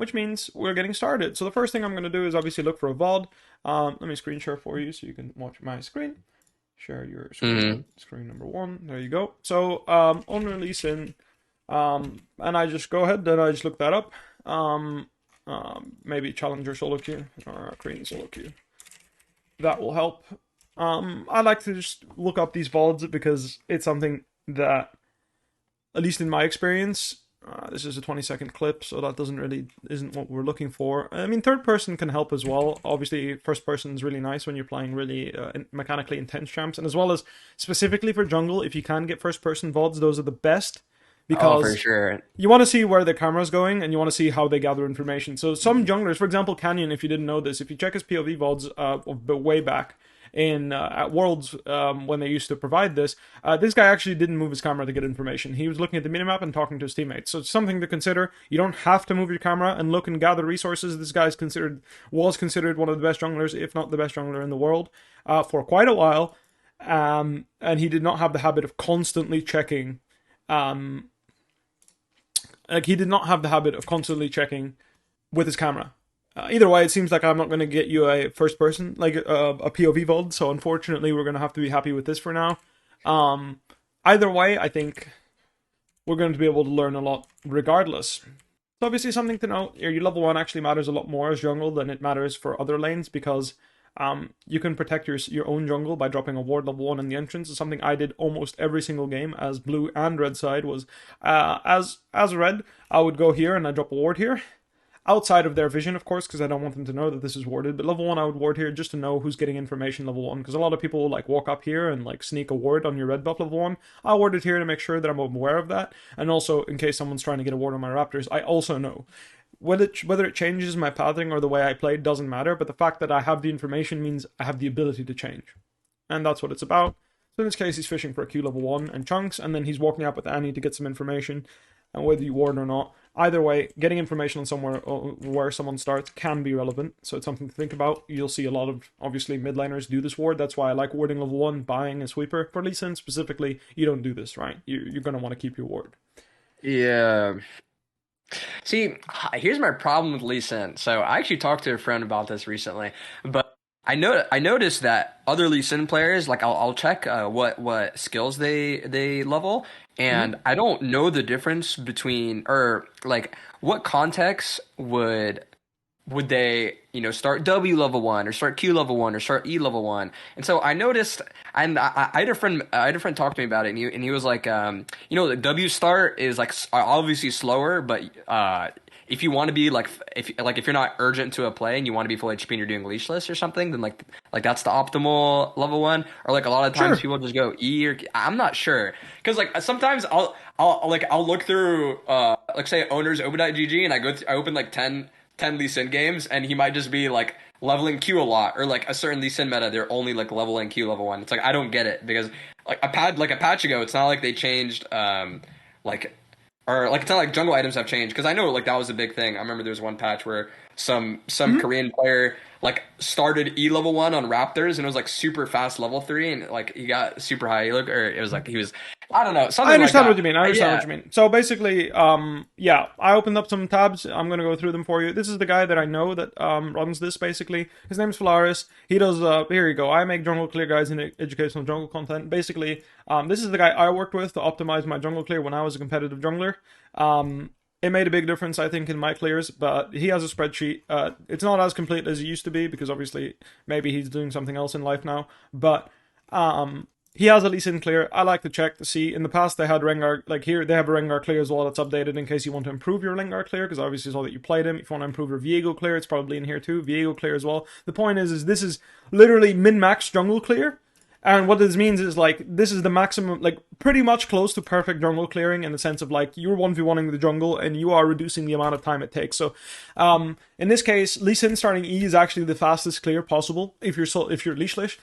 which means we're getting started. So the first thing I'm going to do is obviously look for a VOD. Let me screen share for you so you can watch my screen. Share your screen, screen number 1. There you go. So Oner VOD, and I just go ahead and I just look that up. Maybe Challenger solo queue or Korean solo queue. That will help. I like to just look up these VODs because it's something that, at least in my experience, this is a 20-second clip, so that isn't what we're looking for. I mean, third person can help as well. Obviously, first person is really nice when you're playing really mechanically intense champs, and as well as specifically for jungle, if you can get first person VODs, those are the best. Because for sure. you want to see where the camera's going, and you want to see how they gather information. So some junglers, for example, Canyon, if you didn't know this, if you check his POV VODs way back in at Worlds when they used to provide this, this guy actually didn't move his camera to get information. He was looking at the minimap and talking to his teammates. So it's something to consider. You don't have to move your camera and look and gather resources. This guy's was considered one of the best junglers, if not the best jungler in the world, for quite a while. And he did not have the habit of constantly checking. He did not have the habit of constantly checking with his camera. Either way, it seems like I'm not going to get you a first person, like a POV VOD, so unfortunately we're going to have to be happy with this for now. Either way, I think we're going to be able to learn a lot regardless. So obviously something to note, your level 1 actually matters a lot more as jungle than it matters for other lanes, because you can protect your own jungle by dropping a ward level 1 in the entrance. It's something I did almost every single game as blue and red side was. As red, I would go here and I drop a ward here. Outside of their vision, of course, because I don't want them to know that this is warded. But level 1, I would ward here just to know who's getting information level 1. Because a lot of people will like walk up here and like sneak a ward on your red buff level 1. I'll ward it here to make sure that I'm aware of that. And also, in case someone's trying to get a ward on my raptors, I also know. Whether it changes my pathing or the way I play doesn't matter, but the fact that I have the information means I have the ability to change. And that's what it's about. So in this case, he's fishing for a Q level 1 and chunks, and then he's walking up with Annie to get some information, and whether you ward or not. Either way, getting information on somewhere where someone starts can be relevant, so it's something to think about. You'll see a lot of, obviously, mid laners do this ward. That's why I like warding level 1, buying a sweeper. For Lee Sin specifically, you don't do this, right? You're going to want to keep your ward. Yeah. See, here's my problem with Lee Sin. So I actually talked to a friend about this recently, but I noticed that other Lee Sin players, like I'll check what skills they level, and I don't know the difference between, or like what context would they, start W level 1 or start Q level 1 or start E level 1. And so I noticed, and I had a friend talk to me about it, and he was like, the W start is like obviously slower, but if you want to be if you're not urgent to a play and you want to be full HP and you're doing leashless or something, then like that's the optimal level 1. Or like a lot of times people just go E, or I'm not sure, because like sometimes I'll look through like say Oner's Open.gg, and I open like 10 Lee Sin games, and he might just be like leveling Q a lot, or like a certain Lee Sin meta they're only like leveling Q level 1. It's like I don't get it, because like a patch ago, it's not like they changed or like it's not like jungle items have changed, because I know like that was a big thing. I remember there was one patch where some Korean player like started E level 1 on Raptors, and it was like super fast level 3, and like he got super high elo, or it was like he was, I don't know, something. I understand like what you mean. What you mean. So basically, I opened up some tabs. I'm gonna go through them for you. This is the guy that I know that runs this. Basically, his name is Falaris. He does. Here you go. I make jungle clear guides and educational jungle content. Basically, this is the guy I worked with to optimize my jungle clear when I was a competitive jungler. It made a big difference, I think, in my clears, but he has a spreadsheet. It's not as complete as it used to be, because obviously maybe he's doing something else in life now, but he has a Lee Sin clear. I like to check to see. In the past, they had Rengar, like here, they have a Rengar clear as well that's updated in case you want to improve your Rengar clear, because obviously it's all that you played him. If you want to improve your Viego clear, it's probably in here too. Viego clear as well. The point is this is literally min-max jungle clear. And what this means is, like, this is the maximum, like, pretty much close to perfect jungle clearing, in the sense of, like, you're 1v1ing the jungle, and you are reducing the amount of time it takes. So, in this case, Lee Sin starting E is actually the fastest clear possible, if you're leashless.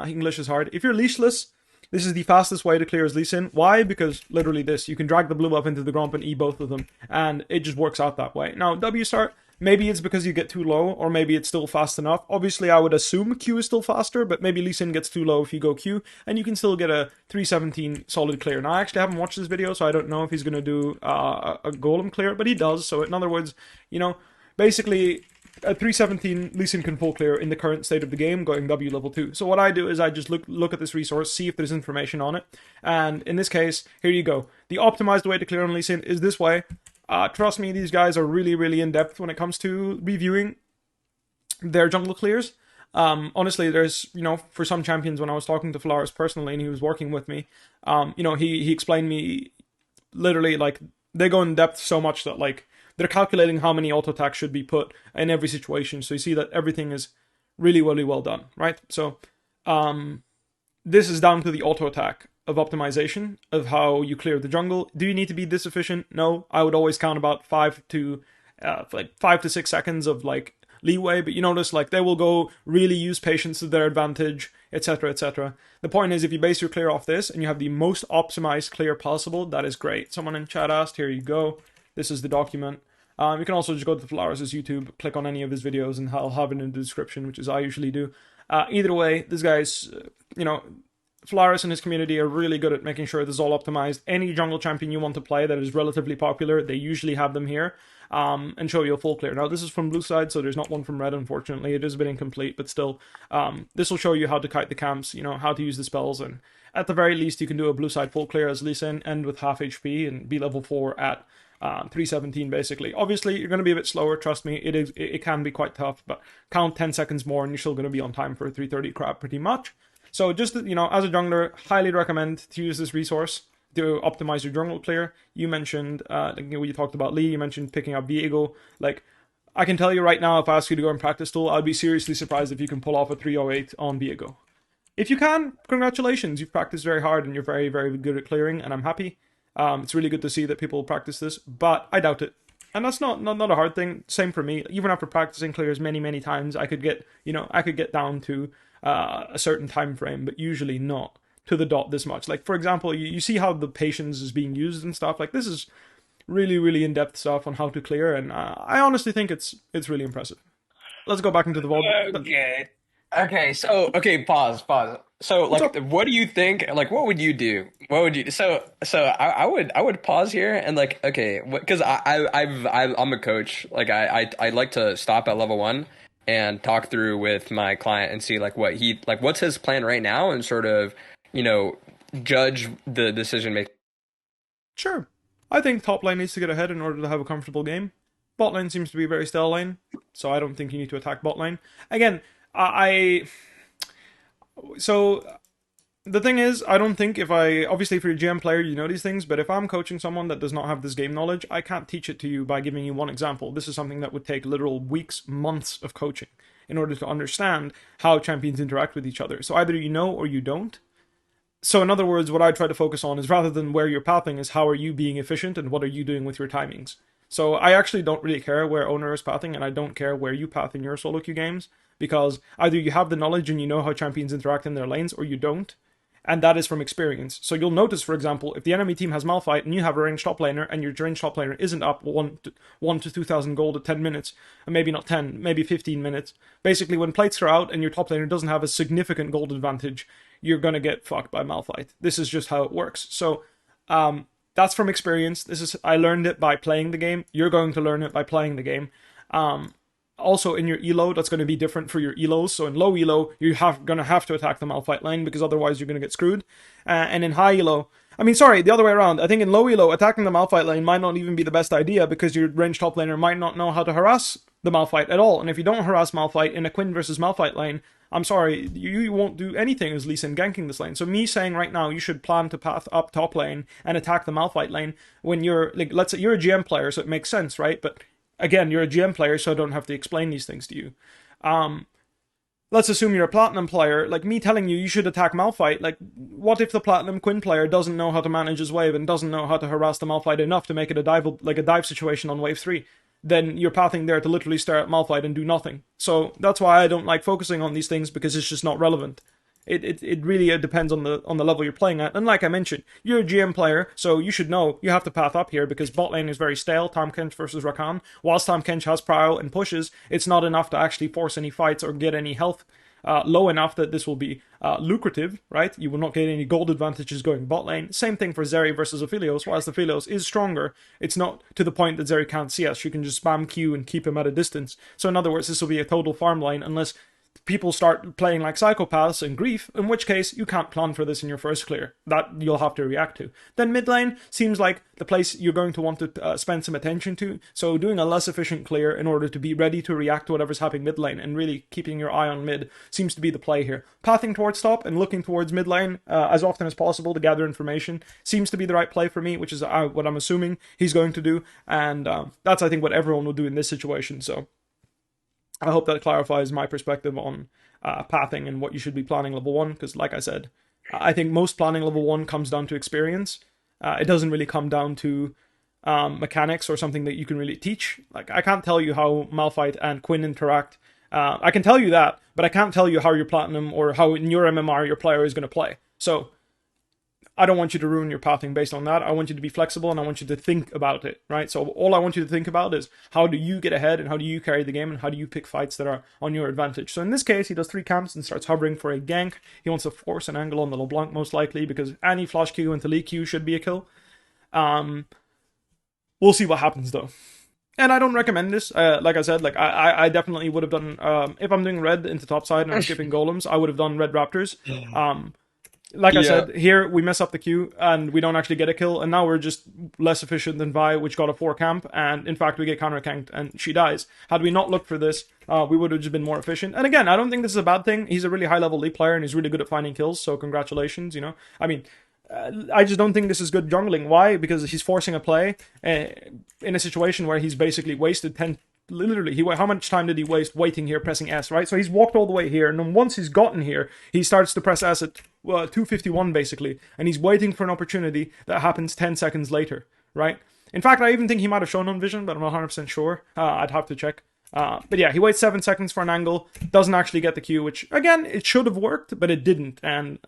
English is hard. If you're leashless, this is the fastest way to clear as Lee Sin. Why? Because, literally this, you can drag the blue buff into the Gromp and E both of them, and it just works out that way. Now, W start, Maybe it's because you get too low, or maybe it's still fast enough. Obviously, I would assume Q is still faster, but maybe Lee Sin gets too low if you go Q, and you can still get a 317 solid clear. Now, I actually haven't watched this video, so I don't know if he's going to do a golem clear, but he does. So, in other words, you know, basically, a 317 Lee Sin can full clear in the current state of the game, going W level 2. So what I do is I just look at this resource, see if there's information on it, and in this case, here you go. The optimized way to clear on Lee Sin is this way. Trust me, these guys are really, really in-depth when it comes to reviewing their jungle clears. Honestly, there's, you know, for some champions, when I was talking to Falaris personally and he was working with me, you know, he explained me literally, like, they go in depth so much that, like, they're calculating how many auto attacks should be put in every situation. So you see that everything is really, really well done, right? So this is down to the auto attack of optimization of how you clear the jungle. Do you need to be this efficient? No, I would always count about 5 to 6 seconds of like leeway, but you notice like they will go really use patience to their advantage, etc, etc. The point is, if you base your clear off this and you have the most optimized clear possible, that is great. Someone in chat asked, here you go. This is the document. You can also just go to Falaris' YouTube, click on any of his videos, and I'll have it in the description, which is I usually do. Either way, this guy's, you know, Falaris and his community are really good at making sure this is all optimized. Any jungle champion you want to play that is relatively popular, they usually have them here, and show you a full clear. Now, this is from blue side, so there's not one from red, unfortunately. It is a bit incomplete, but still, this will show you how to kite the camps, you know, how to use the spells, and at the very least, you can do a blue side full clear as Lee Sin, end with half HP, and be level 4 at 317 basically. Obviously, you're going to be a bit slower, trust me, it can be quite tough, but count 10 seconds more and you're still going to be on time for a 330 crab pretty much. So just, you know, as a jungler, highly recommend to use this resource to optimize your jungle clear. You mentioned, you talked about Lee, you mentioned picking up Viego. Like, I can tell you right now, if I ask you to go and practice tool, I'd be seriously surprised if you can pull off a 308 on Viego. If you can, congratulations, you've practiced very hard and you're very, very good at clearing, and I'm happy. It's really good to see that people practice this, but I doubt it. And that's not a hard thing. Same for me. Even after practicing clears many, many times, I could get down to a certain time frame, but usually not to the dot this much. Like, for example, you see how the patience is being used and stuff. Like, this is really, really in-depth stuff on how to clear, and I honestly think it's really impressive. Let's go back into the VOD. Okay, so pause. So like, what do you think? Like, what would you do? What would you? So I would pause here and like, okay, because I'm a coach. Like, I like to stop at level 1 and talk through with my client and see like what's his plan right now, and sort of, you know, judge the decision making. Sure, I think top lane needs to get ahead in order to have a comfortable game. Bot lane seems to be a very stale lane, so I don't think you need to attack bot lane again. So the thing is, I don't think obviously for a GM player, you know these things, but if I'm coaching someone that does not have this game knowledge, I can't teach it to you by giving you one example. This is something that would take literal weeks, months of coaching in order to understand how champions interact with each other. So either you know or you don't. So in other words, what I try to focus on is, rather than where you're pathing, is how are you being efficient and what are you doing with your timings. So I actually don't really care where Oner is pathing, and I don't care where you path in your solo queue games, because either you have the knowledge and you know how champions interact in their lanes, or you don't, and that is from experience. So you'll notice, for example, if the enemy team has Malphite and you have a ranged top laner, and your ranged top laner isn't up 1 to 2,000 gold at 10 minutes, and maybe not 10, maybe 15 minutes, basically when plates are out and your top laner doesn't have a significant gold advantage, you're gonna get fucked by Malphite. This is just how it works. So, that's from experience. I learned it by playing the game. You're going to learn it by playing the game. Also, in your elo, that's going to be different for your elos. So in low elo, you're going to have to attack the Malphite lane, because otherwise you're going to get screwed. And in high elo, the other way around. I think in low elo, attacking the Malphite lane might not even be the best idea, because your ranged top laner might not know how to harass the Malphite at all. And if you don't harass Malphite in a Quinn versus Malphite lane, I'm sorry, you won't do anything as Lee Sin ganking this lane. So me saying right now you should plan to path up top lane and attack the Malphite lane when you're, like, let's say you're a GM player, so it makes sense, right? But again, you're a GM player, so I don't have to explain these things to you. Let's assume you're a Platinum player. Like, me telling you should attack Malphite, like, what if the Platinum Quinn player doesn't know how to manage his wave and doesn't know how to harass the Malphite enough to make it a dive situation on wave 3? Then you're pathing there to literally stare at Malphite and do nothing. So that's why I don't like focusing on these things, because it's just not relevant. It really depends on the level you're playing at. And like I mentioned, you're a GM player, so you should know you have to path up here because bot lane is very stale. Tahm Kench versus Rakan. Whilst Tahm Kench has prio and pushes, it's not enough to actually force any fights or get any health low enough that this will be lucrative, right? You will not get any gold advantages going bot lane. Same thing for Zeri versus Aphelios. Whilst Aphelios is stronger, it's not to the point that Zeri can't see us. You can just spam Q and keep him at a distance. So in other words, this will be a total farm line unless people start playing like psychopaths and grief, in which case you can't plan for this in your first clear. That you'll have to react to. Then mid lane seems like the place you're going to want to spend some attention to, so doing a less efficient clear in order to be ready to react to whatever's happening mid lane and really keeping your eye on mid seems to be the play here. Pathing towards top and looking towards mid lane as often as possible to gather information seems to be the right play for me, which is what I'm assuming he's going to do, and that's I think what everyone will do in this situation, so I hope that clarifies my perspective on pathing and what you should be planning level 1, because like I said, I think most planning level 1 comes down to experience. It doesn't really come down to mechanics or something that you can really teach. Like, I can't tell you how Malphite and Quinn interact. I can tell you that, but I can't tell you how your platinum or how in your MMR your player is going to play. So I don't want you to ruin your pathing based on that. I want you to be flexible and I want you to think about it, right? So all I want you to think about is how do you get ahead and how do you carry the game and how do you pick fights that are on your advantage. So in this case, he does 3 camps and starts hovering for a gank. He wants to force an angle on the LeBlanc most likely because any flash Q into Lee Q should be a kill. We'll see what happens though. And I don't recommend this. Like I said, like I definitely would have done, if I'm doing red into topside and I'm skipping golems, I would have done red raptors. Like I said, here we mess up the queue and we don't actually get a kill, and now we're just less efficient than Vi, which got a 4 camp, and in fact we get counter-canked and she dies. Had we not looked for this, we would have just been more efficient. And again, I don't think this is a bad thing. He's a really high-level league player and he's really good at finding kills, so congratulations, you know. I mean, I just don't think this is good jungling. Why? Because he's forcing a play in a situation where he's basically wasted 10... Literally, how much time did he waste waiting here, pressing S, right? So he's walked all the way here, and then once he's gotten here, he starts to press S at 251, basically, and he's waiting for an opportunity that happens 10 seconds later, right? In fact, I even think he might have shown on vision, but I'm not 100% sure. I'd have to check. But yeah, he waits 7 seconds for an angle, doesn't actually get the Q, which, again, it should have worked, but it didn't, and,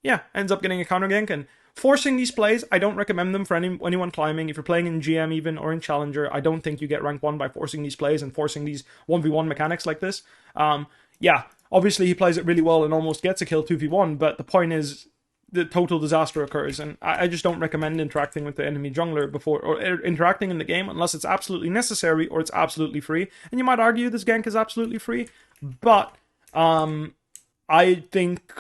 yeah, ends up getting a counter gank, and forcing these plays, I don't recommend them for anyone climbing. If you're playing in GM even or in Challenger, I don't think you get rank 1 by forcing these plays and forcing these 1v1 mechanics like this. Yeah, obviously he plays it really well and almost gets a kill 2v1, but the point is the total disaster occurs, and I just don't recommend interacting with the enemy jungler before, or interacting in the game unless it's absolutely necessary or it's absolutely free. And you might argue this gank is absolutely free, but I think...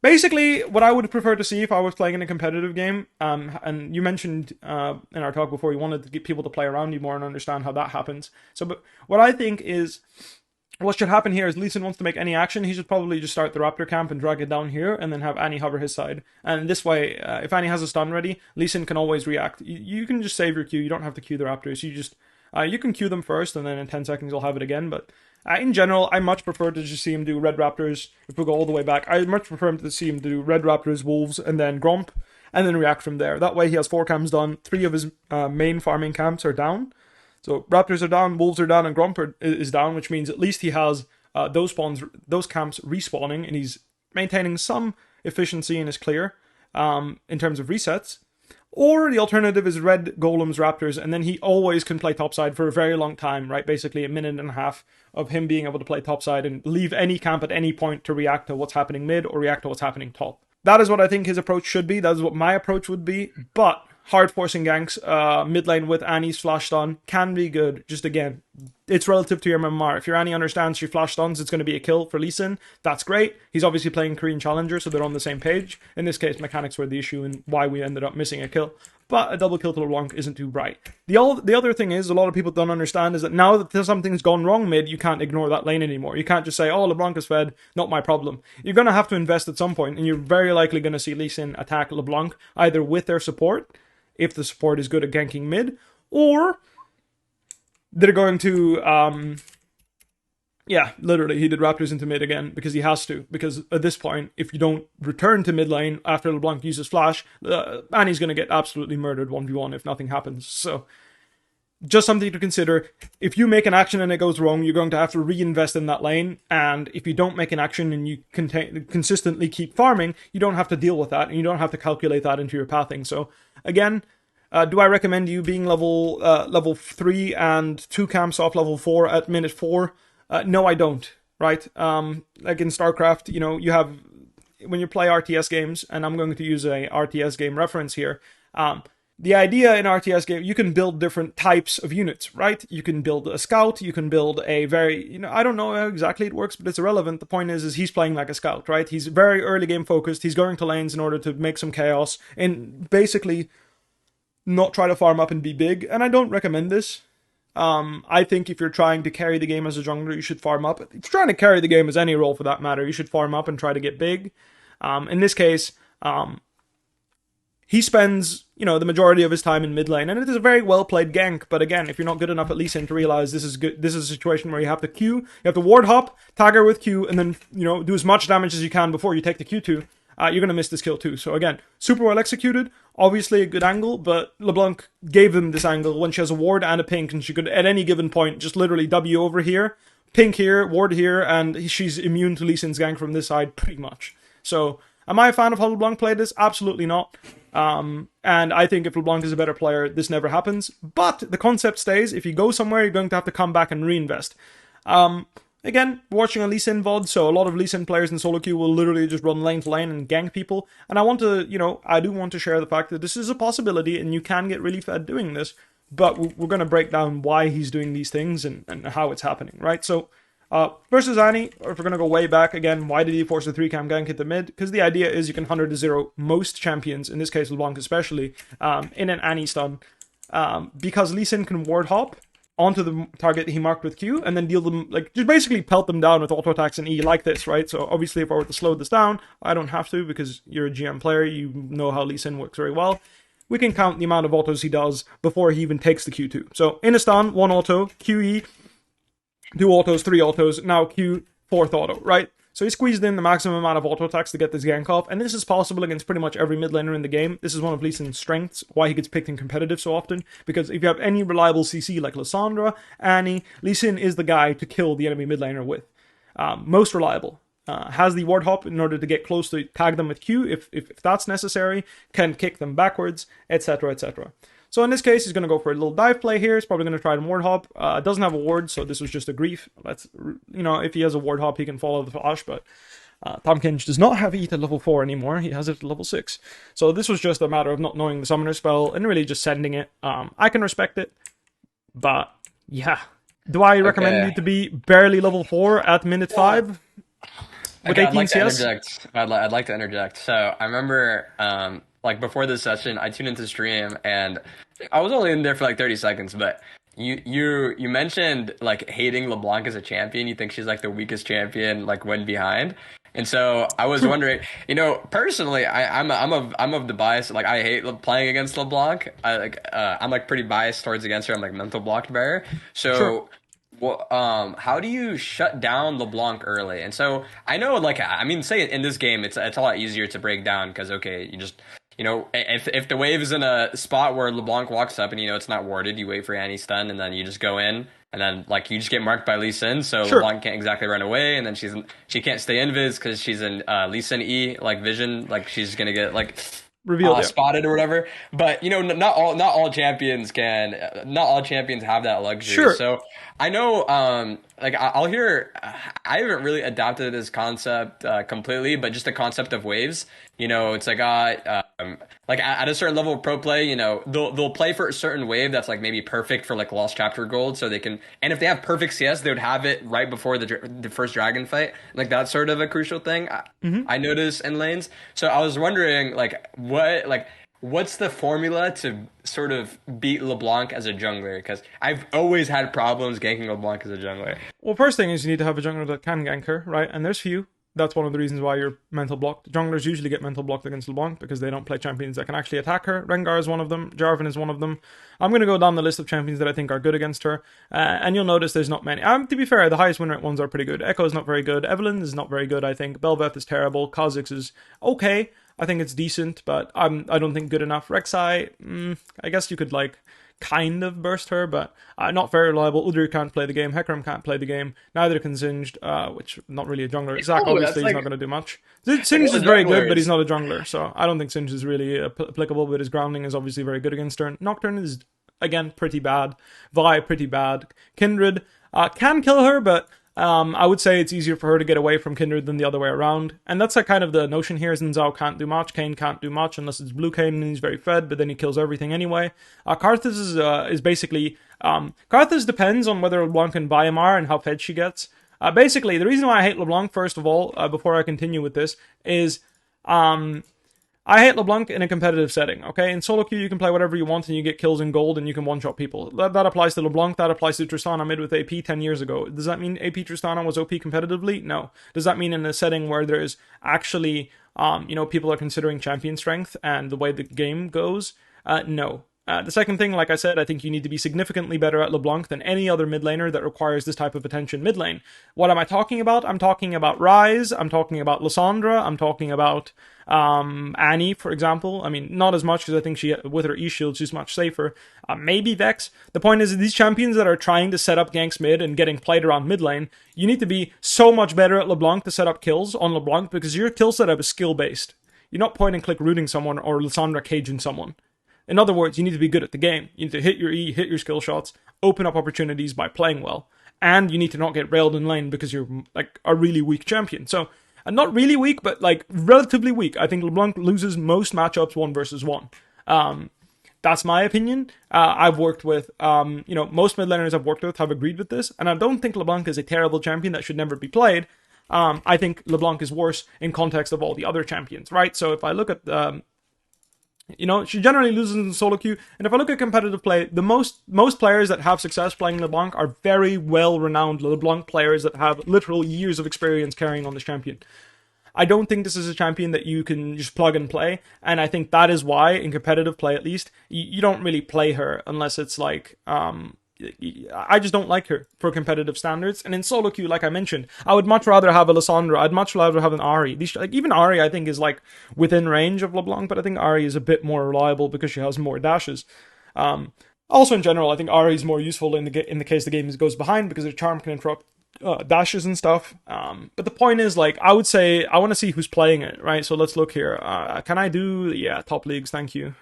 Basically, what I would prefer to see if I was playing in a competitive game, and you mentioned in our talk before you wanted to get people to play around you more and understand how that happens. So, but what I think is, what should happen here is Lee Sin wants to make any action, he should probably just start the Raptor camp and drag it down here, and then have Annie hover his side. And this way, if Annie has a stun ready, Lee Sin can always react. You can just save your Q, you don't have to Q the Raptors, you just... you can Q them first, and then in 10 seconds you'll have it again, but... in general, I much prefer to just see him do Red Raptors, if we go all the way back. I much prefer to see him do Red Raptors, Wolves, and then Gromp, and then react from there. That way he has 4 camps done, 3 of his main farming camps are down. So Raptors are down, Wolves are down, and Gromp is down, which means at least he has those camps respawning, and he's maintaining some efficiency in his clear in terms of resets. Or the alternative is red golems, raptors, and then he always can play topside for a very long time, right? Basically a minute and a half of him being able to play topside and leave any camp at any point to react to what's happening mid or react to what's happening top. That is what I think his approach should be. That is what my approach would be. But hard forcing ganks, mid lane with Annie's flash stun can be good. Just again, it's relative to your MMR. If your Annie understands she flash stuns, it's going to be a kill for Lee Sin. That's great. He's obviously playing Korean Challenger, so they're on the same page. In this case, mechanics were the issue and why we ended up missing a kill. But a double kill to LeBlanc isn't too bright. The other thing is, a lot of people don't understand, is that now that something's gone wrong mid, you can't ignore that lane anymore. You can't just say, oh, LeBlanc is fed, not my problem. You're going to have to invest at some point, and you're very likely going to see Lee Sin attack LeBlanc, either with their support, if the support is good at ganking mid, or they're going to, yeah, literally, he did Raptors into mid again, because he has to, because at this point, if you don't return to mid lane after LeBlanc uses flash, Annie's going to get absolutely murdered 1v1 if nothing happens, so just something to consider. If you make an action and it goes wrong, you're going to have to reinvest in that lane. And if you don't make an action and you consistently keep farming, you don't have to deal with that, and you don't have to calculate that into your pathing. So again, do I recommend you being level 3 and 2 camps off level 4 at minute 4? No, I don't. Right? Like in StarCraft, you have, when you play RTS games, and I'm going to use a RTS game reference here. The idea in RTS game, you can build different types of units, right? You can build a scout, you can build a very, I don't know how exactly it works, but it's irrelevant. The point is he's playing like a scout, right? He's very early game focused. He's going to lanes in order to make some chaos and basically not try to farm up and be big. And I don't recommend this. I think if you're trying to carry the game as a jungler, you should farm up. If you're trying to carry the game as any role for that matter, you should farm up and try to get big. In this case, he spends, the majority of his time in mid lane, and it is a very well played gank. But again, if you're not good enough at Lee Sin to realize this is good, this is a situation where you have to Q, you have to ward hop, tag her with Q, and then do as much damage as you can before you take the Q2. You're gonna miss this kill too. So again, super well executed. Obviously a good angle, but LeBlanc gave them this angle when she has a ward and a pink, and she could at any given point just literally W over here, pink here, ward here, and she's immune to Lee Sin's gank from this side pretty much. So am I a fan of how LeBlanc played this? Absolutely not. And I think if LeBlanc is a better player, this never happens. But the concept stays. If you go somewhere, you're going to have to come back and reinvest. Again, watching a Lee Sin VOD, so a lot of Lee Sin players in solo queue will literally just run lane to lane and gank people. And I want to, I do want to share the fact that this is a possibility and you can get really fed doing this. But we're going to break down why he's doing these things and how it's happening, right? So, versus Annie, or if we're going to go way back again, why did he force a 3-cam gank into mid? Because the idea is you can 100 to 0 most champions, in this case LeBlanc especially, in an Annie stun. Because Lee Sin can ward hop onto the target he marked with Q, and then deal them, just basically pelt them down with auto attacks and E like this, right? So obviously if I were to slow this down, I don't have to because you're a GM player, you know how Lee Sin works very well. We can count the amount of autos he does before he even takes the Q2. So in a stun, 1 auto, QE, 2 autos, 3 autos, now Q, 4th auto, right? So he squeezed in the maximum amount of auto attacks to get this gank off, and this is possible against pretty much every mid laner in the game. This is one of Lee Sin's strengths, why he gets picked in competitive so often, because if you have any reliable CC like Lissandra, Annie, Lee Sin is the guy to kill the enemy mid laner with. Most reliable. Has the ward hop in order to get close to tag them with Q if that's necessary, can kick them backwards, etc, etc. So in this case, he's going to go for a little dive play here. He's probably going to try to ward hop. Doesn't have a ward, so this was just a grief. If he has a ward hop, he can follow the flash, but Tahm Kench does not have ETH at level 4 anymore. He has it at level 6. So this was just a matter of not knowing the summoner spell and really just sending it. I can respect it, but yeah. Do I recommend you to be barely level 4 at minute 5? With 18 CS? I'd like to interject. So I remember, before this session, I tuned into stream and I was only in there for 30 seconds, but you mentioned hating LeBlanc as a champion. You think she's the weakest champion, when behind. And so I was wondering, personally, I'm of the bias. I hate playing against LeBlanc. I'm pretty biased towards against her. I'm mental blocked by her. So. Sure. Well, how do you shut down LeBlanc early? And so I know, say in this game, it's a lot easier to break down because you just, if the wave is in a spot where LeBlanc walks up and it's not warded, you wait for Annie's stun and then you just go in and then you just get marked by Lee Sin, so sure. LeBlanc can't exactly run away, and then she can't stay invis because she's in Lee Sin E vision, she's gonna get revealed, spotted or whatever. But not all champions have that luxury. Sure. So I know I'll hear, I haven't really adopted this concept completely, but just the concept of waves. It's at a certain level of pro play, they'll play for a certain wave that's maybe perfect for Lost Chapter Gold, so they can, and if they have perfect CS, they would have it right before the first dragon fight. That's sort of a crucial thing I notice in lanes. So I was wondering what's the formula to sort of beat LeBlanc as a jungler? Because I've always had problems ganking LeBlanc as a jungler. Well, first thing is you need to have a jungler that can gank her, right? And there's few. That's one of the reasons why you're mental blocked. Junglers usually get mental blocked against LeBlanc because they don't play champions that can actually attack her. Rengar is one of them. Jarvan is one of them. I'm going to go down the list of champions that I think are good against her. And you'll notice there's not many. To be fair, the highest win rate ones are pretty good. Echo is not very good. Evelyn is not very good, I think. Bel'Veth is terrible. Kha'Zix is okay. I think it's decent, but I don't think good enough. Rek'Sai, I guess you could kind of burst her, but not very reliable. Udyr can't play the game. Hecarim can't play the game. Neither can Singed, which not really a jungler. Zac obviously is not going to do much. Singed is very good, but he's not a jungler, so I don't think Singed is really applicable, but his grounding is obviously very good against her. Nocturne is, again, pretty bad. Vi, pretty bad. Kindred can kill her, but I would say it's easier for her to get away from Kindred than the other way around. And that's like kind of the notion here is Zhao can't do much, Kayn can't do much unless it's blue Kayn and he's very fed, but then he kills everything anyway. Karthus is basically... Karthus depends on whether LeBlanc can buy MR and how fed she gets. Basically, the reason why I hate LeBlanc, first of all, before I continue with this, is... I hate LeBlanc in a competitive setting, okay? In solo queue, you can play whatever you want and you get kills in gold and you can one-shot people. That applies to LeBlanc, that applies to Tristana mid with AP 10 years ago. Does that mean AP Tristana was OP competitively? No. Does that mean in a setting where there's actually, people are considering champion strength and the way the game goes? No. The second thing, like I said, I think you need to be significantly better at LeBlanc than any other mid laner that requires this type of attention mid lane. What am I talking about? I'm talking about Ryze, I'm talking about Lysandra, I'm talking about Annie, for example. I mean, not as much because I think she, with her E-shield, she's much safer. Maybe Vex. The point is, these champions that are trying to set up ganks mid and getting played around mid lane, you need to be so much better at LeBlanc to set up kills on LeBlanc because your kill setup is skill-based. You're not point and click rooting someone or Lysandra caging someone. In other words, you need to be good at the game. You need to hit your E, hit your skill shots, open up opportunities by playing well. And you need to not get railed in lane because you're like a really weak champion. So, not really weak, but like relatively weak. I think LeBlanc loses most matchups 1 versus 1. That's my opinion. I've worked with, most mid laners I've worked with have agreed with this. And I don't think LeBlanc is a terrible champion that should never be played. I think LeBlanc is worse in context of all the other champions, right? So if I look at... she generally loses in solo queue, and if I look at competitive play, the most players that have success playing LeBlanc are very well-renowned LeBlanc players that have literal years of experience carrying on this champion. I don't think this is a champion that you can just plug and play, and I think that is why, in competitive play at least, you don't really play her unless it's like... I just don't like her for competitive standards. And in solo queue, like I mentioned, I would much rather have a Lysandra. I'd much rather have an Ahri. Even Ahri, I think, is like within range of LeBlanc, but I think Ahri is a bit more reliable because she has more dashes. Also, in general, I think Ahri is more useful in the case the game goes behind because her charm can interrupt dashes and stuff. But the point is, like, I would say I want to see who's playing it, right? So let's look here. Can I do top leagues? Thank you.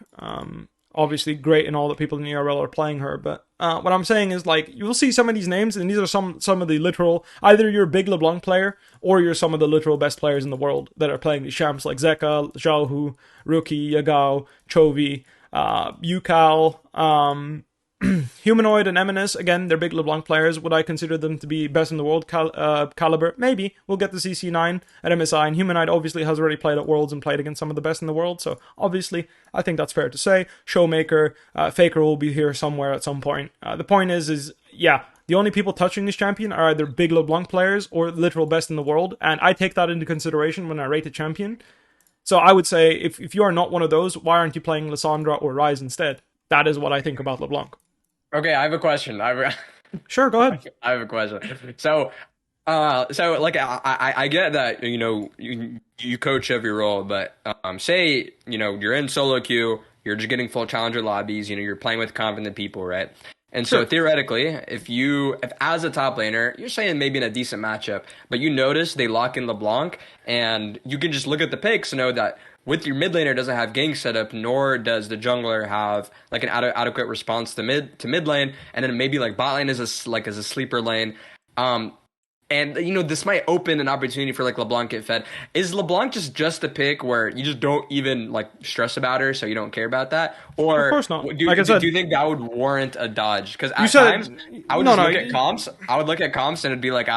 Obviously great and all the people in ERL are playing her, but what I'm saying is, like, you'll see some of these names, and these are some of the literal, either you're a big LeBlanc player, or you're some of the literal best players in the world that are playing these champs, like Zeka, Xiaohu, Rookie, Yagao, Chovy, Yukal, Humanoid and Eminus. Again, they're big LeBlanc players. Would I consider them to be best in the world caliber? Maybe. We'll get the CC9 at MSI, and Humanoid obviously has already played at Worlds and played against some of the best in the world, so obviously I think that's fair to say. Showmaker, Faker will be here somewhere at some point. The point is the only people touching this champion are either big LeBlanc players or literal best in the world, and I take that into consideration when I rate a champion. So I would say, if you are not one of those, why aren't you playing Lysandra or Ryze instead? That is what I think about LeBlanc. Okay, I have a question. Sure, go ahead. I have a question. So like I get that you coach every role, but say you're in solo queue, you're just getting full challenger lobbies, you're playing with confident people, right? And so theoretically, if as a top laner, you're saying maybe in a decent matchup, but you notice they lock in LeBlanc, and you can just look at the picks and know that with your mid laner doesn't have gank setup, nor does the jungler have like an adequate response to mid lane, and then maybe like bot lane is a sleeper lane. And this might open an opportunity for like LeBlanc get fed. Is LeBlanc just a pick where you just don't even like stress about her, so you don't care about that? Or of course not. Do you think that would warrant a dodge? Because at times I would look at comps. I would look at comps and it'd be like,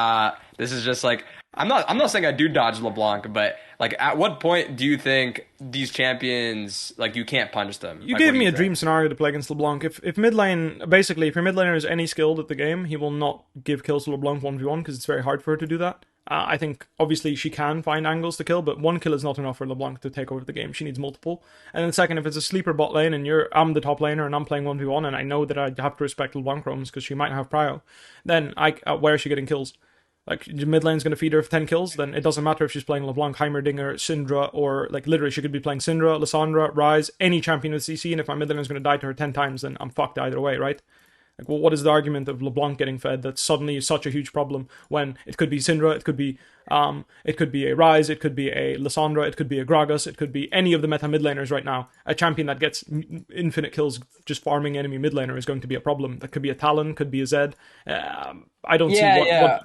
this is just like, I'm not saying I do dodge LeBlanc, but like at what point do you think these champions, like, you can't punch them? You gave me a dream scenario to play against LeBlanc. If mid lane, basically, if your mid laner is any skilled at the game, he will not give kills to LeBlanc 1v1 because it's very hard for her to do that. I think, obviously, she can find angles to kill, but one kill is not enough for LeBlanc to take over the game. She needs multiple. And then second, if it's a sleeper bot lane and I'm the top laner and I'm playing 1v1 and I know that I have to respect LeBlanc roams because she might have prio, then where is she getting kills? Like, the mid lane's going to feed her 10 kills, then it doesn't matter if she's playing LeBlanc, Heimerdinger, Syndra, or, like, literally she could be playing Syndra, Lissandra, Ryze, any champion with CC, and if my mid laner's going to die to her 10 times, then I'm fucked either way, right? Like, well, what is the argument of LeBlanc getting fed that's suddenly such a huge problem when it could be Syndra, it could be a Ryze, it could be a Lissandra, it could be a Gragas, it could be any of the meta mid laners right now. A champion that gets infinite kills just farming enemy mid laner is going to be a problem. That could be a Talon, could be a Zed. I don't see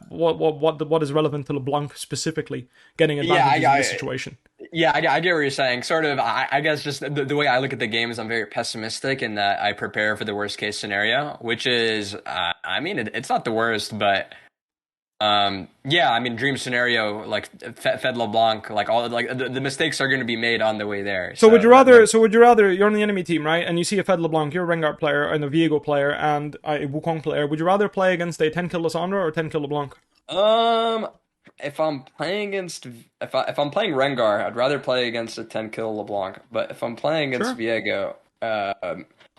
what is relevant to LeBlanc specifically getting advantages in this situation. Yeah, I get what you're saying. Sort of, I guess just the way I look at the game is I'm very pessimistic in that I prepare for the worst case scenario, which is, I mean, it's not the worst, but yeah, I mean, dream scenario, like fed LeBlanc, like all like the mistakes are going to be made on the way there. So would you rather? You're on the enemy team, right? And you see a fed LeBlanc, you're a Rengar player and a Viego player and a Wukong player. Would you rather play against a 10 kill Lissandra or 10 kill LeBlanc? If I'm playing against, if I'm playing Rengar, I'd rather play against a 10 kill LeBlanc. But if I'm playing against Viego,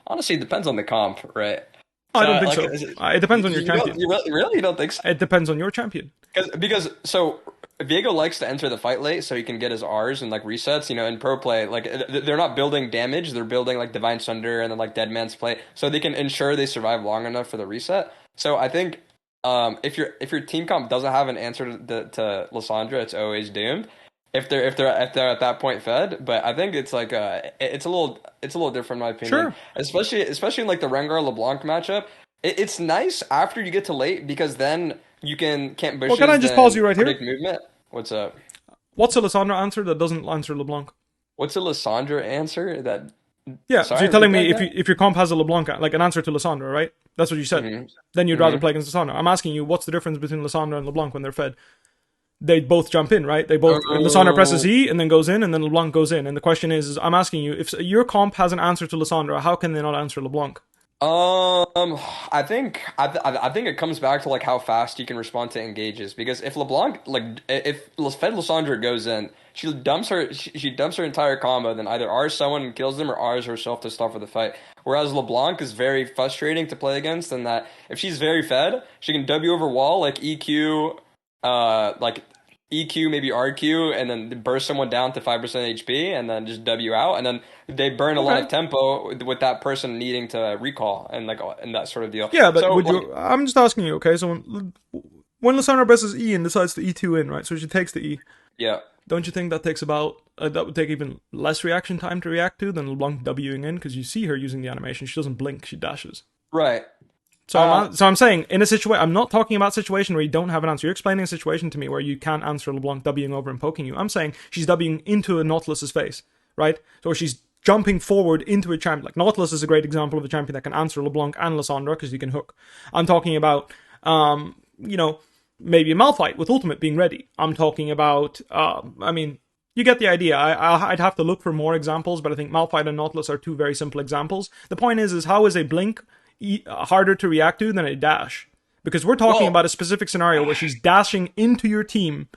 honestly, it depends on the comp, right? I don't think so. It depends on your champion. You really don't think so? It depends on your champion. Because so Viego likes to enter the fight late so he can get his R's and like resets. You know, in pro play, like they're not building damage; they're building like Divine Sunder and then like Dead Man's Play, so they can ensure they survive long enough for the reset. So I think if your team comp doesn't have an answer to Lissandra, it's always doomed. If they're at that point fed, but I think it's like it's a little different in my opinion. Sure. Especially in like the Rengar LeBlanc matchup. It's nice after you get to late because then you can't bushes. Well, can I just pause you right here? Movement. What's up? What's a Lissandra answer that doesn't answer LeBlanc? What's a Lissandra answer that? Yeah, so you're telling me if your comp has a LeBlanc, like an answer to Lissandra, right? That's what you said. Mm-hmm. Then you'd rather play against Lissandra. I'm asking you, what's the difference between Lissandra and LeBlanc when they're fed? They both jump in, right? They both Lissandra presses E and then goes in, and then LeBlanc goes in. And the question is I'm asking you, if your comp has an answer to Lissandra, how can they not answer LeBlanc? I think it comes back to like how fast you can respond to engages. Because if LeBlanc, like if fed Lissandra goes in, she dumps her entire combo, then either R's someone and kills them or R's herself to stop for the fight. Whereas LeBlanc is very frustrating to play against, in that if she's very fed, she can W over wall like EQ. Like EQ, maybe RQ, and then burst someone down to 5% HP, and then just W out, and then they burn a lot of tempo with that person needing to recall and like and that sort of deal. Yeah, but I'm just asking you, okay? So when Lissandra presses E and decides to E2 in, right? So she takes the E. Yeah. Don't you think that takes that would take even less reaction time to react to than LeBlanc Wing in? Because you see her using the animation, she doesn't blink, she dashes. Right. So I'm saying, in a situation, I'm not talking about a situation where you don't have an answer. You're explaining a situation to me where you can't answer LeBlanc Wing over and poking you. I'm saying she's Wing into a Nautilus's face, right? So she's jumping forward into a champion. Like, Nautilus is a great example of a champion that can answer LeBlanc and Lissandra because you can hook. I'm talking about, maybe a Malphite with ultimate being ready. I'm talking about, you get the idea. I'd have to look for more examples, but I think Malphite and Nautilus are two very simple examples. The point is how is a blink harder to react to than a dash? Because we're talking about a specific scenario where she's dashing into your team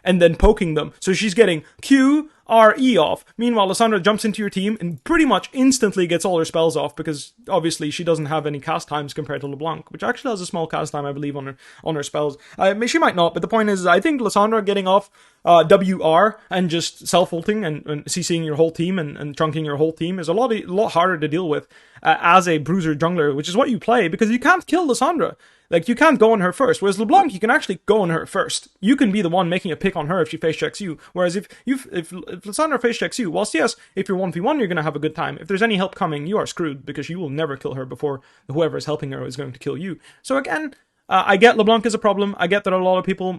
and then poking them. So she's getting Q, R, E off. Meanwhile, Lissandra jumps into your team and pretty much instantly gets all her spells off because obviously she doesn't have any cast times compared to LeBlanc, which actually has a small cast time, I believe, on her spells. She might not, but the point is, I think Lissandra getting off WR and just self-ulting and CCing your whole team and chunking your whole team is a lot harder to deal with as a bruiser jungler, which is what you play, because you can't kill Lissandra. Like, you can't go on her first. Whereas LeBlanc, you can actually go on her first. You can be the one making a pick on her if she face checks you. Whereas if Lissandra face checks you, whilst yes, if you're 1v1, you're going to have a good time. If there's any help coming, you are screwed because you will never kill her before whoever is helping her is going to kill you. So again, I get LeBlanc is a problem. I get that a lot of people,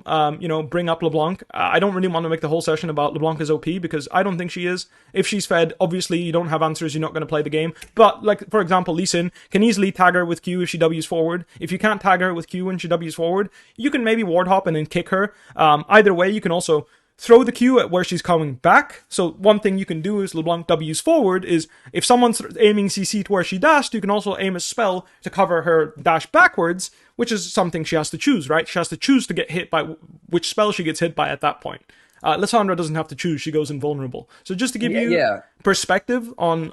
bring up LeBlanc. I don't really want to make the whole session about LeBlanc is OP because I don't think she is. If she's fed, obviously you don't have answers, you're not going to play the game. But, like, for example, Lee Sin can easily tag her with Q if she W's forward. If you can't tag her with Q when she W's forward, you can maybe ward hop and then kick her. Either way, you can also throw the Q at where she's coming back. So one thing you can do is LeBlanc W's forward is if someone's aiming CC to where she dashed, you can also aim a spell to cover her dash backwards, which is something she has to choose, right? She has to choose to get hit by which spell she gets hit by at that point. Lissandra doesn't have to choose; she goes invulnerable. So just to give you Yeah. perspective on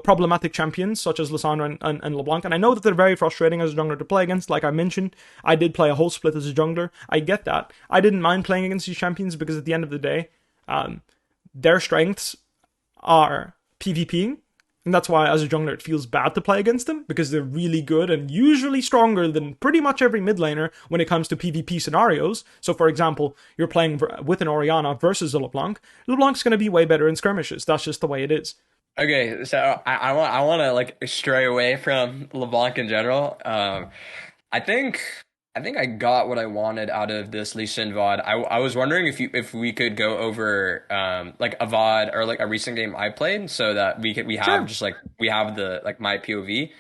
problematic champions such as Lissandra and LeBlanc, and I know that they're very frustrating as a jungler to play against. Like I mentioned, I did play a whole split as a jungler. I get that. I didn't mind playing against these champions because at the end of the day, their strengths are PvPing. And that's why, as a jungler, it feels bad to play against them, because they're really good and usually stronger than pretty much every mid laner when it comes to PvP scenarios. So, for example, you're playing with an Orianna versus a LeBlanc. LeBlanc's going to be way better in skirmishes. That's just the way it is. Okay, so I want to like stray away from LeBlanc in general. I think I got what I wanted out of this Lee Sin VOD. I was wondering if we could go over like a VOD or like a recent game I played, so that we have Sure. just like we have the like my POV.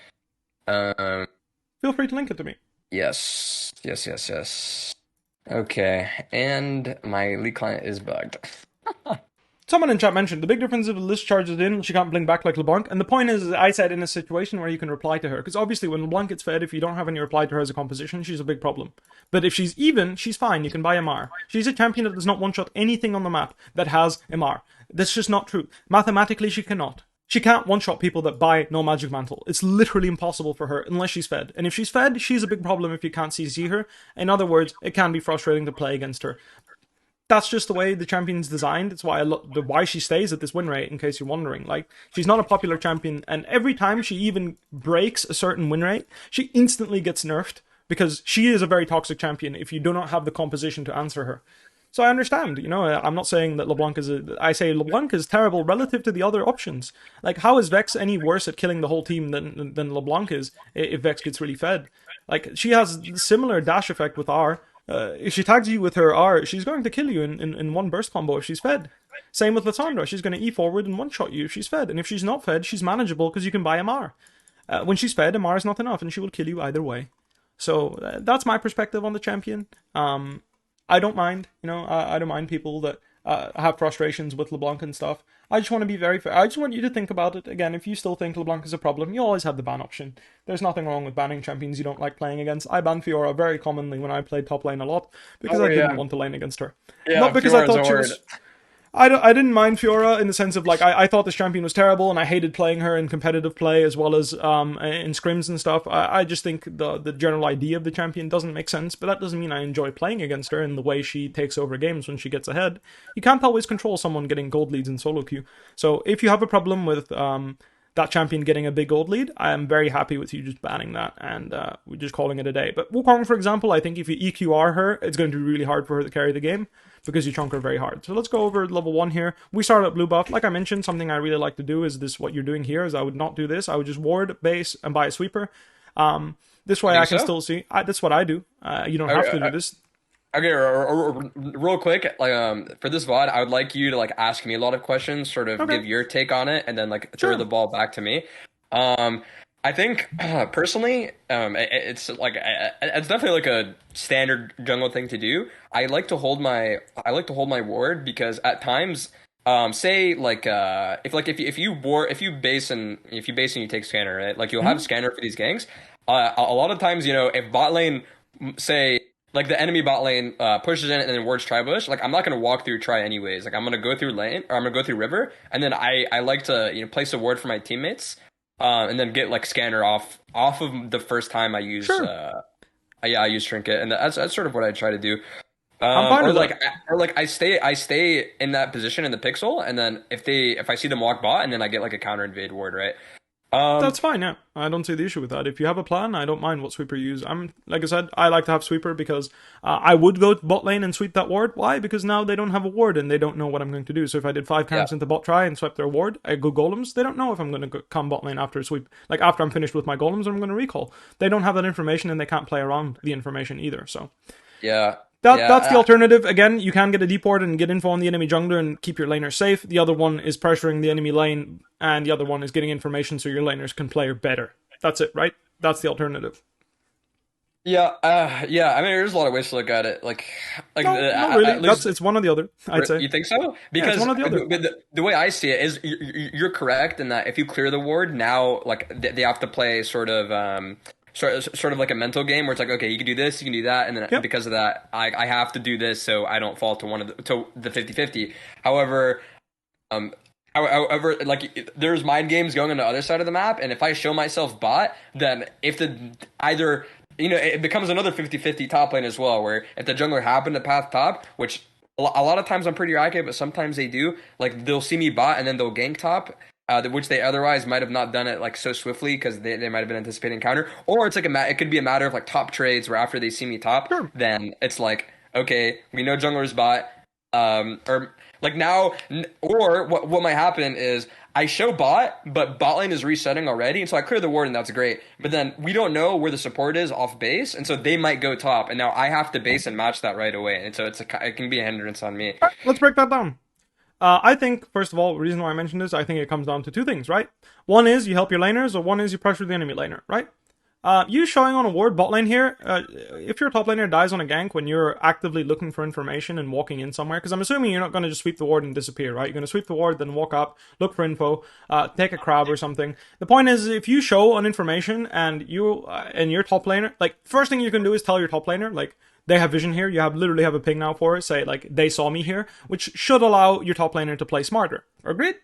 Feel free to link it to me. Yes. Okay, and my League client is bugged. Someone in chat mentioned the big difference if the list charges in, she can't blink back like LeBlanc. And the point is, I said in a situation where you can reply to her, because obviously when LeBlanc gets fed, if you don't have any reply to her as a composition, she's a big problem. But if she's even, she's fine. You can buy MR. She's a champion that does not one-shot anything on the map that has MR. That's just not true. Mathematically, she cannot. She can't one-shot people that buy no magic mantle. It's literally impossible for her unless she's fed. And if she's fed, she's a big problem if you can't CC her. In other words, it can be frustrating to play against her. That's just the way the champion's designed. It's why she stays at this win rate, in case you're wondering. Like, she's not a popular champion, and every time she even breaks a certain win rate, she instantly gets nerfed, because she is a very toxic champion if you do not have the composition to answer her. So I understand, I'm not saying that LeBlanc I say LeBlanc is terrible relative to the other options. Like, how is Vex any worse at killing the whole team than LeBlanc is if Vex gets really fed? Like, she has similar dash effect with R. If she tags you with her R, she's going to kill you in one burst combo if she's fed. Same with Lissandra, she's going to E forward and one-shot you if she's fed. And if she's not fed, she's manageable because you can buy MR. When she's fed, MR is not enough and she will kill you either way. So that's my perspective on the champion. I don't mind, I don't mind people that have frustrations with LeBlanc and stuff. I just want to be very fair. I just want you to think about it. Again, if you still think LeBlanc is a problem, you always have the ban option. There's nothing wrong with banning champions you don't like playing against. I banned Fiora very commonly when I played top lane a lot, because I didn't want to lane against her. Yeah, Not because I thought she was... I didn't mind Fiora in the sense of, like, I thought this champion was terrible and I hated playing her in competitive play as well as in scrims and stuff. I just think the general idea of the champion doesn't make sense, but that doesn't mean I enjoy playing against her in the way she takes over games when she gets ahead. You can't always control someone getting gold leads in solo queue. So if you have a problem with that champion getting a big gold lead, I am very happy with you just banning that and we're just calling it a day. But Wukong, for example, I think if you EQR her, it's going to be really hard for her to carry the game, because you chunk her very hard. So let's go over level 1 here. We start at blue buff. Like I mentioned, something I really like to do is this, what you're doing here, is I would not do this. I would just ward, base, and buy a sweeper. This way I can still see. That's what I do. You don't have to do this. Okay, real quick, like for this VOD, I would like you to like ask me a lot of questions, sort of give your take on it, and then like throw the ball back to me. I think personally, it's like it's definitely like a standard jungle thing to do. I like to hold my ward, because at times, say like if you base and you take scanner, right? Like you'll have scanner for these ganks. A lot of times, if bot lane, say, like the enemy bot lane pushes in and then wards tri-bush, like I'm not gonna walk through tri anyways. Like I'm gonna go through lane, or I'm gonna go through river, and then I like to place a ward for my teammates, and then get like scanner off of the first time I use I use trinket, and that's sort of what I try to do. I'm fine with like I stay in that position in the pixel, and then if I see them walk bot, and then I get like a counter invade ward, right? That's fine, yeah. I don't see the issue with that. If you have a plan, I don't mind what sweeper you use. Like I said, I like to have sweeper because I would go bot lane and sweep that ward. Why? Because now they don't have a ward and they don't know what I'm going to do. So if I did 5 camps into bot try and swept their ward, I go golems, they don't know if I'm going to come bot lane after a sweep. Like after I'm finished with my golems, I'm going to recall. They don't have that information and they can't play around the information either, so... Yeah. That's the alternative. Again, you can get a deep ward and get info on the enemy jungler and keep your laner safe. The other one is pressuring the enemy lane, and the other one is getting information so your laners can play better. That's it, right? That's the alternative. Yeah. I mean, there's a lot of ways to look at it. Like no, not really. It's one or the other, I'd say. You think so? Because it's one or the other. The way I see it is, you're correct in that if you clear the ward, now like they have to play sort of sort of like a mental game where it's like, okay, you can do this, you can do that, and then Yep. because of that, I have to do this so I don't fall to the 50-50. However, um, however, like there's mind games going on the other side of the map, and if I show myself bot, then if the either it becomes another 50-50 top lane as well, where if the jungler happened to path top, which a lot of times I'm pretty accurate, but sometimes they do, like they'll see me bot and then they'll gank top. Which they otherwise might have not done it like so swiftly because they might have been anticipating counter, or it's like it could be a matter of like top trades where after they see me top, Sure. then it's like, okay, we know jungler's bot, or like now, or what might happen is I show bot, but bot lane is resetting already, and so I clear the ward and that's great, but then we don't know where the support is off base, and so they might go top, and now I have to base and match that right away, and so it can be a hindrance on me. All right, let's break that down. I think, first of all, the reason why I mentioned this, I think it comes down to two things, right? One is you help your laners, or one is you pressure the enemy laner, right? You showing on a ward bot lane here, if your top laner dies on a gank when you're actively looking for information and walking in somewhere, because I'm assuming you're not going to just sweep the ward and disappear, right? You're going to sweep the ward, then walk up, look for info, take a crab or something. The point is, if you show on information and you and your top laner, like, first thing you can do is tell your top laner, like, they have vision here. You literally have a ping now for it. Say, like, they saw me here, which should allow your top laner to play smarter. Agreed?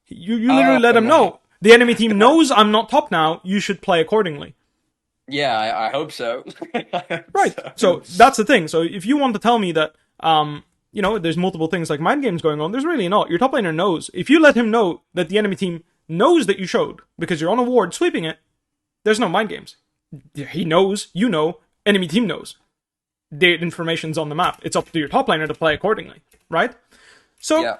You literally let them know. The enemy team knows I'm not top now. You should play accordingly. Yeah, I hope so. Right. So that's the thing. So if you want to tell me that, there's multiple things like mind games going on, there's really not. Your top laner knows. If you let him know that the enemy team knows that you showed because you're on a ward sweeping it, there's no mind games. He knows, you know, enemy team knows. The information's on the map. It's up to your top laner to play accordingly, right? So Yeah.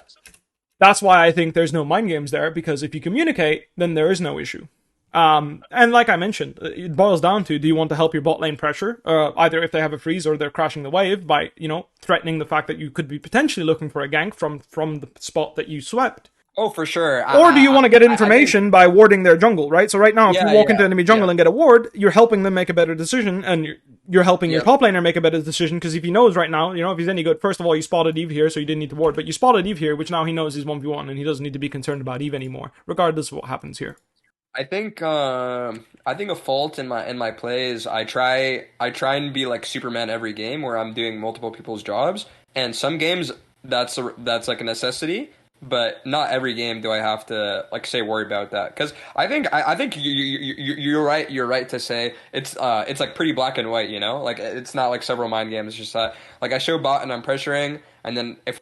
That's why I think there's no mind games there, because if you communicate, then there is no issue. And like I mentioned, it boils down to, do you want to help your bot lane pressure, either if they have a freeze or they're crashing the wave by, threatening the fact that you could be potentially looking for a gank from the spot that you swept? Oh, for sure. Or do you want to get information by warding their jungle, right? So right now, if you walk into enemy jungle and get a ward, you're helping them make a better decision, and you're helping your top laner make a better decision, because if he knows right now, if he's any good, first of all, you spotted Eve here, so you didn't need to ward, but you spotted Eve here, which now he knows he's 1v1, and he doesn't need to be concerned about Eve anymore, regardless of what happens here. I think a fault in my play is I try and be like Superman every game where I'm doing multiple people's jobs, and some games that's like a necessity. But not every game do I have to worry about that, because I think you're right. You're right to say it's like pretty black and white. Like it's not like several mind games. It's just that like I show bot and I'm pressuring, and then if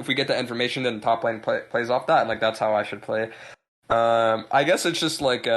we get the information, then top lane plays off that, and like that's how I should play. I guess it's just like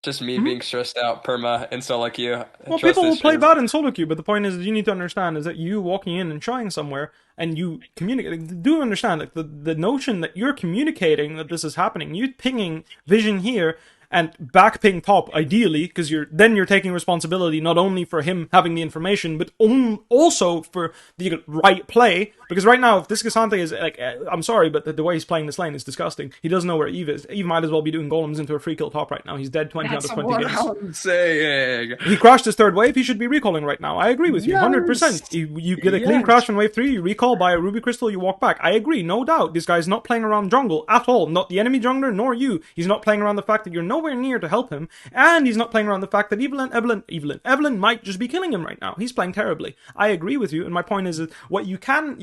just me being stressed out perma and solo queue. Well, people will play bad in solo queue, but the point is you need to understand is that you walking in and trying somewhere and you communicate. Do understand like the notion that you're communicating that this is happening. You pinging vision here and back ping top ideally, because you're taking responsibility not only for him having the information but also for the right play. Because right now, if this Cassante is like, I'm sorry, but the way he's playing this lane is disgusting. He doesn't know where Eve is. Eve might as well be doing golems into a free kill top right now. He's dead 20 out of 20 games. I'm saying. He crashed his third wave. He should be recalling right now. I agree with you, 100%. You get a clean crash on wave 3. You recall by a ruby crystal. You walk back. I agree, no doubt. This guy's not playing around jungle at all. Not the enemy jungler nor you. He's not playing around the fact that you're nowhere near to help him, and he's not playing around the fact that Evelyn might just be killing him right now. He's playing terribly. I agree with you, and my point is what you can't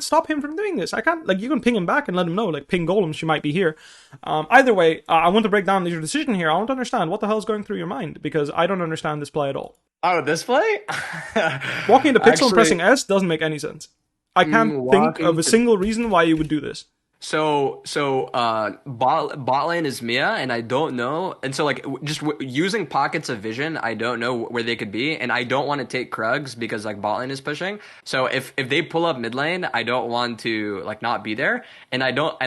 stop him from doing this. I can't, like, you can ping him back and let him know, like, ping golems, she might be here. Either way, I want to break down your decision here. I want to understand what the hell is going through your mind, because I don't understand this play at all. Oh, this play? Walking into pixel and pressing S doesn't make any sense. I can't think of a single reason why you would do this. So bot lane is Mia, and I don't know, and so like just using pockets of vision, I don't know where they could be, and I don't want to take Krugs because like bot lane is pushing. So if they pull up mid lane, I don't want to like not be there, and I don't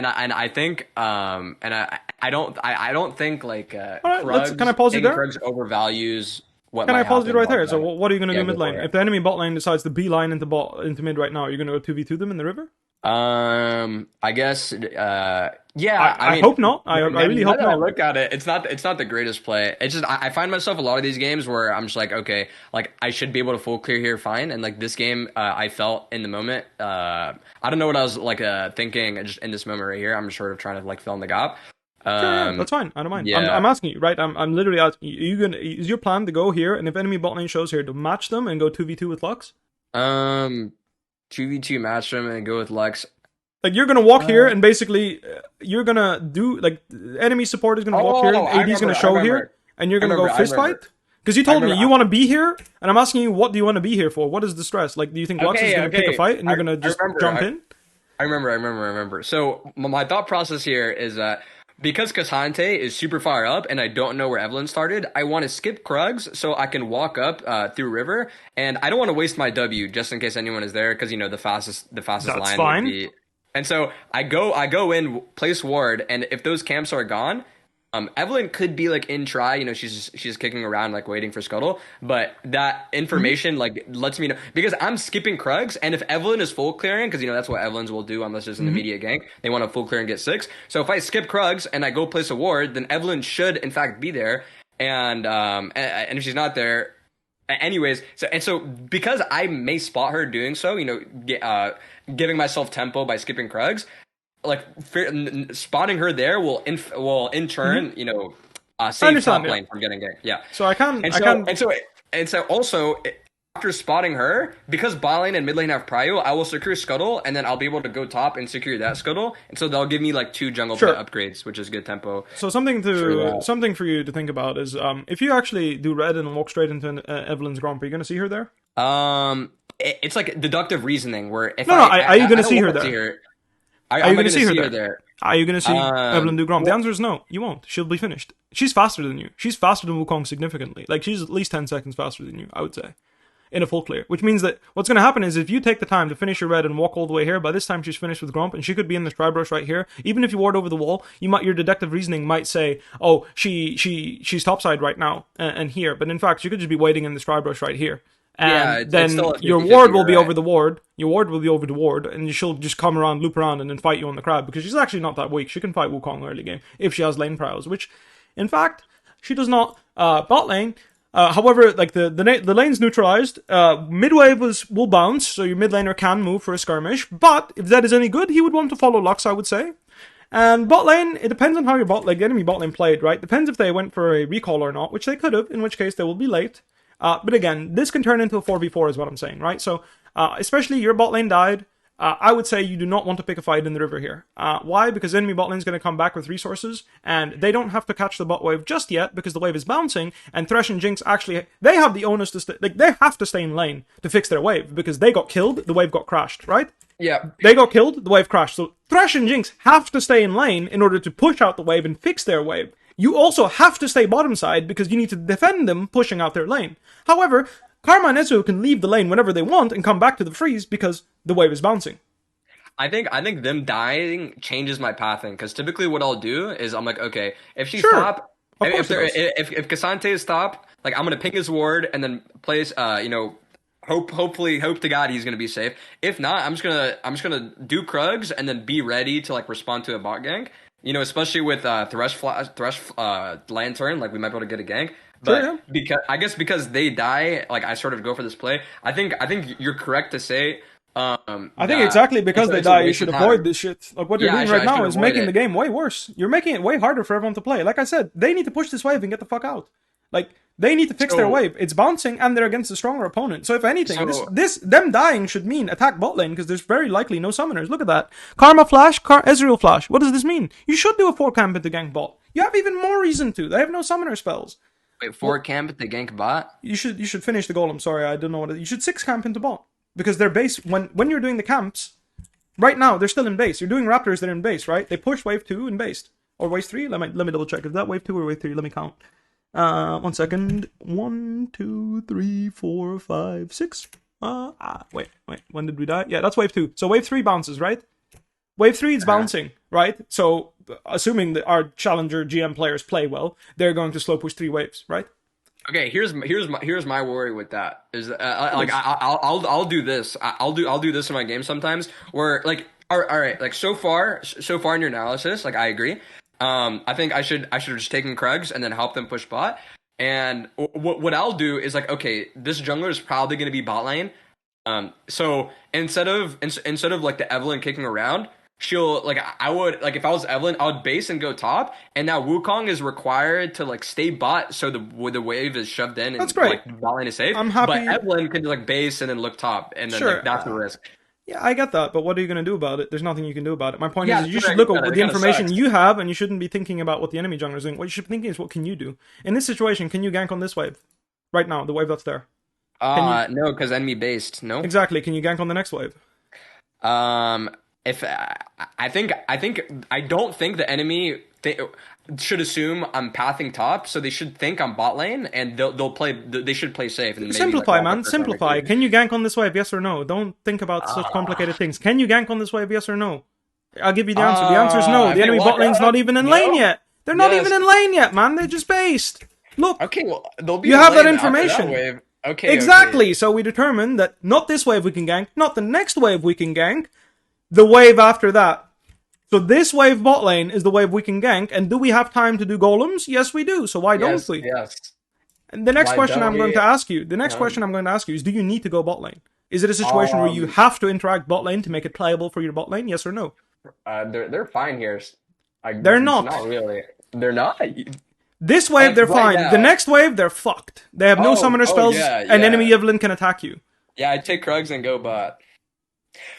think like Krugs, can I pause you there? Krugs overvalues. Can I pause you right there? So what are you going to do mid lane? If the enemy bot lane decides to beeline into mid right now, are you going to go 2v2 them in the river? I guess, yeah. I hope not. I really hope not. I look at it, it's not the greatest play. It's just I find myself a lot of these games where I'm just like, okay, like I should be able to full clear here, fine. And like this game, I felt in the moment, I don't know what I was like thinking just in this moment right here. I'm sort of trying to like fill in the gap. Sure, yeah, that's fine. I don't mind. Yeah. I'm asking you, right? I'm literally asking you. Is your plan to go here, and if enemy bot lane shows here, to match them and go 2v2 with Lux? Um, 2v2 match them and go with Lux. Like you're gonna walk here, and basically you're gonna do like enemy support is gonna walk here, and AD's gonna show here, and you're gonna go fist fight. Because you told me you want to be here, and I'm asking you, what do you want to be here for? What is the stress? Like, do you think Lux is gonna pick a fight, and you're gonna just jump in? I remember. So my thought process here is that because Cassante is super far up and I don't know where Evelyn started, I want to skip Krugs so I can walk up through River, and I don't want to waste my W just in case anyone is there, because you know the fastest line would be. And so I go in, place ward, and if those camps are gone, Evelyn could be like in try, you know, she's kicking around like waiting for Scuttle, but that information like lets me know, because I'm skipping Krugs, and if Evelyn is full clearing, because you know that's what Evelyns will do unless there's an immediate gank, they want to full clear and get 6. So if I skip Krugs and I go place a ward, then Evelyn should in fact be there, and if she's not there, anyways, so because I may spot her doing so, you know, giving myself tempo by skipping Krugs, like spotting her there will in turn, you know, save top lane from getting ganked. Yeah. So I can. And so also after spotting her, because bot lane and mid lane have prio, I will secure Scuttle, and then I'll be able to go top and secure that Scuttle, and so they'll give me like 2 jungle pit upgrades, which is good tempo. So something for you to think about is if you actually do red and walk straight into Evelyn's Gromp, are you gonna see her there? It's like deductive reasoning where if are you gonna see her there? Are you going to see her there? Are you going to see Evelyn do Gromp? The answer is no, you won't. She'll be finished. She's faster than you. She's faster than Wukong significantly. Like, she's at least 10 seconds faster than you, I would say, in a full clear. Which means that what's going to happen is if you take the time to finish your red and walk all the way here, by this time she's finished with Gromp, and she could be in the Strybrush right here. Even if you ward over the wall, your deductive reasoning might say, oh, she's topside right now and here. But in fact, she could just be waiting in the Strybrush right here. And then your ward will be over the ward. Your ward will be over the ward, and she'll just come around, loop around, and then fight you on the crab, because she's actually not that weak. She can fight Wukong early game if she has lane prowess, which, in fact, she does not. Bot lane, however, like the lane's neutralized. Mid wave will bounce, so your mid laner can move for a skirmish. But if that is any good, he would want to follow Lux, I would say. And bot lane, it depends on how your enemy bot lane played, right? Depends if they went for a recall or not, which they could have, in which case they will be late. But again, this can turn into a 4v4 is what I'm saying, right? So, especially your bot lane died, I would say you do not want to pick a fight in the river here. Why? Because enemy bot lane is going to come back with resources, and they don't have to catch the bot wave just yet, because the wave is bouncing, and Thresh and Jinx actually, they have the onus to they have to stay in lane to fix their wave, because they got killed, the wave got crashed, right? Yeah. They got killed, the wave crashed. So Thresh and Jinx have to stay in lane in order to push out the wave and fix their wave. You also have to stay bottom side because you need to defend them pushing out their lane. However, Karma and Ezu can leave the lane whenever they want and come back to the freeze because the wave is bouncing. I think them dying changes my pathing, because typically what I'll do is I'm like, okay, if she's top, if Cassante is top, like I'm gonna ping his ward and then place, you know, hope to God he's gonna be safe. If not, I'm just gonna do Krugs and then be ready to like respond to a bot gank. You know, especially with Thresh Lantern, like we might be able to get a gank. But because they die, like I sort of go for this play. I think you're correct to say. I think exactly because they die, you should avoid this shit. Like what you're doing right now is making the game way worse. You're making it way harder for everyone to play. Like I said, they need to push this wave and get the fuck out. Like they need to fix their wave. It's bouncing and they're against a stronger opponent. So if anything, them dying should mean attack bot lane, because there's very likely no summoners. Look at that. Karma flash, Ezreal flash. What does this mean? You should do a 4 camp into gank bot. You have even more reason to. They have no summoner spells. Wait, 4 camp at the gank bot? You should finish the golem. Sorry, I don't know you should 6 camp into bot. Because they're base, when you're doing the camps, right now, they're still in base. You're doing Raptors, they're in base, right? They push wave 2 in base. Or wave 3? Let me double check. Is that wave 2 or wave 3? Let me count. 1 second. 1, 2, 3, 4, 5, 6. Wait. When did we die? Yeah, that's wave 2. So wave 3 bounces, right? Wave 3 is bouncing, right? So, assuming that our challenger GM players play well, they're going to slow push 3 waves, right? Okay, here's my worry with that is like I'll do this. I'll do this in my game sometimes where like all right, like so far in your analysis, like I agree. I think I should have just taken Krugs and then help them push bot. And what I'll do is like, okay, this jungler is probably going to be bot lane. So instead of like the Evelyn kicking around, she'll like I would like if I was Evelyn, I would base and go top, and now Wukong is required to like stay bot so the wave is shoved in That's and great. like the bot lane is safe. I'm But happy. Evelyn can like base and then look top, and then like Sure. that's the risk. Yeah, I get that, but what are you going to do about it? There's nothing you can do about it. My point Yeah, is that's you what I should mean look at about it. what It the kind of information sucks. you have, and you shouldn't be thinking about what the enemy jungler is doing. What you should be thinking is what can you do? In this situation, can you gank on this wave? Right now, the wave that's there. Can you No, because enemy based. No. exactly? Can you gank on the next wave? Um, if I don't think the enemy should assume I'm pathing top, so they should think I'm bot lane, and they'll play. They should play safe and maybe like Simplify, walk up man. for some Simplify. reason. Can you gank on this wave? Yes or no? Don't think about such complicated things. Can you gank on this wave? Yes or no? I'll give you the answer. The answer is no. I The mean, enemy walk bot lane's up. not even in lane No. yet. They're not even Yes. in lane yet, man. They're just based. Look, Okay. Well, they'll be you in have that lane after information. wave. Okay. Exactly. So we determined that not this wave we can gank, not the next wave we can gank, the wave after that. So this wave bot lane is the wave we can gank, and do we have time to do golems? Yes, we do. So why don't Yes. we? Yes. And the next Why question don't I'm going we? to ask you, the next Um. question I'm going to ask you is, do you need to go bot lane? Is it a situation where you um have to interact bot lane to make it playable for your bot lane? Yes or no? they're fine here. They're It's not. not really. They're not. This wave, they're Right fine. The now. next wave, they're fucked. They have no summoner Oh spells, yeah, and enemy yeah. Evelyn can attack you. Yeah, I take Krugs and go bot.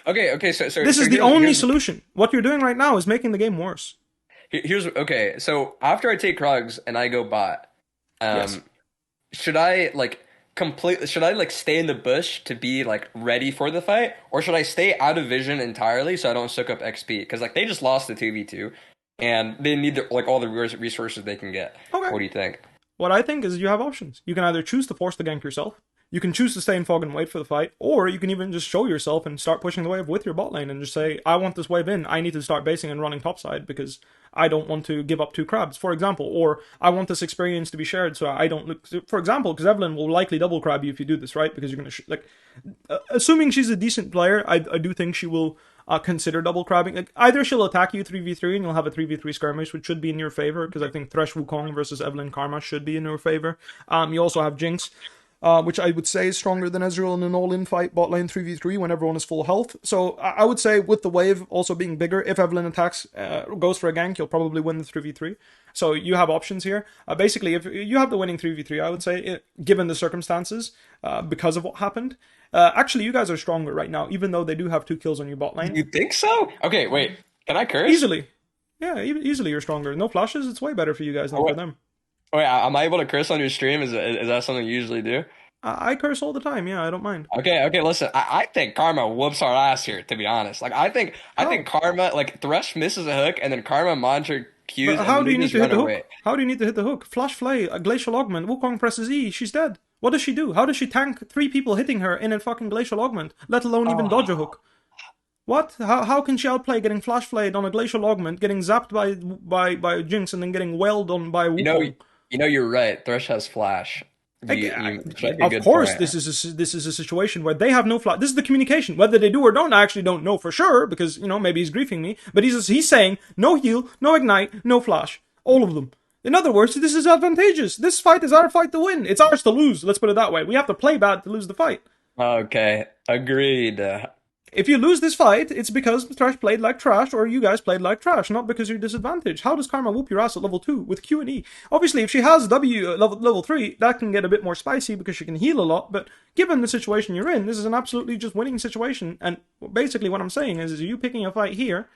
Okay, This so is the only solution. What you're doing right now is making the game worse. here's okay. So after I take Krugs and I go bot, Yes. um, should I like should I like stay in the bush to be like ready for the fight, or should I stay out of vision entirely so I don't soak up XP? Because like they just lost the 2v2, and they need like all the resources they can get. Okay. What do you think? What I think is you have options. You can either choose to force the gank yourself, you can choose to stay in fog and wait for the fight, or you can even just show yourself and start pushing the wave with your bot lane and just say, I want this wave in, I need to start basing and running topside because I don't want to give up two crabs, for example, or I want this experience to be shared so I don't look, for example, because Evelyn will likely double crab you if you do this, right? Because you're going to, assuming she's a decent player, I do think she will consider double crabbing. Like either she'll attack you 3v3 and you'll have a 3v3 skirmish, which should be in your favor because I think Thresh Wukong versus Evelyn Karma should be in your favor. You also have Jinx, which I would say is stronger than Ezreal in an all-in fight bot lane 3v3 when everyone is full health. So I would say with the wave also being bigger, if Evelyn attacks, goes for a gank, you'll probably win the 3v3. So you have options here. Basically, if you have the winning 3v3, I would say, given the circumstances, because of what happened. Actually, you guys are stronger right now, even though they do have 2 kills on your bot lane. You think so? Okay, wait. Can I curse? Easily. Yeah, easily you're stronger. No flashes, it's way better for you guys than for them. Wait, am I able to curse on your stream? Is that something you usually do? I curse all the time, yeah, I don't mind. Okay. Listen, I think Karma whoops our ass here. To be honest, like I think Karma like Thresh misses a hook and then Karma monitor Qs But how and do they you need just to hit run the away. hook? How do you need to hit the hook? Flash Flay, a Glacial Augment, Wukong presses E, she's dead. What does she do? How does she tank 3 people hitting her in a fucking Glacial Augment, let alone even dodge a hook? What? How can she outplay getting Flash Flayed on a Glacial Augment, getting zapped by Jinx, and then getting wailed on by Wukong? You're right. Thresh has flash. Of course, this is a situation where they have no flash. This is the communication. Whether they do or don't, I actually don't know for sure because maybe he's griefing me. But he's saying no heal, no ignite, no flash, all of them. In other words, this is advantageous. This fight is our fight to win. It's ours to lose. Let's put it that way. We have to play bad to lose the fight. Okay, agreed. If you lose this fight, it's because Thresh played like trash or you guys played like trash, not because you're disadvantaged. How does Karma whoop your ass at level 2 with Q and E? Obviously, if she has W level 3, that can get a bit more spicy because she can heal a lot, but given the situation you're in, this is an absolutely just winning situation, and basically what I'm saying is you picking a fight here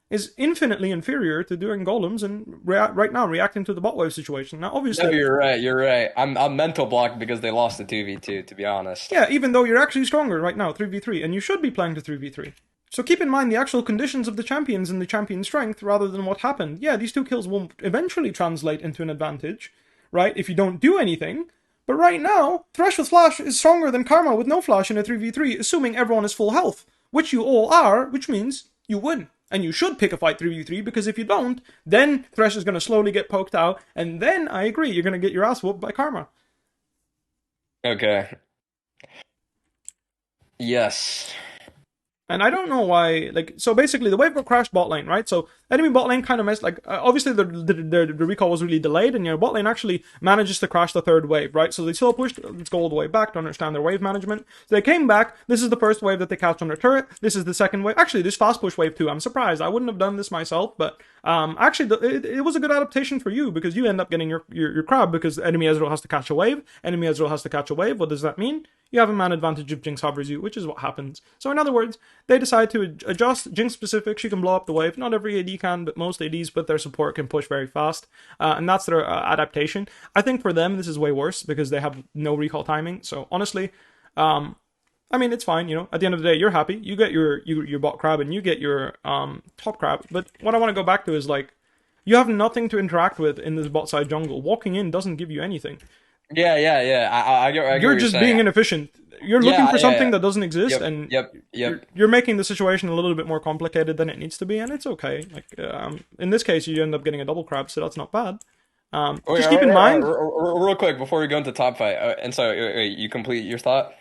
is infinitely inferior to doing golems and right now reacting to the bot wave situation. Now, obviously... No, you're right. I'm mental blocked because they lost the 2v2, to be honest. Yeah, even though you're actually stronger right now, 3v3, and you should be playing to 3v3. So keep in mind the actual conditions of the champions and the champion strength rather than what happened. Yeah, these 2 kills will eventually translate into an advantage, right, if you don't do anything. But right now, Thresh with Flash is stronger than Karma with no Flash in a 3v3, assuming everyone is full health, which you all are, which means you win. And you should pick a fight 3v3, because if you don't, then Thresh is going to slowly get poked out, and then, I agree, you're going to get your ass whooped by Karma. Okay. Yes. And I don't know why, so basically the wave got crashed bot lane, right? So enemy bot lane kind of missed. Like, obviously the recall was really delayed, and bot lane actually manages to crash the third wave, right? So they still pushed. Let's go all the way back to understand their wave management. So they came back. This is the first wave that they catch on their turret. This is the second wave. Actually, this fast push wave too. I'm surprised. I wouldn't have done this myself, but actually, it was a good adaptation for you because you end up getting your crab because enemy Ezreal has to catch a wave. Enemy Ezreal has to catch a wave. What does that mean? You have a man advantage if Jinx hovers you, which is what happens. So in other words, they decide to adjust Jinx specific. She can blow up the wave. Not every AD can, but most ADs with their support can push very fast. And that's their adaptation. I think for them, this is way worse because they have no recall timing. So honestly, I mean, it's fine, At the end of the day, you're happy. You get your bot crab and you get your top crab. But what I want to go back to is, like, you have nothing to interact with in this bot side jungle. Walking in doesn't give you anything. Yeah. I get You're what just you're being saying. inefficient. You're looking for something that doesn't exist, and Yep. you're making the situation a little bit more complicated than it needs to be, and it's okay. Like, in this case, you end up getting a double crab, so that's not bad. Just keep in mind. Real quick before we go into top fight, and so you complete your thought.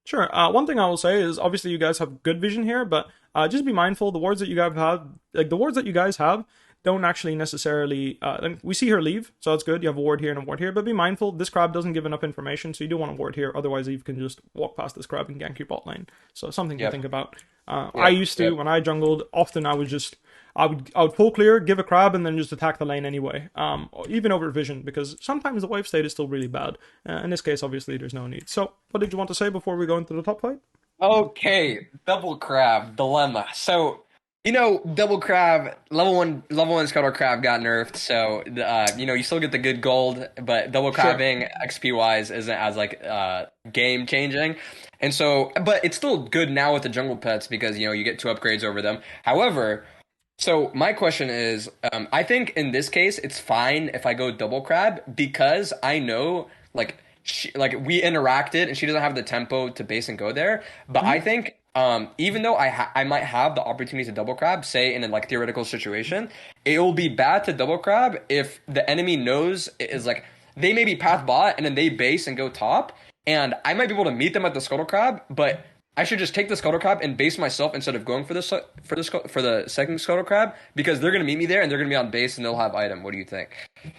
Sure. One thing I will say is obviously you guys have good vision here, but just be mindful the wards that you guys have, like the wards that you guys have, don't actually necessarily. We see her leave, so that's good. You have a ward here and a ward here, but be mindful this crab doesn't give enough information, so you do want a ward here. Otherwise, Eve can just walk past this crab and gank your bot lane. So something to think about. I used to when I jungled. Often I would full clear, give a crab, and then just attack the lane anyway. Even over vision, because sometimes the wave state is still really bad. In this case, obviously, there's no need. So, what did you want to say before we go into the top fight? Okay, double crab dilemma. So, double crab level one Scuttle crab got nerfed. So, you still get the good gold, but double crabbing XP wise isn't as like game changing. And so, but it's still good now with the jungle pets because you get 2 upgrades over them. However, so my question is, I think in this case it's fine if I go double crab because I know we interacted and she doesn't have the tempo to base and go there. But I think even though I might have the opportunity to double crab, say in a theoretical situation, it will be bad to double crab if the enemy knows is they may be path bot and then they base and go top, and I might be able to meet them at the scuttle crab, but I should just take the scuttle crab and base myself instead of going for the second scuttle crab because they're gonna meet me there and they're gonna be on base and they'll have item. What do you think?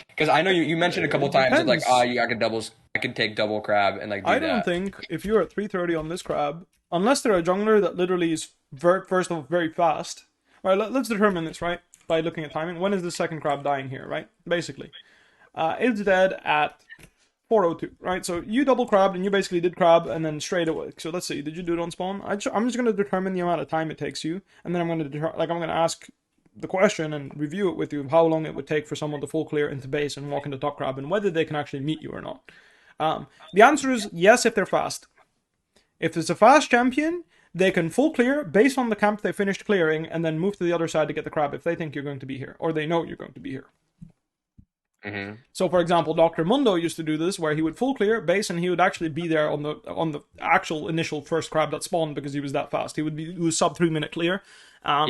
Because I know you mentioned a couple times that I can take double crab and do that. I don't think if you're at 330 on this crab, unless they're a jungler that literally is first of all very fast. All right, let's determine this right by looking at timing. When is the second crab dying here? Right, basically, it's dead at 402, right? So you double crabbed and you basically did crab and then straight away. So let's see, did you do it on spawn? I'm just going to determine the amount of time it takes you, and then I'm going to ask the question and review it with you of how long it would take for someone to full clear into base and walk into top crab and whether they can actually meet you or not. The answer is yes if they're fast. If it's a fast champion, they can full clear based on the camp they finished clearing and then move to the other side to get the crab if they think you're going to be here or they know you're going to be here. Mm-hmm. So, for example, Dr. Mundo used to do this, where he would full clear base, and he would actually be there on the actual initial first crab that spawned because he was that fast. He was sub 3 minute clear. I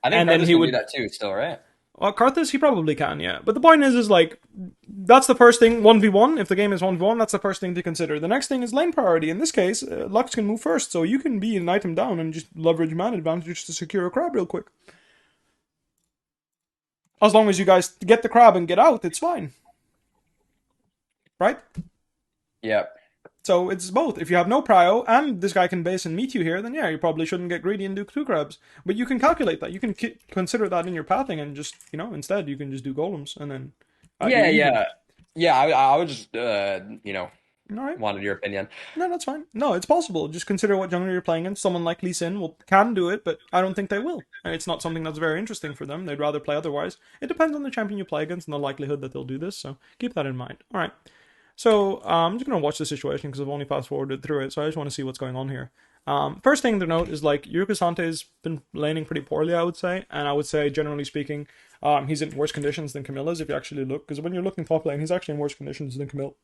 think Karthus can do that too, still, right? Well, Karthus, he probably can, yeah. But the point is that's the first thing. 1v1, if the game is 1v1, that's the first thing to consider. The next thing is lane priority. In this case, Lux can move first, so you can be an item down and just leverage man advantage to secure a crab real quick. As long as you guys get the crab and get out, it's fine. Right? Yep. So it's both. If you have no prio and this guy can base and meet you here, then yeah, you probably shouldn't get greedy and do 2 crabs. But you can calculate that. You can consider that in your pathing and just, instead you can just do golems and then... I would just, All right. wanted your opinion. No, that's fine. No, it's possible. Just consider what jungler you're playing in. Someone like Lee Sin can do it, but I don't think they will. And it's not something that's very interesting for them. They'd rather play otherwise. It depends on the champion you play against and the likelihood that they'll do this, so keep that in mind. All right. So I'm just going to watch the situation because I've only fast-forwarded through it, so I just want to see what's going on here. First thing to note is Yuka Sante's been laning pretty poorly, I would say, and I would say, generally speaking, he's in worse conditions than Camilla's if you actually look, because when you're looking top lane, he's actually in worse conditions than Camille.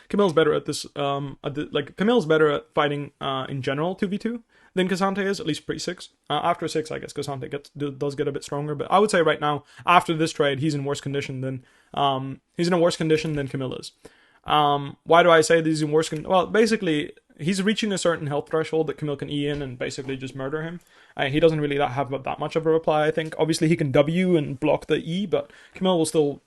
Camille's better at this, Camille's better at fighting in general 2v2 than Cassante is, at least pre-6. After 6, I guess Cassante does get a bit stronger, but I would say right now, after this trade, he's in worse condition than Camille is. Why do I say these in worse? Well, basically, he's reaching a certain health threshold that Camille can E in and basically just murder him. He doesn't really have that much of a reply, I think. Obviously, he can W and block the E, but Camille will still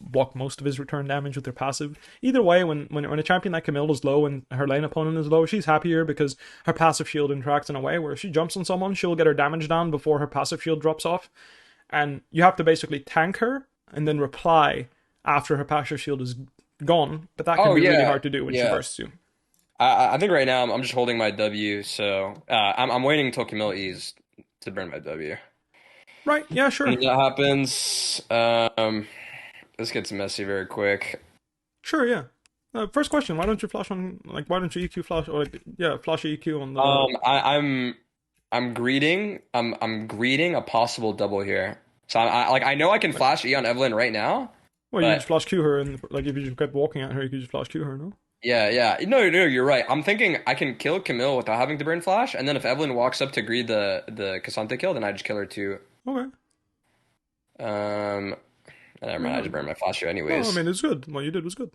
block most of his return damage with her passive. Either way, when a champion like Camille is low and her lane opponent is low, she's happier because her passive shield interacts in a way where if she jumps on someone, she'll get her damage down before her passive shield drops off. And you have to basically tank her and then reply after her passive shield is gone. But that can be really hard to do when she bursts you. I think right now I'm just holding my W, so I'm waiting until Camille E's to burn my W. Right, yeah, sure. When that happens, this gets messy very quick. Sure, yeah. First question, why don't you flash on, like, why don't you EQ flash, or, like, yeah, flash EQ on the... I'm greeting a possible double here. So I know I can flash E on Evelyn right now. Well, you just flash Q her, and, like, if you just kept walking at her, you could just flash Q her, no? Yeah. No, you're right. I'm thinking I can kill Camille without having to burn flash, and then if Evelyn walks up to greet the Cassante kill, then I just kill her too. Okay. Never mind. I just burned my flash here anyways. No, I mean, it's good. What you did was good.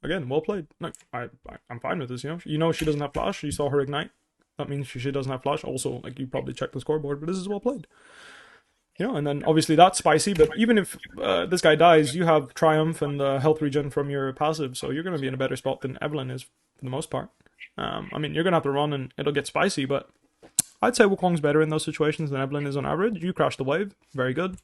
Again, well played. No, I'm fine with this. You know she doesn't have flash. You saw her ignite. That means she doesn't have flash. Also, like, you probably checked the scoreboard, but this is well played. And then obviously that's spicy, but even if this guy dies, you have Triumph and health regen from your passive, so you're going to be in a better spot than Evelyn is for the most part. I mean, you're going to have to run and it'll get spicy, but I'd say Wukong's better in those situations than Evelyn is on average. You crash the wave, very good.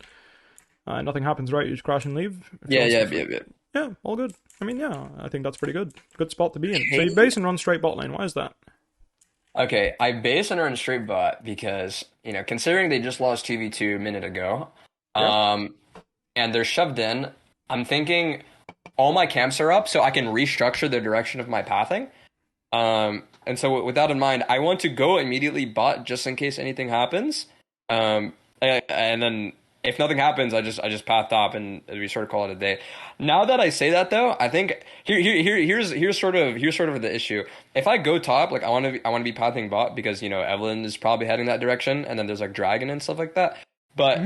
Nothing happens, right? You just crash and leave. Yeah, all good. I mean, yeah, I think that's pretty good. Good spot to be in. So you base and run straight bot lane. Why is that? Okay, I base and run straight bot because, considering they just lost 2v2 a minute ago, and they're shoved in, I'm thinking all my camps are up so I can restructure the direction of my pathing. And so with that in mind, I want to go immediately bot just in case anything happens. And then if nothing happens, I just path top and we sort of call it a day. Now that I say that though, I think here's sort of the issue. If I go top, like I want to be pathing bot because Evelyn is probably heading that direction, and then there's like dragon and stuff like that. But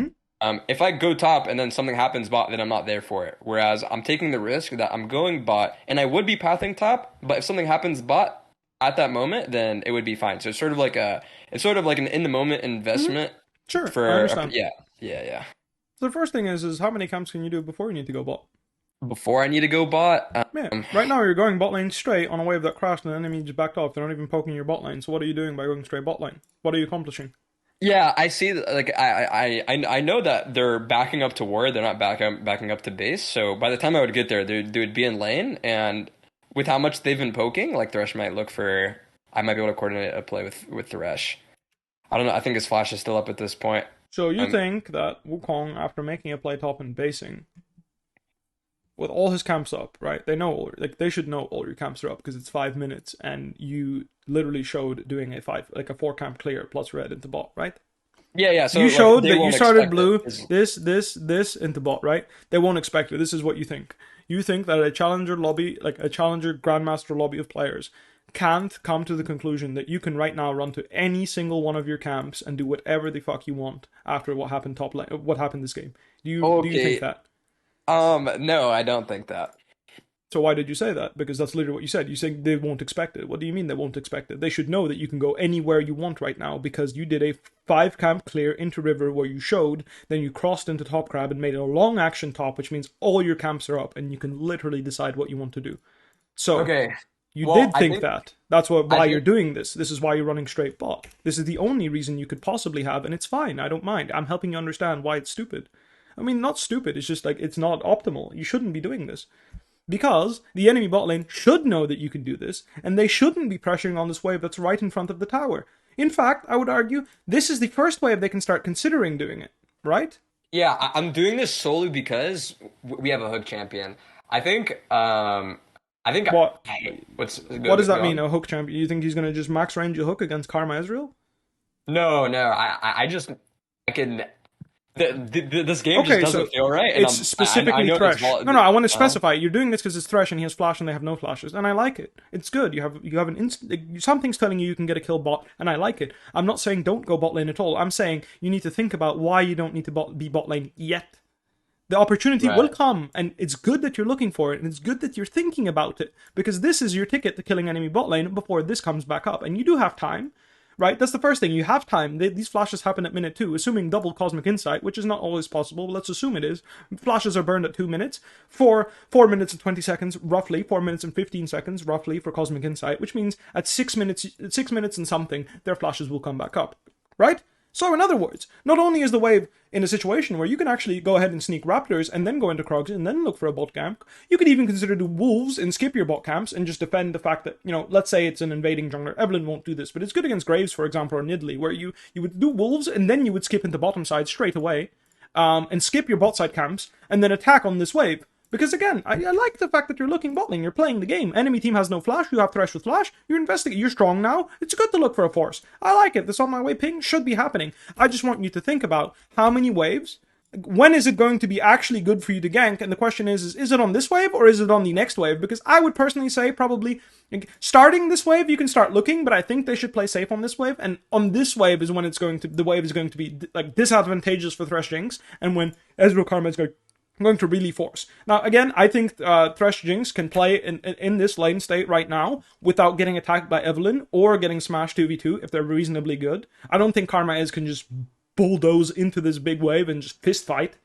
if I go top and then something happens bot, then I'm not there for it. Whereas I'm taking the risk that I'm going bot and I would be pathing top, but if something happens bot at that moment, then it would be fine. So it's sort of like an in the moment investment. Sure, I understand. Yeah. So the first thing is how many camps can you do before you need to go bot? Before I need to go bot? Right now you're going bot lane straight on a wave that crashed and the enemy just backed off. They're not even poking your bot lane. So what are you doing by going straight bot lane? What are you accomplishing? Yeah, I see. Like I know that they're backing up to ward. They're not backing up to base. So by the time I would get there, they would be in lane. And with how much they've been poking, like Thresh might look for. I might be able to coordinate a play with Thresh. I don't know. I think his flash is still up at this point. So you think that Wukong, after making a play top and basing, with all his camps up, right? They should know all your camps are up because it's 5 minutes, and you literally showed doing a 4 camp clear plus red into bot, right? Yeah. So you showed that you started blue, this into bot, right? They won't expect it. This is what you think. You think that a challenger lobby, like a challenger grandmaster lobby of players, can't come to the conclusion that you can right now run to any single one of your camps and do whatever the fuck you want after what happened top lane, what happened this game. Do you think that? No, I don't think that. So why did you say that? Because that's literally what you said. You said they won't expect it. What do you mean they won't expect it? They should know that you can go anywhere you want right now because you did a 5 camp clear into river where you showed, then you crossed into top crab and made a long action top, which means all your camps are up and you can literally decide what you want to do. So okay. You did think that. That's why you're doing this. This is why you're running straight bot. This is the only reason you could possibly have, and it's fine. I don't mind. I'm helping you understand why it's stupid. I mean, not stupid. It's just like, it's not optimal. You shouldn't be doing this. Because the enemy bot lane should know that you can do this, and they shouldn't be pressuring on this wave that's right in front of the tower. In fact, I would argue, this is the first wave they can start considering doing it. Right? Yeah, I'm doing this solely because we have a hook champion. I think... What does that mean, a hook champion? You think he's going to just max range a hook against Karma Ezreal? No. I can. This game just doesn't feel right. And it's specifically Thresh. No, I want to specify. You're doing this because it's Thresh and he has flash and they have no flashes, and I like it. It's good. You have an something's telling you can get a kill bot, and I like it. I'm not saying don't go bot lane at all. I'm saying you need to think about why you don't need to be bot lane yet. The opportunity will Right. come, and it's good that you're looking for it, and it's good that you're thinking about it, because this is your ticket to killing enemy bot lane before this comes back up. And you do have time, right? That's the first thing. You have time. These flashes happen at minute 2, assuming double Cosmic Insight, which is not always possible, but let's assume it is. Flashes are burned at 2 minutes, for 4 minutes and 20 seconds, roughly, 4 minutes and 15 seconds, roughly, for Cosmic Insight, which means at 6 minutes and something, their flashes will come back up, right? So, in other words, not only is the wave in a situation where you can actually go ahead and sneak Raptors and then go into Krogs and then look for a bot camp, you could even consider do Wolves and skip your bot camps and just defend the fact that, let's say it's an invading jungler. Evelyn won't do this, but it's good against Graves, for example, or Nidalee, where you would do Wolves and then you would skip into bottom side straight away, and skip your bot side camps and then attack on this wave. Because again, I like the fact that you're looking bot lane, you're playing the game. Enemy team has no flash, you have Thresh with flash, you're investigating, you're strong now. It's good to look for a force. I like it. This on my way ping should be happening. I just want you to think about how many waves, when is it going to be actually good for you to gank? And the question is it on this wave or is it on the next wave? Because I would personally say probably starting this wave, you can start looking, but I think they should play safe on this wave. And on this wave is when the wave is going to be like disadvantageous for Thresh Jinx, and when Ezreal Karma is going to really force. Now, again, I think Thresh Jinx can play in this lane state right now without getting attacked by Evelyn or getting smashed 2v2 if they're reasonably good. I don't think Karma Ez can just bulldoze into this big wave and just fist fight.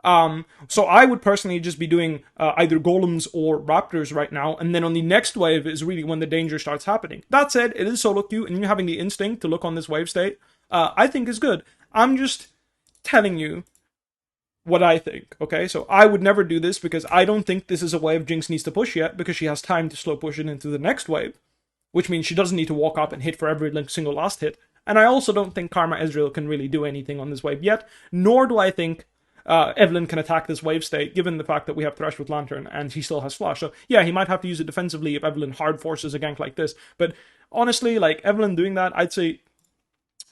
So I would personally just be doing either Golems or Raptors right now, and then on the next wave is really when the danger starts happening. That said, it is solo queue, and you having the instinct to look on this wave state, I think is good. I'm just telling you what I think, okay? So I would never do this because I don't think this is a wave Jinx needs to push yet, because she has time to slow push it into the next wave, which means she doesn't need to walk up and hit for every single last hit. And I also don't think Karma Ezreal can really do anything on this wave yet, nor do I think Evelyn can attack this wave state, given the fact that we have Thresh with Lantern and he still has Flash. So yeah, he might have to use it defensively if Evelyn hard forces a gank like this. But honestly, like, Evelyn doing that, I'd say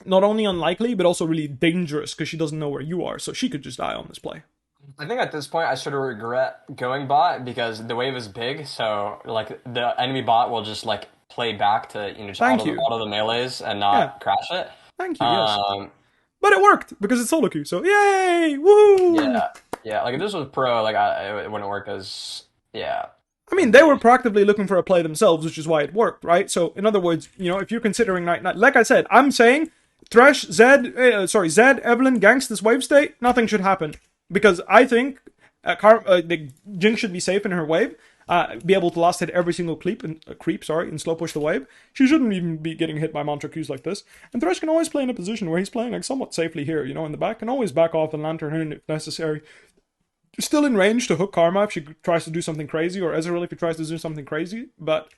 not only unlikely, but also really dangerous, because she doesn't know where you are, so she could just die on this play. I think at this point I sort of regret going bot because the wave is big, so like the enemy bot will just like play back to just auto the melees and not crash it. Thank you. Yes. But it worked because it's solo queue, so yay! Woo! Yeah. Like if this was pro, like it wouldn't work as I mean, they were proactively looking for a play themselves, which is why it worked, right? So, in other words, if you're considering like I said, I'm saying Thresh, Zed, Evelyn ganks this wave state, nothing should happen. Because I think the Jinx should be safe in her wave, be able to last hit every single creep, and slow push the wave. She shouldn't even be getting hit by mantra Qs like this. And Thresh can always play in a position where he's playing like somewhat safely here, in the back, and always back off and Lantern her if necessary. Still in range to hook Karma if she tries to do something crazy, or Ezreal if he tries to do something crazy, but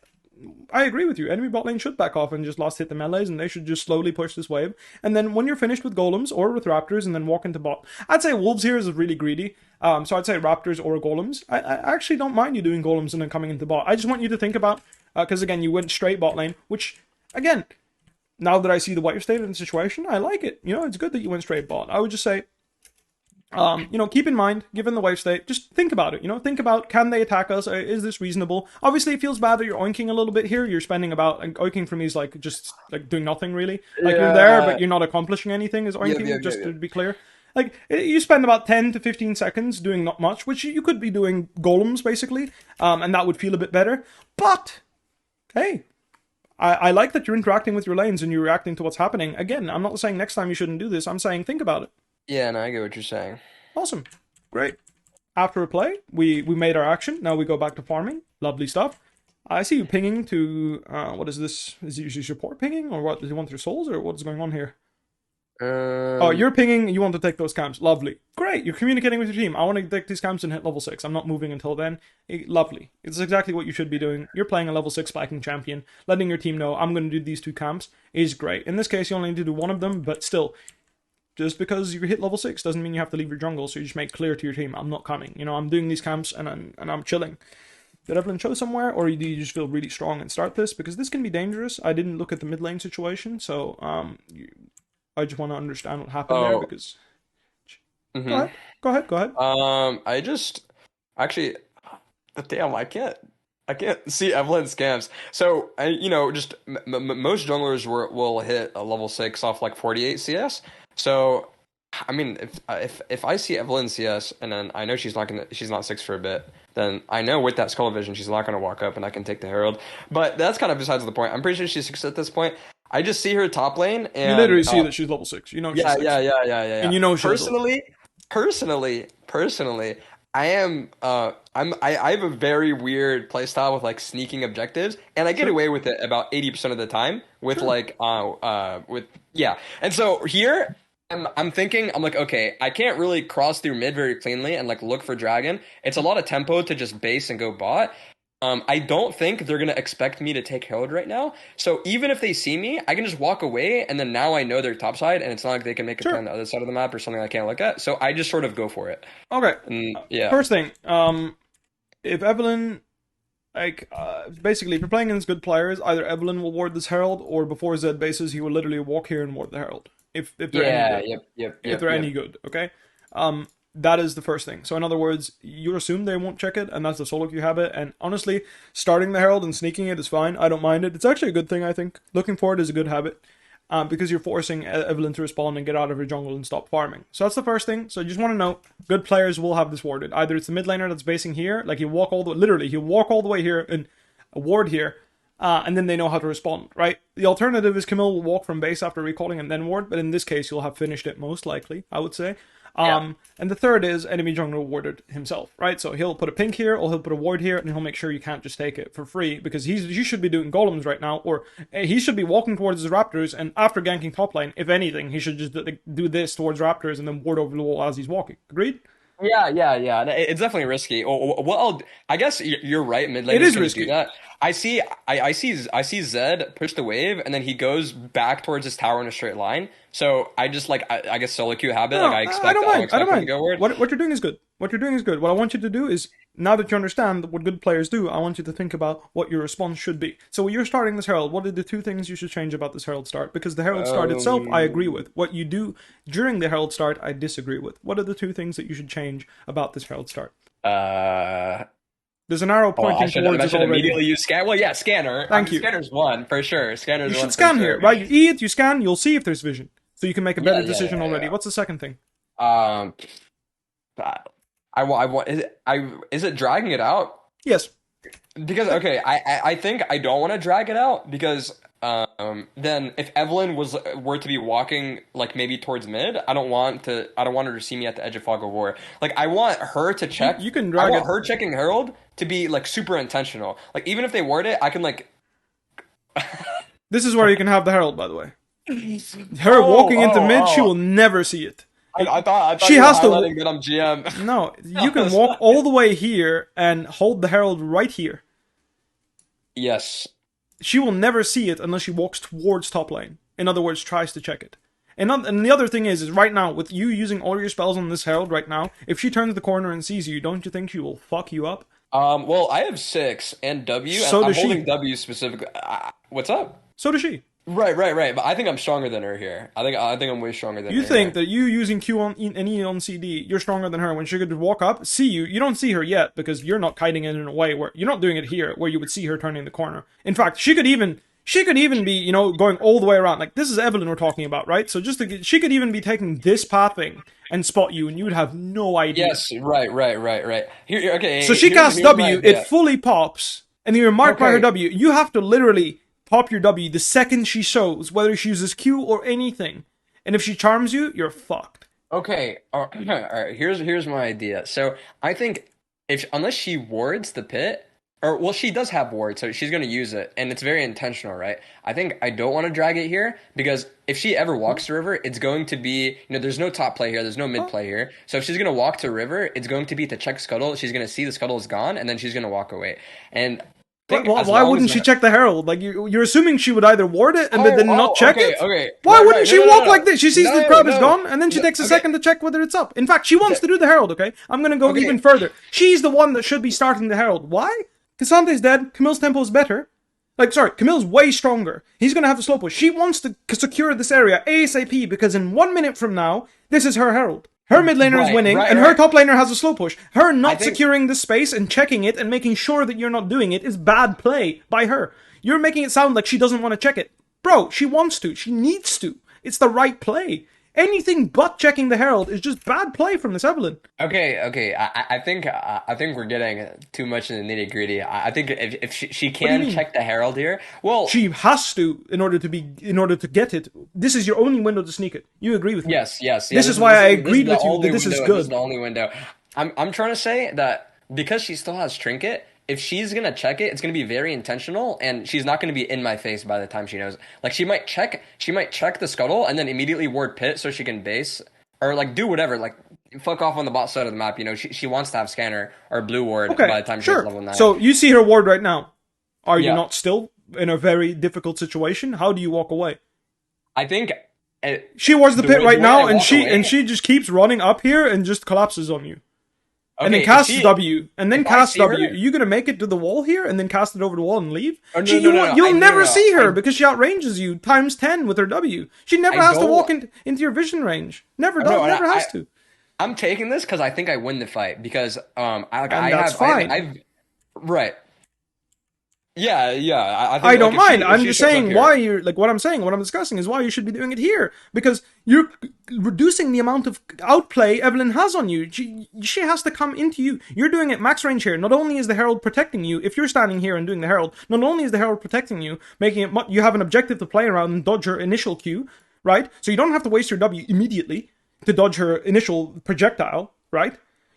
I agree with you. Enemy bot lane should back off and just last hit the melees, and they should just slowly push this wave. And then when you're finished with Golems or with Raptors, and then walk into bot. I'd say Wolves here is really greedy. So I'd say Raptors or Golems. I actually don't mind you doing Golems and then coming into bot. I just want you to think about, because again, you went straight bot lane, which, again, now that I see the wave state in the situation, I like it. It's good that you went straight bot. I would just say, keep in mind, given the wave state, just think about it. Think about, can they attack us? Is this reasonable? Obviously, it feels bad that you're oinking a little bit here. You're spending about, oinking for me is like just like doing nothing really. Like you're there, but you're not accomplishing anything. Is oinking, just to be clear. Like you spend about 10 to 15 seconds doing not much, which you could be doing Golems basically, and that would feel a bit better. But hey, I like that you're interacting with your lanes and you're reacting to what's happening. Again, I'm not saying next time you shouldn't do this. I'm saying think about it. Yeah, no, I get what you're saying. Awesome. Great. After a play, we made our action. Now we go back to farming. Lovely stuff. I see you pinging to, what is this? Is it usually support pinging? Or what? Does he want their souls? Or what's going on here? Oh, you're pinging. You want to take those camps. Lovely. Great. You're communicating with your team. I want to take these camps and hit level 6. I'm not moving until then. Lovely. It's exactly what you should be doing. You're playing a level 6 spiking champion. Letting your team know, I'm going to do these 2 camps is great. In this case, you only need to do one of them, but still, just because you hit level 6 doesn't mean you have to leave your jungle, so you just make clear to your team, I'm not coming. I'm doing these camps and I'm chilling. Did Evelyn show somewhere, or do you just feel really strong and start this? Because this can be dangerous. I didn't look at the mid lane situation, so I just want to understand what happened there, because... Mm-hmm. Go ahead. I just... Actually... Damn, I can't see Evelyn's scams. So, just most junglers will hit a level 6 off like 48 CS. So I mean, if I see Evelyn CS and then I know she's not 6 for a bit, then I know with that Scuttle vision she's not gonna walk up and I can take the Herald. But that's kind of besides the point. I'm pretty sure she's 6 at this point. I just see her top lane You and literally see that she's level 6. You know she's yeah, 6. yeah. And you know she's Personally, I am I have a very weird playstyle with like sneaking objectives, and I get away with it about 80% of the time with with yeah. And so here I'm thinking, I'm like, okay, I can't really cross through mid very cleanly and like look for dragon. It's a lot of tempo to just base and go bot. I don't think they're gonna expect me to take Herald right now. So even if they see me, I can just walk away, and then now I know they're topside, and it's not like they can make a play on the other side of the map or something I can't look at. So I just sort of go for it. Okay. Yeah. First thing, if Evelyn, basically, if you're playing against good players, either Evelyn will ward this Herald, or before Zed bases, he will literally walk here and ward the Herald. If they're any good. If they're any good, okay? That is the first thing. So in other words, you assume they won't check it, and that's the solo queue habit. And honestly, starting the Herald and sneaking it is fine. I don't mind it. It's actually a good thing, I think. Looking for it is a good habit. Because you're forcing Evelyn to respond and get out of her jungle and stop farming. So that's the first thing. So you just want to know, good players will have this warded. Either it's the mid laner that's basing here, like he'll walk all the way, literally, he'll walk all the way here and ward here, and then they know how to respond, right? The alternative is Camille will walk from base after recalling and then ward, but in this case, you'll have finished it most likely, I would say. And the third is enemy jungler warded himself, right? So he'll put a pink here, or he'll put a ward here, and he'll make sure you can't just take it for free, because he should be doing golems right now, or he should be walking towards his raptors, and after ganking top lane, if anything, he should just do this towards raptors and then ward over the wall as he's walking. Agreed? Yeah. It's definitely risky. I guess you're right. Mid lane is risky. Do that. I see Zed push the wave, and then he goes back towards his tower in a straight line. So I just I guess solo queue habit. No, I don't mind. To go word. What you're doing is good. What I want you to do is, now that you understand what good players do, I want you to think about what your response should be. So when you're starting this Herald, what are the 2 things you should change about this Herald start? Because the Herald start itself, I agree with. What you do during the Herald start, I disagree with. What are the 2 things that you should change about this Herald start? There's an arrow pointing towards it already. I should immediately use scan. Well, yeah, scanner. Thank you. Scanner's one for sure. Scanner's you one. You should scan sure. here, right? You eat it, you scan, you'll see if there's vision, so you can make a better decision already. What's the second thing? I want. Is it dragging it out? Yes. Because okay, I think I don't want to drag it out because then if Evelyn were to be walking like maybe towards mid, I don't want her to see me at the edge of Fog of War. Like I want her to check. You can drag. I want her checking Herald to be like super intentional. Like even if they ward it, I can like. This is where you can have the Herald, by the way. Her walking into mid, she will never see it. I thought she has to. That I'm GM. No, you can walk all the way here and hold the Herald right here. Yes. She will never see it unless she walks towards top lane. In other words, tries to check it. And the other thing is right now, with you using all your spells on this Herald right now, if she turns the corner and sees you, don't you think she will fuck you up? Well, I have 6 and W, so and I'm holding W specifically. What's up? So does she. Right. But I think I'm stronger than her here. I think I'm way stronger than her. You think that you using Q on and E on CD, you're stronger than her when she could walk up, see you. You don't see her yet because you're not kiting it in a way where you're not doing it here where you would see her turning the corner. In fact, she could even be, going all the way around. Like this is Evelyn we're talking about, right? So she could even be taking this pathing and spot you, and you would have no idea. Yes, right. Here, okay. So she casts W, it fully pops, and you're marked by her W. You have to literally pop your W the second she shows, whether she uses Q or anything. And if she charms you, you're fucked. Okay, all right. Here's my idea. So I think unless she wards the pit, she does have ward, so she's going to use it, and it's very intentional, right? I think I don't want to drag it here, because if she ever walks to river, it's going to be, there's no top play here, there's no mid play here, so if she's going to walk to river, it's going to be to check Scuttle, she's going to see the Scuttle is gone, and then she's going to walk away. And why wouldn't she check the Herald? Like you're assuming she would either ward it and then not check it? Okay. Why wouldn't she walk like this? She sees the crowd is gone, and then she takes a second to check whether it's up. In fact, she wants to do the Herald, okay? I'm gonna go even further. She's the one that should be starting the Herald. Why? Casante's dead, Camille's tempo is better. Camille's way stronger. He's gonna have the slow push. She wants to secure this area ASAP, because in 1 minute from now, this is her Herald. Her mid laner is winning, and her top laner has a slow push. Her not securing the space and checking it and making sure that you're not doing it is bad play by her. You're making it sound like she doesn't want to check it. Bro, she wants to. She needs to. It's the right play. Anything but checking the Herald is just bad play from this Evelyn. Okay. I think we're getting too much in the nitty gritty. I think if she What do you can mean? check the Herald here, well, She has to in order to get it. This is your only window to sneak it. You agree with me? yes. This is why I agreed with you that this is good. This is the only window. I'm trying to say that because she still has Trinket, if she's gonna check it, it's gonna be very intentional, and she's not gonna be in my face by the time she knows. Like she might check the Scuttle and then immediately ward Pit so she can base or like do whatever, like fuck off on the bot side of the map. You know, she wants to have Scanner or Blue Ward Okay, by the time sure. she's level 9. So you see her ward right now. Are you Yeah. not still in a very difficult situation? How do you walk away? I think She wards the pit way- right the way now, I and walk she away- just keeps running up here and just collapses on you. And then okay, casts if she- W, and then if I casts see her- W. Are you gonna make it to the wall here, and then cast it over the wall and leave? Oh, no, She, no, no, no, you'll no, never no, see her I- because she outranges you times 10 with her W. She never I has to don't- walk into your vision range. Never does. No, Never I- has to. I'm taking this because I think I win the fight because And that's fine. I've right. Yeah. I think, I don't like, mind. if I'm she just shows up saying here- why you're like what I'm saying. What I'm discussing is why you should be doing it here because you're reducing the amount of outplay Evelyn has on you. She has to come into you. You're doing it max range here. Not only is the Herald protecting you, if you're standing here and doing the Herald, not only is the Herald protecting you, making it you have an objective to play around and dodge her initial Q, right? So you don't have to waste your W immediately to dodge her initial projectile, right?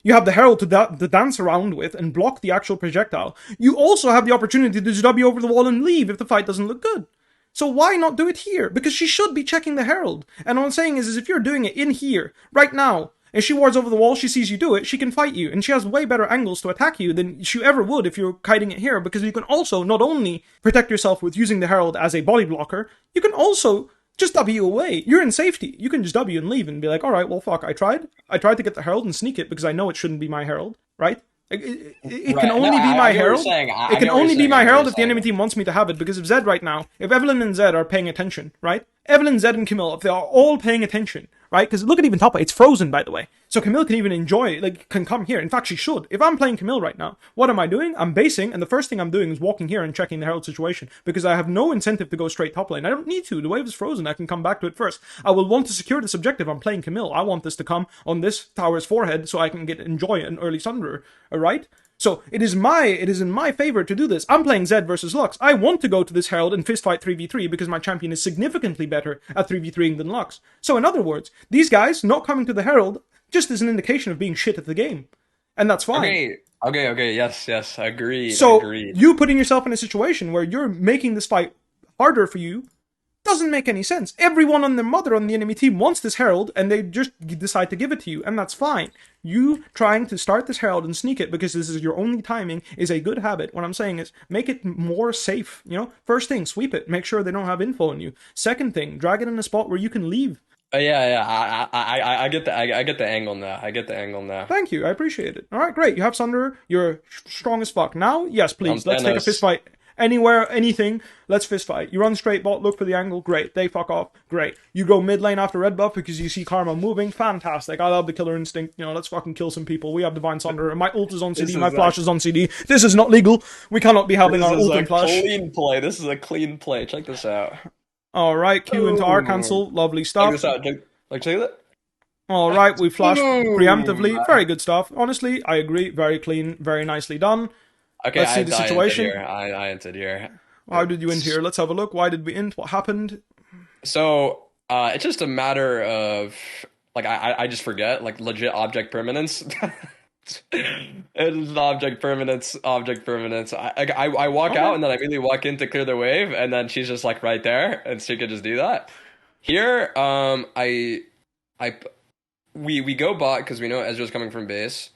You have the Herald to dance around with and block the actual projectile. You also have the opportunity to just W over the wall and leave if the fight doesn't look good. So why not do it here? Because she should be checking the Herald. And what I'm saying is if you're doing it in here, right now, and she wards over the wall, she sees you do it, she can fight you. And she has way better angles to attack you than she ever would if you're kiting it here. Because you can also not only protect yourself with using the Herald as a body blocker, you can also just W away. You're in safety. You can just W and leave and be like, alright, well fuck, I tried to get the Herald and sneak it because I know it shouldn't be my Herald, right? It Right. can only No, be I my get what you're Herald. saying. I It get can what you're only be saying. my I get what Herald you're if the enemy saying. team wants me to have it, because if Zed right now, if Evelyn and Zed are paying attention, right? Evelyn, Zed, and Camille, if they are all paying attention, right? Because look at even Toppa, it's frozen, by the way. So Camille can even enjoy, like, can come here. In fact, she should. If I'm playing Camille right now, what am I doing? I'm basing, and the first thing I'm doing is walking here and checking the Herald situation, because I have no incentive to go straight top lane. I don't need to. The wave is frozen. I can come back to it first. I will want to secure this objective. I'm playing Camille. I want this to come on this tower's forehead so I can enjoy an early Sunderer, alright? So it is in my favor to do this. I'm playing Zed versus Lux. I want to go to this Herald and fistfight 3v3 because my champion is significantly better at 3v3ing than Lux. So in other words, these guys not coming to the Herald just is an indication of being shit at the game. And that's fine. Okay. Yes. Agreed. So Agreed. you putting yourself in a situation where you're making this fight harder for you doesn't make any sense. Everyone on their mother on the enemy team wants this Herald, and they just decide to give it to you, and that's fine. You trying to start this Herald and sneak it because this is your only timing is a good habit. What I'm saying is make it more safe. You know, first thing, sweep it. Make sure they don't have info on you. Second thing, drag it in a spot where you can leave. Yeah. I get the angle now. I get the angle now. Thank you, I appreciate it. All right, great. You have Sunderer. You're strong as fuck. Now, yes, please. Let's take a fist fight. Anywhere, anything, let's fist fight. You run straight bot, look for the angle, great. They fuck off, great. You go mid lane after red buff because you see Karma moving, fantastic. I love the killer instinct, you know, let's fucking kill some people. We have Divine Sunderer, my ult is on CD, my flash is on CD. This is not legal. We cannot be having our ult and flash. Clean play. This is a clean play. Check this out. Alright, Q into R cancel, lovely stuff. Check this out. Check that. Alright, we flashed preemptively, very good stuff. Honestly, I agree, very clean, very nicely done. Okay, Let's see the situation. I entered here. How did you int here? Let's have a look. Why did we int? What happened? So, it's just a matter of, like, I just forget, like, legit object permanence. It's object permanence. I walk out, and then I immediately walk in to clear the wave, and then she's just, like, right there, and she could just do that. Here, we go bot, because we know Ezreal's coming from base.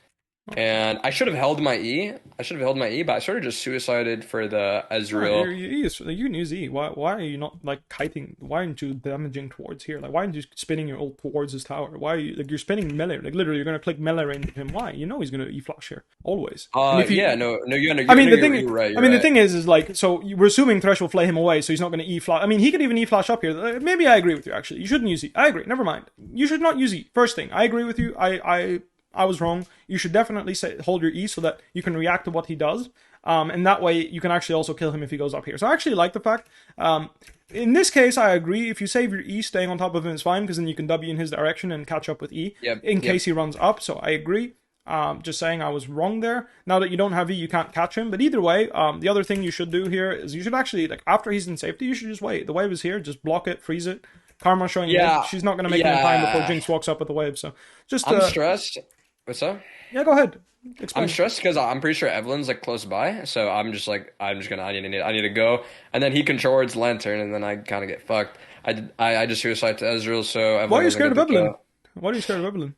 And I should have held my E. But I sort of just suicided for the Ezreal. You can use E. Why are you not like kiting? Why aren't you damaging towards here? Like, why aren't you spinning your ult towards his tower? Why are you like you're spinning melee? Like literally, you're gonna click melee range him. Why? You know he's gonna E flash here always. Yeah, no. The thing is like, so we're assuming Thresh will flay him away, so he's not gonna E flash. I mean, he could even E flash up here. Maybe I agree with you. Actually, you shouldn't use E. I agree. Never mind. You should not use E. First thing, I agree with you. I was wrong. You should definitely hold your E so that you can react to what he does. And that way you can actually also kill him if he goes up here. So I actually like the fact. In this case, I agree. If you save your E, staying on top of him is fine, because then you can W in his direction and catch up with E in case he runs up. So I agree. Just saying I was wrong there. Now that you don't have E, you can't catch him. But either way, the other thing you should do here is you should actually, like, after he's in safety, you should just wait. The wave is here. Just block it, freeze it. Karma's showing you she's not going to make it in time before Jinx walks up with the wave. So just... I'm stressed. What's up? Yeah, go ahead. Explain. I'm stressed because I'm pretty sure Evelyn's like close by, so I need to go, and then he controls Lantern, and then I kind of get fucked. I just suicide to Ezreal, so Evelyn. Why are you scared of Evelyn? Why are you scared of Evelyn?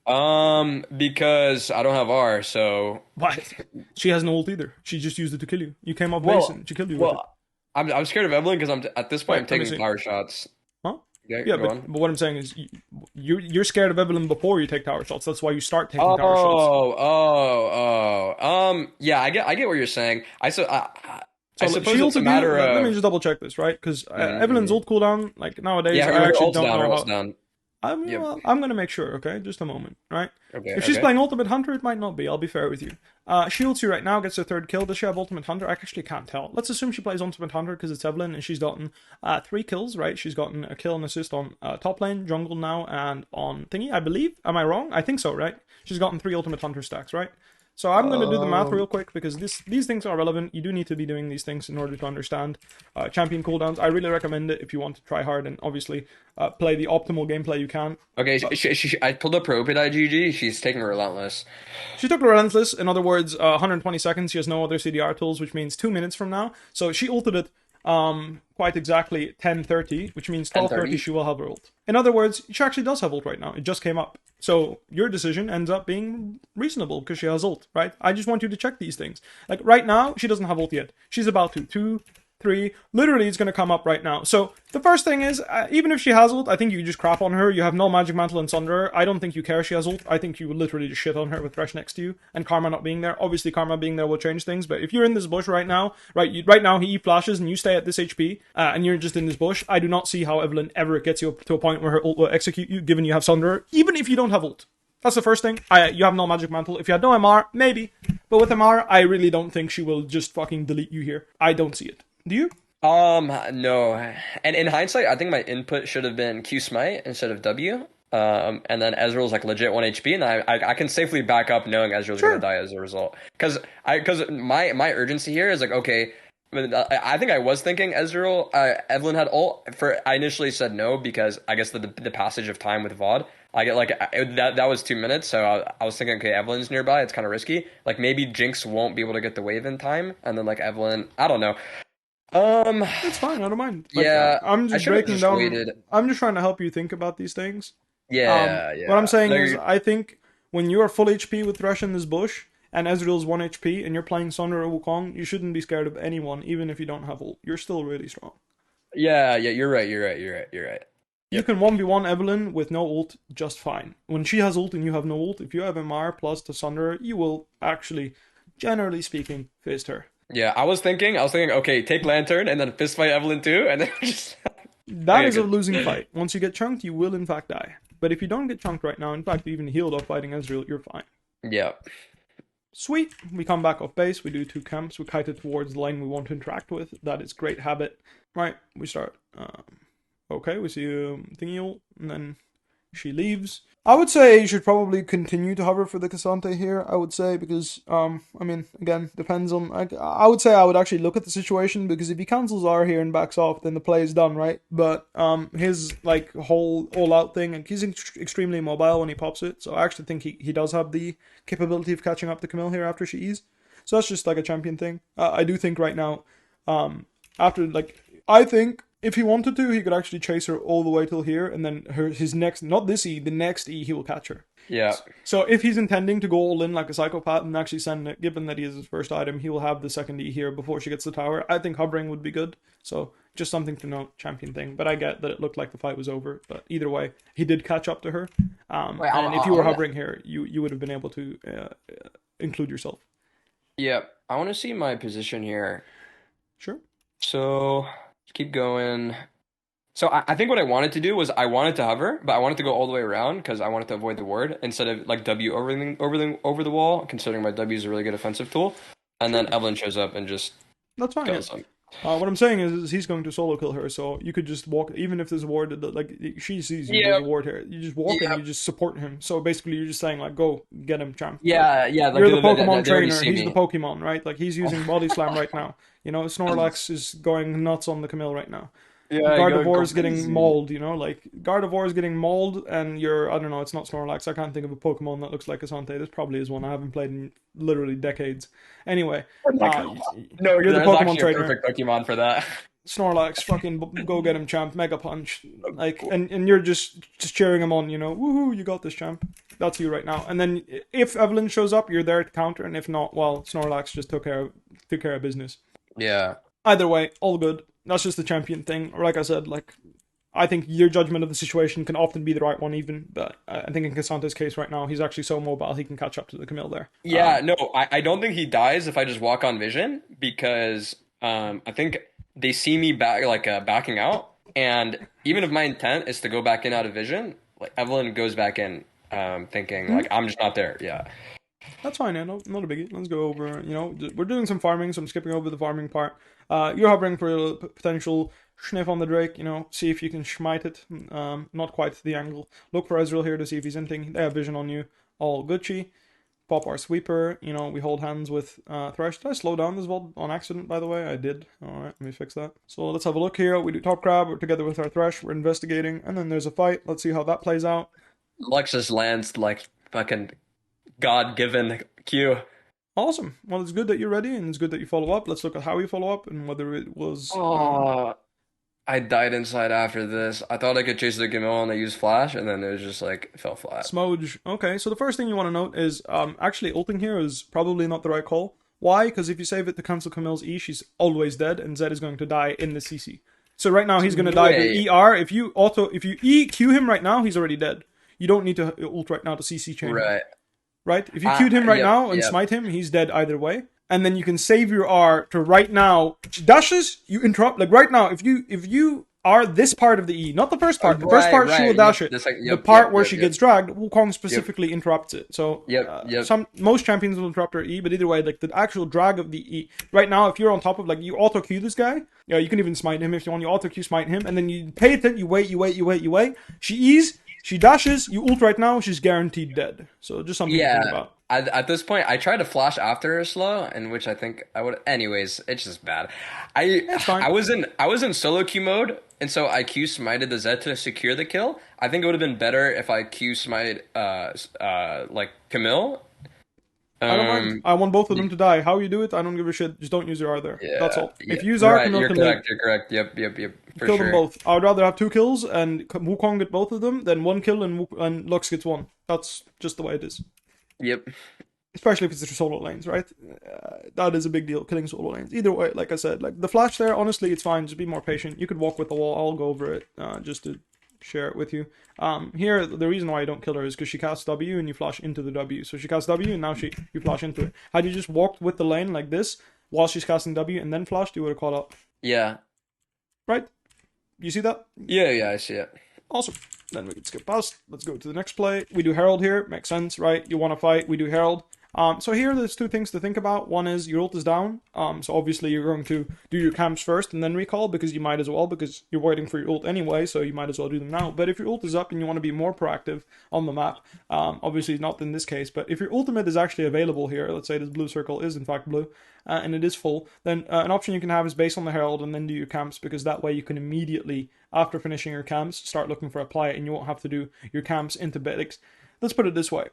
Because I don't have R, so why? She has no ult either. She just used it to kill you. You came up base and she killed you. With it. I'm scared of Evelyn because at this point I'm taking power shots. Huh? Yeah, but what I'm saying is you're scared of Evelyn before you take tower shots. That's why you start taking tower shots. Yeah, I get what you're saying. I suppose it's a matter of... Let me just double check this, right? Because Evelyn's ult cooldown, like nowadays, I actually don't know how... I'm going to make sure, okay? Just a moment, right? Okay, if she's playing Ultimate Hunter, it might not be. I'll be fair with you. She ults you right now, gets her 3rd kill. Does she have Ultimate Hunter? I actually can't tell. Let's assume she plays Ultimate Hunter because it's Evelyn, and she's gotten 3 kills, right? She's gotten a kill and assist on top lane, jungle now, and on thingy, I believe. Am I wrong? I think so, right? She's gotten 3 Ultimate Hunter stacks, right? So I'm going to do the math real quick because these things are relevant. You do need to be doing these things in order to understand champion cooldowns. I really recommend it if you want to try hard and obviously play the optimal gameplay you can. Okay, I pulled up her OP IGG. She's taking Relentless. She took Relentless. In other words, 120 seconds. She has no other CDR tools, which means 2 minutes from now. So she ulted it quite exactly 10:30, which means 12:30 she will have her ult. In other words, she actually does have ult right now. It just came up. So your decision ends up being reasonable because she has ult, right? I just want you to check these things. Like right now, she doesn't have ult yet. She's about to. 2, 3, literally it's going to come up right now. So the first thing is, even if she has ult, I think you just crap on her. You have no Magic Mantle and Sunder. I don't think you care she has ult. I think you would literally just shit on her with Thresh next to you and Karma not being there. Obviously Karma being there will change things, but if you're in this bush right now, right now he E-flashes and you stay at this HP and you're just in this bush, I do not see how Evelyn ever gets you to a point where her ult will execute you, given you have Sunder, even if you don't have ult. That's the first thing. You have no Magic Mantle. If you had no MR, maybe. But with MR, I really don't think she will just fucking delete you here. I don't see it. Do you? No. And in hindsight, I think my input should have been Q Smite instead of W. And then Ezreal's like legit 1 HP, and I can safely back up knowing Ezreal's gonna die as a result. Because my urgency here is like, okay, I think I was thinking Ezreal, Evelyn had ult. I initially said no because I guess the passage of time with VOD. I get like that was 2 minutes, so I was thinking, okay, Evelyn's nearby, it's kind of risky. Like maybe Jinx won't be able to get the wave in time, and then like Evelyn, I don't know. It's fine. I don't mind. Like, I'm just breaking down. Waited. I'm just trying to help you think about these things. Yeah. What I'm saying is, I think when you are full HP with Thresh in this bush and Ezreal's 1 HP and you're playing Sunder or Wukong, you shouldn't be scared of anyone, even if you don't have ult. You're still really strong. Yeah. You're right. You can 1v1 Evelyn with no ult just fine. When she has ult and you have no ult, if you have MR plus the Sunder, you will actually, generally speaking, fist her. Yeah, I was thinking, okay, take Lantern and then fist fight Evelyn too, and then just... That is a losing fight. Once you get chunked, you will in fact die. But if you don't get chunked right now, in fact, even healed up fighting Ezreal, you're fine. Yeah. Sweet. We come back off base, we do 2 camps, we kite it towards the lane we want to interact with. That is great habit. Right, we start. Okay, we see thingy ult, and then she leaves. I would say you should probably continue to hover for the Cassante here, I would say, because, I mean, again, depends on... I would say I would actually look at the situation, because if he cancels R here and backs off, then the play is done, right? But his, like, whole all-out thing, and he's extremely mobile when he pops it, so I actually think he does have the capability of catching up to Camille here after she E's. So that's just, like, a champion thing. I do think right now, after, like... I think... If he wanted to, he could actually chase her all the way till here, and then his next, not this E, the next E, he will catch her. Yeah. So if he's intending to go all in like a psychopath and actually send it, given that he is his first item, he will have the second E here before she gets the tower. I think hovering would be good. So just something to note, champion thing. But I get that it looked like the fight was over. But either way, he did catch up to her. And if you were hovering here, you would have been able to include yourself. Yeah. I want to see my position here. Sure. So... keep going. So I think what I wanted to do was I wanted to hover, but I wanted to go all the way around because I wanted to avoid the ward instead of like W over the wall, considering my W is a really good offensive tool. and then Sure. Evelyn shows up and just That's fine, yeah. kills him. What I'm saying is he's going to solo kill her, so you could just walk, even if there's a ward, like, she sees you, there's a Yep. ward here. You just walk and you Yep. just support him. So basically, you're just saying, like, go, get him, champ. Like, Yeah, yeah, like you're the Pokemon they already trainer, see he's the me. Pokemon, right? Like, he's using Body Slam right now. You know, Snorlax is going nuts on the Camille right now. Yeah, I go Gardevoir is getting crazy. mauled, you know, like Gardevoir is getting mauled, and I don't know, it's not Snorlax. I can't think of a Pokemon that looks like Asante. This probably is one I haven't played in literally decades. Anyway, Like, uh, no, you're the there's Pokemon actually a trainer. perfect Pokemon for that. Snorlax, fucking go get him, champ. Mega punch, like, and you're just cheering him on, you know. Woohoo, you got this, champ. That's you right now. And then if Evelyn shows up, you're there to counter, and if not, well, Snorlax just took care of business. Yeah. Either way, all good. That's just the champion thing. Or like I said, like, I think your judgment of the situation can often be the right one, even. But I think in Casante's case right now, he's actually so mobile he can catch up to the Camille there. Yeah, no, I don't think he dies if I just walk on vision because I think they see me backing out, and even if my intent is to go back in out of vision, like Evelyn goes back in thinking like I'm just not there. Yeah. That's fine, yeah, no, not a biggie. Let's go over, you know, we're doing some farming, so I'm skipping over the farming part. You're hovering for a potential sniff on the Drake, you know, see if you can smite it. Not quite to the angle. Look for Ezreal here to see if he's anything. They have vision on you. All Gucci. Pop our sweeper, you know, we hold hands with Thresh. Did I slow down this VOD on accident, by the way? I did. Alright, let me fix that. So let's have a look here. We do top crab, we're together with our Thresh, we're investigating, and then there's a fight. Let's see how that plays out. Lexus lands like fucking God-given Q. Awesome. Well, it's good that you're ready, and it's good that you follow up. Let's look at how you follow up and whether it was. Oh, I died inside after this. I thought I could chase the Gamel and I used Flash, and then it was just like it fell flat. Smoge. Okay, so the first thing you want to note is actually ulting here is probably not the right call. Why? Because if you save it to cancel Camille's E, she's always dead, and Zed is going to die in the CC. So right now he's going to die Wait. to ER. If you EQ him right now, he's already dead. You don't need to ult right now to CC chain him. Right. Right? If you queued him right Yep, now and yep. smite him, he's dead either way. And then you can save your R to right now. She dashes, you interrupt. Like right now, if you are this part of the E, not the first part. The first Right, part she will right. dash Yep, it. that's like- The yep, part yep, where yep, she yep. gets dragged, Wukong specifically interrupts it. So Yep. most champions will interrupt her E, but either way, like the actual drag of the E. Right now, if you're on top of like you auto queue this guy, yeah, you can even smite him if you want. You auto queue smite him, and then you pay attention. You wait. She E's. She dashes, you ult right now, she's guaranteed dead. So just something to think Yeah. about. At this point, I tried to flash after her slow, in which I think I would. Anyways, it's just bad. It's fine. I was in solo queue mode, and so I Q smited the Zed to secure the kill. I think it would have been better if I Q smite like Camille. I don't mind. I want both of them to die. How you do it, I don't give a shit. Just don't use your R there. Yeah, That's all. yeah, If you use R, right, Camille you're can correct. live. You're correct. Yep. For Kill sure. them both. I would rather have 2 kills and Wukong get both of them than 1 kill and Lux gets 1. That's just the way it is. Yep. Especially if it's your solo lanes, right? That is a big deal, killing solo lanes. Either way, like I said, like the flash there, honestly, it's fine. Just be more patient. You could walk with the wall. I'll go over it just to share it with you. Here, the reason why I don't kill her is because she casts W and you flash into the W. So she casts W and now you flash into it. Had you just walked with the lane like this while she's casting W and then flashed, you would have caught up. Yeah. Right? You see that? Yeah. I see it. Awesome. Then we can skip past. Let's go to the next play. We do Herald here. Makes sense, right? You want to fight, we do Herald. So here there's 2 things to think about. One is your ult is down. So obviously you're going to do your camps first and then recall because you might as well, because you're waiting for your ult anyway, so you might as well do them now. But if your ult is up and you want to be more proactive on the map, obviously not in this case, but if your ultimate is actually available here, let's say this blue circle is in fact blue, and it is full, then an option you can have is base on the Herald and then do your camps, because that way you can immediately, after finishing your camps, start looking for a play and you won't have to do your camps into basics. Let's put it this way.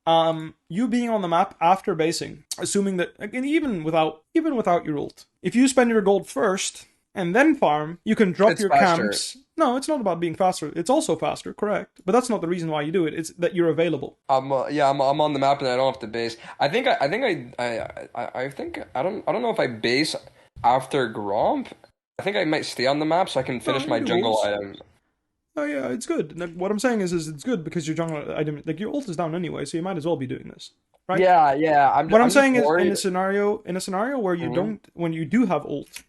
You being on the map after basing, assuming that, again, even without your ult, if you spend your gold first and then farm, you can drop your faster. camps. No, it's not about being faster. It's also faster, correct? But that's not the reason why you do it. It's that you're available. I'm on the map and I don't have to base. I think I don't know if I base after Gromp. I think I might stay on the map so I can finish you my do jungle ults. item. Oh yeah, it's good. Like, what I'm saying is it's good because your jungle item, like your ult is down anyway, so you might as well be doing this, right? Yeah. What I'm just saying is worried. in a scenario where you don't, when you do have ult,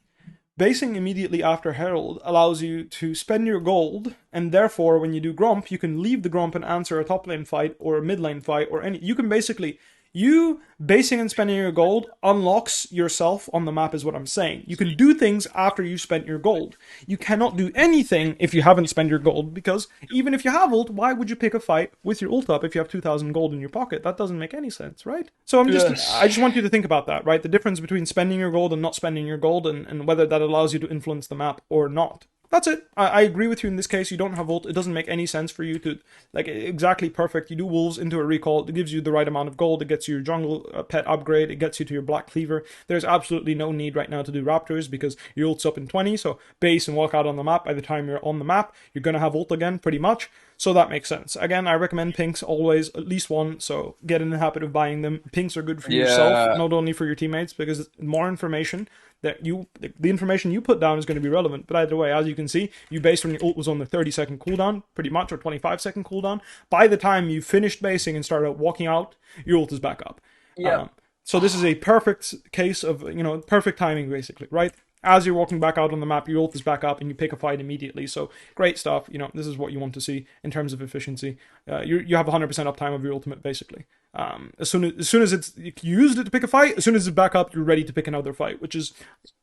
basing immediately after Herald allows you to spend your gold, and therefore when you do Gromp, you can leave the Gromp and answer a top lane fight or a mid lane fight or any. You can basically, You basing and spending your gold unlocks yourself on the map is what I'm saying. You can do things after you've spent your gold. You cannot do anything if you haven't spent your gold, because even if you have ult, why would you pick a fight with your ult up if you have 2,000 gold in your pocket? That doesn't make any sense, right? So I just want you to think about that, right? The difference between spending your gold and not spending your gold, and whether that allows you to influence the map or not. That's it. I agree with you in this case. You don't have ult. It doesn't make any sense for you to, like, exactly perfect. You do wolves into a recall. It gives you the right amount of gold. It gets you your jungle pet upgrade. It gets you to your black cleaver. There's absolutely no need right now to do raptors because your ult's up in 20. So base and walk out on the map. By the time you're on the map, you're going to have ult again, pretty much. So that makes sense. Again, I recommend pinks always, at least one, so get in the habit of buying them. Pinks are good for yourself, not only for your teammates, because more information that the information you put down is going to be relevant. But either way, as you can see, you based when your ult was on the 30-second cooldown, pretty much, or 25-second cooldown. By the time you finished basing and started walking out, your ult is back up. Yeah. So this is a perfect case of, perfect timing, basically, right? As you're walking back out on the map, your ult is back up and you pick a fight immediately. So great stuff. This is what you want to see in terms of efficiency. You have 100% uptime of your ultimate, basically. As soon as you used it to pick a fight, as soon as it's back up, you're ready to pick another fight, which is,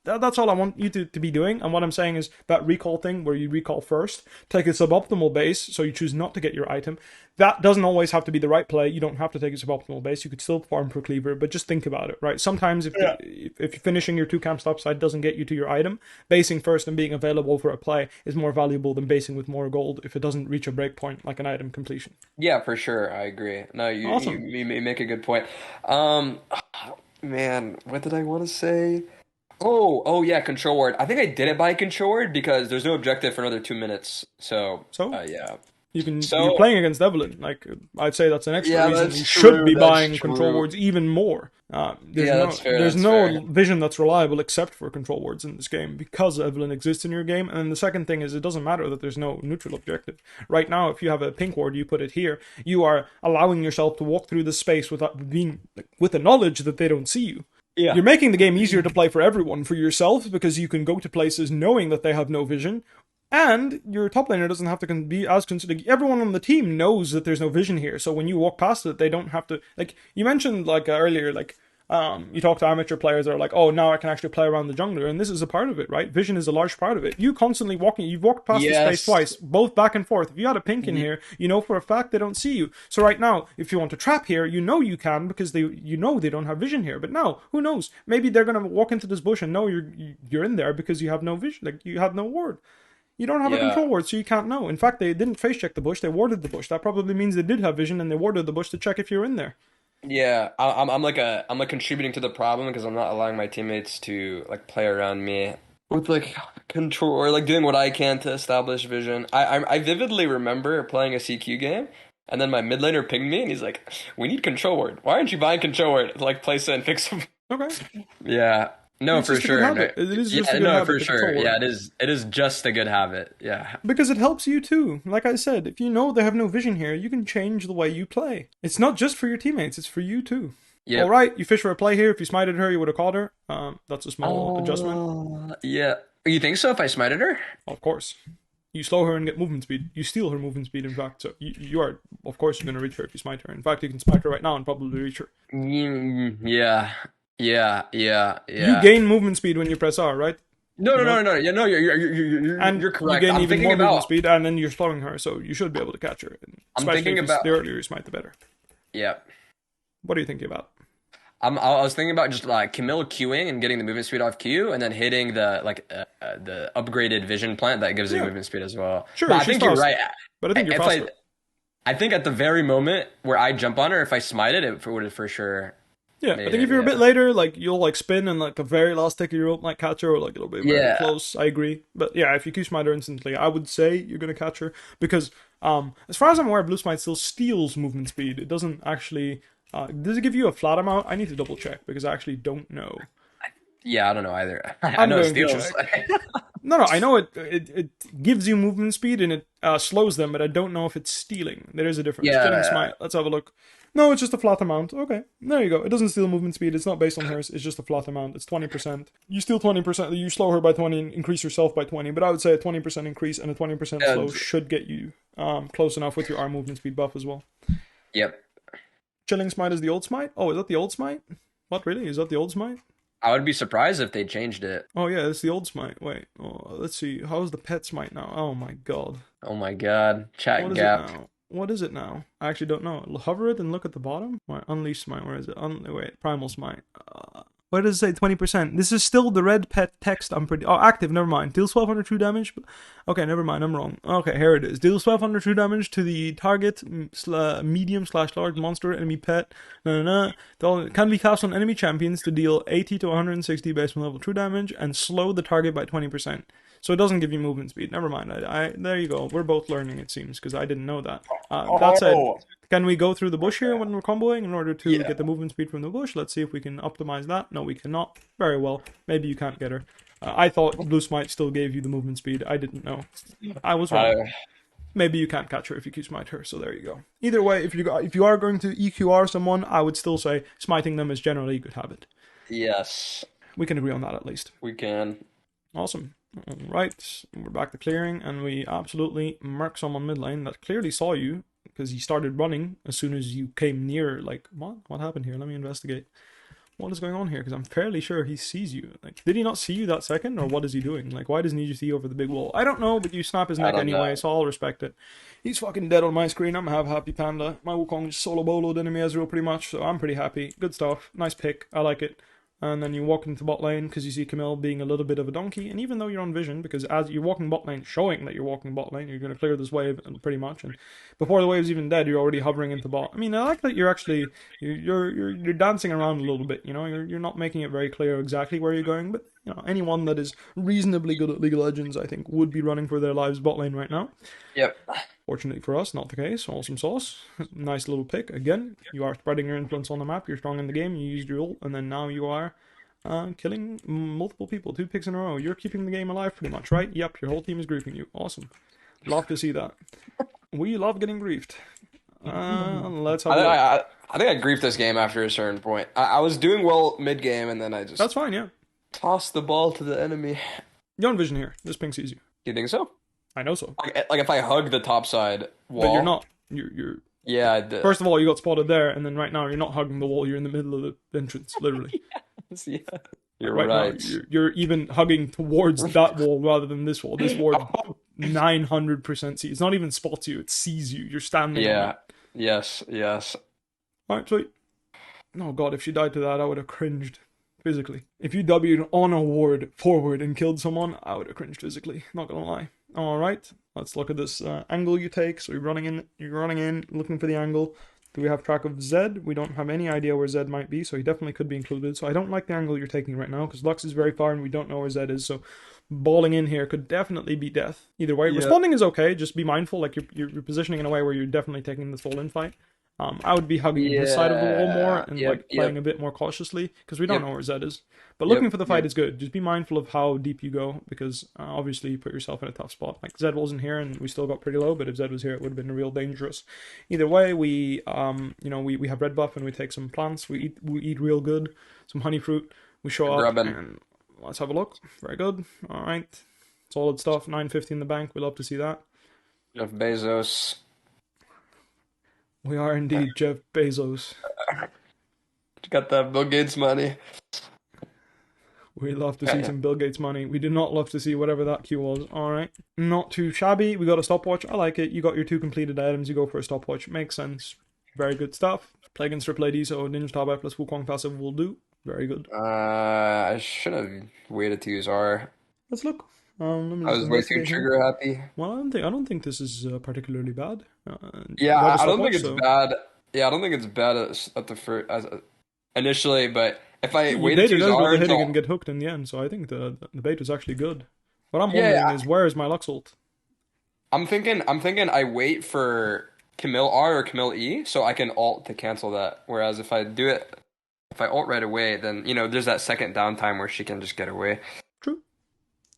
that's all I want you to be doing. And what I'm saying is that recall thing where you recall first, take a suboptimal base, so you choose not to get your item. That doesn't always have to be the right play. You don't have to take a suboptimal base. You could still farm per cleaver, but just think about it, right? Sometimes if finishing your 2 camps topside doesn't get you to your item, basing first and being available for a play is more valuable than basing with more gold if it doesn't reach a breakpoint like an item completion. Yeah, for sure. I agree. No, Awesome. you make a good point. Man, what did I want to say? Oh yeah, control word. I think I didn't buy control word because there's no objective for another 2 minutes. So yeah. You're playing against Evelyn. Like, I'd say that's an extra reason you true, should be buying control words even more. There's no vision that's reliable except for control words in this game because Evelyn exists in your game. And then the second thing is it doesn't matter that there's no neutral objective. Right now, if you have a pink ward, you put it here, you are allowing yourself to walk through the space without being with the knowledge that they don't see you. Yeah. You're making the game easier to play for everyone, for yourself, because you can go to places knowing that they have no vision. And your top laner doesn't have to be as considered. Everyone on the team knows that there's no vision here, so when you walk past it, they don't have to. Like you mentioned, earlier, you talk to amateur players that are like, "Oh, now I can actually play around the jungler," and this is a part of it, right? Vision is a large part of it. You constantly walking. You've walked past the space twice, both back and forth. If you had a pink in here, you know for a fact they don't see you. So right now, if you want to trap here, you know you can because they don't have vision here. But now, who knows? Maybe they're gonna walk into this bush and know you're in there because you have no vision, like you have no ward. You don't have a control ward, so you can't know. In fact, they didn't face check the bush, they warded the bush. That probably means they did have vision and they warded the bush to check if you're in there. Yeah, I'm contributing to the problem because I'm not allowing my teammates to play around me with control or doing what I can to establish vision. I vividly remember playing a CQ game and then my mid laner pinged me and he's like, "We need control word. Why aren't you buying control word to place it and fix them?" Okay. Yeah. No, it's for sure. It is just a good habit. For sure. Yeah, it is just a good habit. Yeah. Because it helps you too. Like I said, if you know they have no vision here, you can change the way you play. It's not just for your teammates, it's for you too. Yep. Alright, you fish for a play here. If you smited her, you would have caught her. That's a small adjustment. Yeah. You think so if I smited her? Of course. You slow her and get movement speed. You steal her movement speed, in fact. So you are, of course, you're going to reach her if you smite her. In fact, you can smite her right now and probably reach her. Yeah. You gain movement speed when you press R, right? No. Yeah, no, you're correct. You gain even more movement speed, and then you're slowing her, so you should be able to catch her. I'm thinking about the earlier you smite, the better. Yeah. What are you thinking about? I was thinking about just Camille queuing and getting the movement speed off Q, and then hitting the upgraded vision plant that gives you movement speed as well. Sure, but I think you're right. But I think you're faster. I think at the very moment where I jump on her, if I smite it would have for sure. Yeah, I think if you're a bit later, you'll spin and the very last tick of your ult might catch her, or it'll be very close. I agree, but yeah, if you Q smite her instantly, I would say you're gonna catch her because as far as I'm aware, Blue Smite still steals movement speed. It doesn't actually. Does it give you a flat amount? I need to double check because I actually don't know. Yeah, I don't know either. I know it steals. No, I know it gives you movement speed and it slows them, but I don't know if it's stealing. There is a difference. Yeah. Smite. Let's have a look. No, it's just a flat amount. Okay, there you go. It doesn't steal movement speed. It's not based on hers. It's just a flat amount. It's 20%. You steal 20%. You slow her by 20 and increase yourself by 20. But I would say a 20% increase and a 20% slow should get you close enough with your arm movement speed buff as well. Yep. Chilling Smite is the old Smite? Oh, is that the old Smite? What, really? Is that the old Smite? I would be surprised if they changed it. Oh, yeah, it's the old Smite. Wait, let's see. How's the pet Smite now? Oh, my God. Oh my god. Chat What is it gap. now? What is it now? I actually don't know. Hover it and look at the bottom. Wait, Unleash Smite. Where is it? Wait, Primal Smite. Where does it say 20%? This is still the red pet text. I'm pretty. Oh, active. Never mind. Deals 1200 true damage. Okay, never mind. I'm wrong. Okay, here it is. Deals 1200 true damage to the target medium/large monster enemy pet. Can be cast on enemy champions to deal 80 to 160 base level true damage and slow the target by 20%. So it doesn't give you movement speed. Never mind. There you go. We're both learning, it seems, because I didn't know that. That said, can we go through the bush here when we're comboing in order to get the movement speed from the bush? Let's see if we can optimize that. No, we cannot. Very well. Maybe you can't get her. I thought Blue Smite still gave you the movement speed. I didn't know. I was wrong. Maybe you can't catch her if you Q Smite her, so there you go. Either way, if you are going to EQR someone, I would still say smiting them is generally a good habit. Yes. We can agree on that at least. We can. Awesome. Alright, we're back to clearing, and we absolutely murked someone mid lane that clearly saw you, because he started running as soon as you came near. Like, what? What happened here? Let me investigate. What is going on here? Because I'm fairly sure he sees you. Like, did he not see you that second, or what is he doing? Like, why doesn't he just see over the big wall? I don't know, but you snap his neck anyway, so I'll respect it. He's fucking dead on my screen. I'm have happy panda. My Wukong just solo boloed enemy Ezreal pretty much, so I'm pretty happy. Good stuff. Nice pick. I like it. And then you walk into bot lane because you see Camille being a little bit of a donkey. And even though you're on vision, because as you're walking bot lane, showing that you're walking bot lane, you're going to clear this wave pretty much. And before the wave's even dead, you're already hovering into bot. I mean, I like that you're actually you're dancing around a little bit. You know, you're not making it very clear exactly where you're going. But you know, anyone that is reasonably good at League of Legends, I think, would be running for their lives bot lane right now. Yep. Fortunately for us, not the case. Awesome sauce. Nice little pick. Again, you are spreading your influence on the map. You're strong in the game. You used your ult, and then now you are killing multiple people. 2 picks in a row. You're keeping the game alive pretty much, right? Yep, your whole team is griefing you. Awesome. Love to see that. We love getting griefed. Let's have a look. I think I griefed this game after a certain point. I was doing well mid game, and then I just That's fine, yeah. tossed the ball to the enemy. You're on vision here. This ping sees you. You think so? I know so. Like if I hug the top side wall. But you're not. You're Yeah, I did. First of all, you got spotted there, and then right now you're not hugging the wall. You're in the middle of the entrance, literally. Yeah. You're right. right. Now, you're even hugging towards that wall rather than this wall. This wall 900% sees. It's not even spots you. It sees you. You're standing. Yeah. Yes. All right, sweet. Oh god, if she died to that, I would have cringed physically. If you W'd on a ward forward and killed someone, I would have cringed physically. Not gonna lie. All right, let's look at this angle you take. So you're running in, looking for the angle. Do we have track of Zed? We don't have any idea where Zed might be, so he definitely could be included. So I don't like the angle you're taking right now, because Lux is very far and we don't know where Zed is, so balling in here could definitely be death. Either way, responding is okay, just be mindful, like you're positioning in a way where you're definitely taking this full-in fight. I would be hugging his side of the wall more and playing a bit more cautiously, because we don't know where Zed is. But looking for the fight is good. Just be mindful of how deep you go, because obviously you put yourself in a tough spot. Like Zed wasn't here and we still got pretty low, but if Zed was here, it would have been real dangerous. Either way, we have red buff and we take some plants. We eat real good, some honey fruit. We show up and let's have a look. Very good. All right, solid stuff. 950 in the bank. We love to see that. Jeff Bezos. We are indeed Jeff Bezos. Got that Bill Gates money. We love to see some Bill Gates money. We do not love to see whatever that Q was. Alright. Not too shabby. We got a stopwatch. I like it. You got your 2 completed items. You go for a stopwatch. Makes sense. Very good stuff. Play against Triple AD, so Ninja Top plus Wukong passive will do. Very good. I should have waited to use R. Let's look. I was way too trigger happy. Well, I don't think this is particularly bad. I don't think it's bad. Yeah, I don't think it's bad at the first initially, but if I waited to use R hitting and get hooked in the end, so I think the bait was actually good. What I'm wondering is, where is my Lux ult? I'm thinking I wait for Camille R or Camille E so I can ult to cancel that. Whereas if I ult right away, then there's that second downtime where she can just get away. True.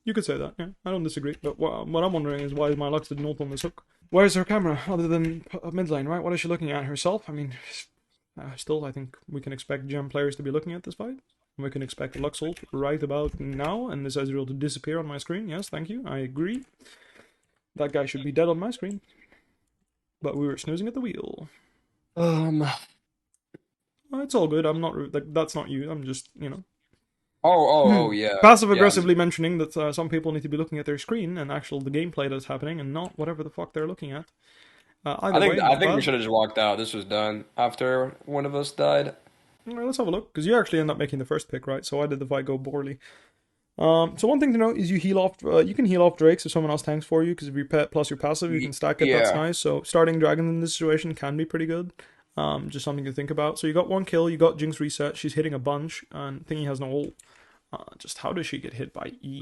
You could say that, yeah. I don't disagree. But what I'm wondering is why my Lux didn't ult on this hook. Where's her camera, other than mid lane, right? What is she looking at? Herself? I mean, still, I think we can expect gem players to be looking at this fight. We can expect Lux ult right about now, and this Ezreal to disappear on my screen. Yes, thank you. I agree. That guy should be dead on my screen. But we were snoozing at the wheel. It's all good. I'm not like that's not you. I'm just Oh, yeah, passive yeah. aggressively mentioning that some people need to be looking at their screen and actual the gameplay that's happening and not whatever the fuck they're looking at. Either way, I not think we bad. should have just walked out. This was done after one of us died. All right, let's have a look because you actually end up making the first pick, right? So I did the fight go poorly. So one thing to note is you heal off. You can heal off drakes if someone else tanks for you because if you pet plus your passive, you can stack it. That's Yeah. nice. So starting dragons in this situation can be pretty good. Just something to think about. So you got one kill. You got Jinx reset. She's hitting a bunch, and Thingy has no ult. Just how does she get hit by E?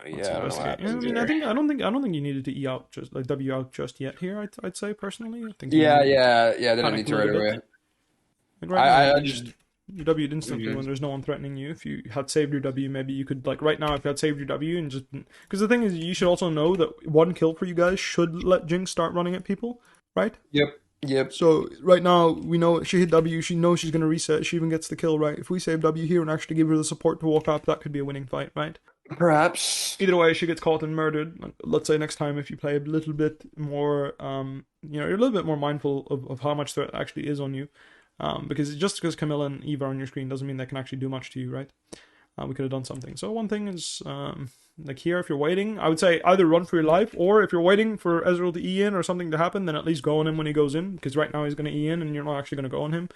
Let's Yeah, I don't know what investigate. happens I mean, here. I don't think you needed to E out just like W out just yet here. I'd say personally, I think Yeah, you yeah, yeah. They didn't need panicked a to right little away. bit. Like right now, I just. you W'd instantly Mhm. when there's no one threatening you. If you had saved your W, maybe you could like right now if you had saved your W and just because the thing is you should also know that one kill for you guys should let Jinx start running at people, right? Yep, yep. So right now we know she hit W, she knows she's gonna reset, she even gets the kill, right? If we save W here and actually give her the support to walk up, that could be a winning fight, right? Perhaps. Either way, she gets caught and murdered. Let's say next time if you play a little bit more, you're a little bit more mindful of how much threat actually is on you. Because just because Camilla and Eve are on your screen doesn't mean they can actually do much to you, right? We could have done something. So one thing is, like here, if you're waiting, I would say either run for your life, or if you're waiting for Ezreal to E in or something to happen, then at least go on him when he goes in, because right now he's going to E in and you're not actually going to go on him.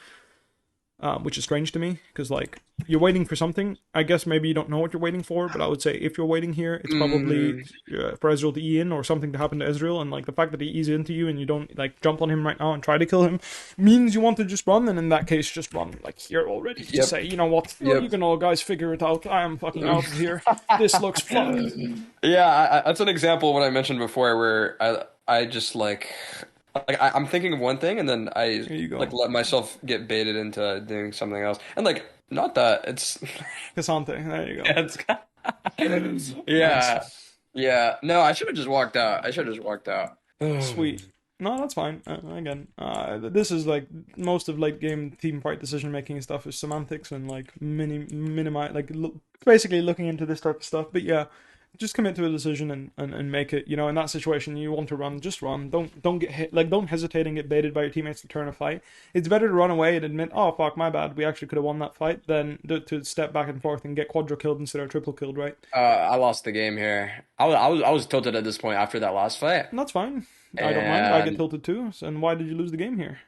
Which is strange to me, because like you're waiting for something. I guess maybe you don't know what you're waiting for, but I would say if you're waiting here, it's probably for Ezreal to E in or something to happen to Ezreal, and like the fact that he E's into you and you don't like jump on him right now and try to kill him means you want to just run, and in that case, just run. Like you're all ready to say, you know what, you can all guys figure it out. I am fucking out of here. This looks fucked. Yeah, that's an example of what I mentioned before, where I just I'm thinking of one thing and then I like let myself get baited into doing something else, and like not that it's Cassante, there you go. yeah, yeah. No, I should have just walked out. I should have just walked out. Sweet. No, that's fine. Again, this is like most of late game team fight decision making stuff is semantics and like minimize like basically looking into this type of stuff. But yeah, just commit to a decision and make it. You know, in that situation, you want to run, just run. Don't get hit. Like don't hesitate and get baited by your teammates to turn a fight. It's better to run away and admit, oh fuck, my bad, we actually could have won that fight, than to step back and forth and get quadra killed instead of triple killed, right? I lost the game here. I was tilted at this point after that last fight. And that's fine. I don't mind. I get tilted too. And why did you lose the game here?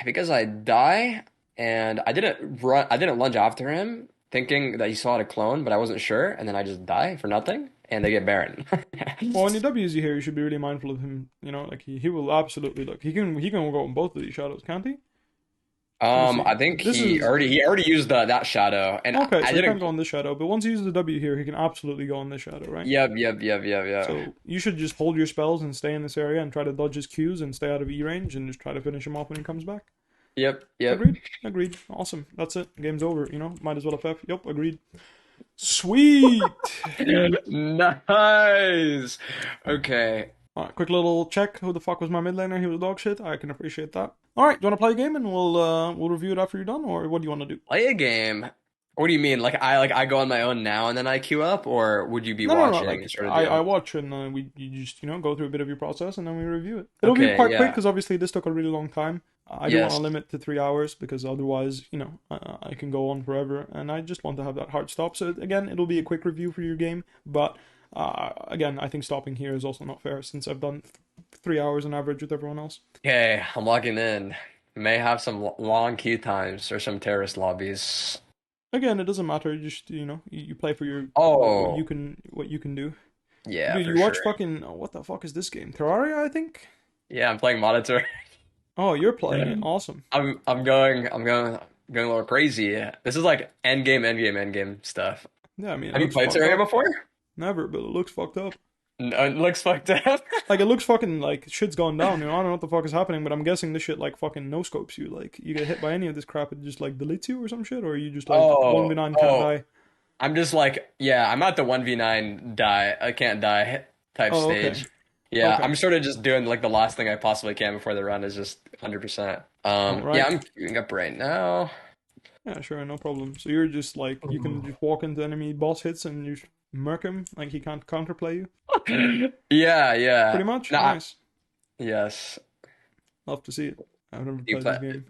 Because I die and I didn't lunge after him thinking that he saw a clone, but I wasn't sure, and then I just die for nothing and they get Baron. Well, when he W's you here, you should be really mindful of him. You know, like he will absolutely look. He can go in both of these shadows, can't he? I think he already used that shadow, and okay, so I he didn't. can't go on this shadow, but once he uses the W here, he can absolutely go on this shadow, right? Yep. So you should just hold your spells and stay in this area and try to dodge his Qs and stay out of E range and just try to finish him off when he comes back. Yep. Agreed. Awesome. That's it. Game's over. You know, might as well FF. Yep, agreed. Sweet. Nice. Okay. All right, quick little check. Who the fuck was my mid laner? He was dog shit. I can appreciate that. All right, do you want to play a game and we'll review it after you're done, or what do you want to do? Play a game. What do you mean? I go on my own now and then I queue up, or would you be watching? Like, I watch and you just go through a bit of your process and then we review it. It'll be quite quick because obviously this took a really long time. I don't want to limit to 3 hours because otherwise I can go on forever, and I just want to have that hard stop. So again, it'll be a quick review for your game, but again, I think stopping here is also not fair since I've done 3 hours on average with everyone else. Okay, I'm logging in. May have some long queue times or some terrorist lobbies. Again, it doesn't matter. Just you play for your what you can do. Yeah, dude, you watch fucking what the fuck is this game? Terraria, I think. Yeah, I'm playing Monitor. Oh, you're playing it. Awesome. I'm going a little crazy. This is like end game stuff. Yeah, I mean, have you played Terraria before? Never, but it looks fucked up. No, it looks fucked up. Like it looks fucking like shit's gone down. You know, I don't know what the fuck is happening, but I'm guessing this shit like fucking no scopes you. Like you get hit by any of this crap, it just like deletes you or some shit, or you just like 1v9 can't die. I'm just like, yeah, I'm at the 1v9 die. I can't die type stage. Okay. Yeah, okay. I'm sort of just doing like the last thing I possibly can before the run is just 100%. Right. Yeah, I'm queuing up right now. Yeah, sure, no problem. So you're just like, you can just walk into enemy boss hits and you murk him, like he can't counterplay you? Yeah. Pretty much? Nice. Yes. Love to see it. I've never played this game.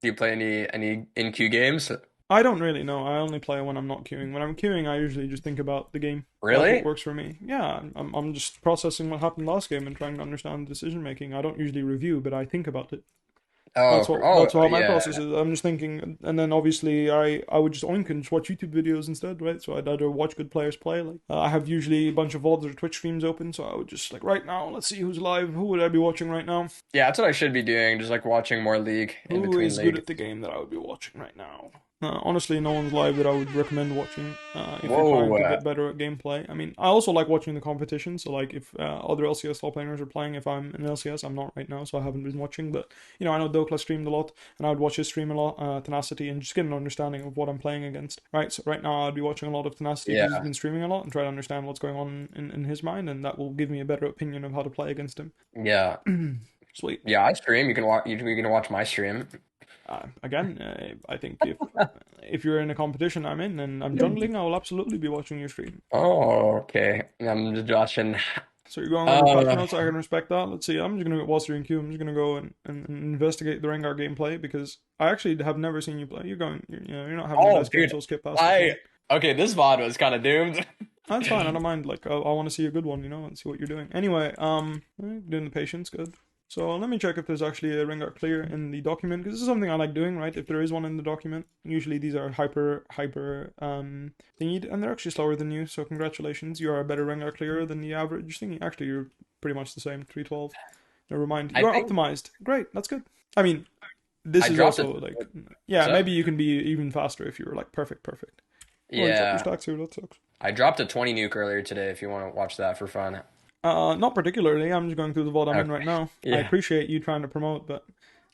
Do you play any in queue games? I don't really know. I only play when I'm not queuing. When I'm queuing, I usually just think about the game. That's what Really? works for me. Yeah, I'm just processing what happened last game and trying to understand decision making. I don't usually review, but I think about it. Oh, That's how my yeah, process is. I'm just thinking, and then obviously I would just oink and just watch YouTube videos instead, right? So I'd either watch good players play, like I have usually a bunch of VODs or Twitch streams open, so I would just like right now, let's see who's live. Who would I be watching right now? yeah. That's what I should be doing. Just like watching more League in Who between is good League. at the game that I would be watching right now? Honestly, no one's live that I would recommend watching if you're trying Whoa. to get better at gameplay. I mean, I also like watching the competition. So, like, if other LCS top laners are playing, if I'm in LCS, I'm not right now, so I haven't been watching. But I know Dokla streamed a lot, and I would watch his stream a lot, Tenacity, and just get an understanding of what I'm playing against. Right. So right now, I'd be watching a lot of Tenacity because he's Yeah, been streaming a lot and try to understand what's going on in his mind, and that will give me a better opinion of how to play against him. yeah, Sweet. yeah. I stream. You can watch. You can watch my stream. Again, I think if you're in a competition I'm in and I'm jungling, I will absolutely be watching your stream. Oh, okay. I'm just watching. So you're going over patch Uh, notes, I can respect that. Let's see, I'm just gonna whilst you're in queue, I'm just gonna go and investigate the Rengar gameplay because I actually have never seen you play. You're not having the oh, best game, dude. so I'll skip past it. I okay. This VOD was kind of doomed. That's fine, I don't mind. Like I want to see a good one, and see what you're doing. Anyway, doing the patience, good. So let me check if there's actually a Rengar clear in the document because this is something I like doing, right? If there is one in the document, usually these are hyper thingied, and they're actually slower than you. So congratulations, you are a better Rengar clearer than the average thingy. Actually, you're pretty much the same, 312. Never mind, I you are think optimized. Great, that's good. I mean, this I is dropped it. also like, What's yeah, maybe up? you can be even faster if you were like perfect. Oh, you dropped your Yeah, stacks here. That sucks. I dropped a 20 nuke earlier today. If you want to watch that for fun. Not particularly. I'm just going through the VOD I'm in right Okay. now. I Yeah, appreciate you trying to promote, but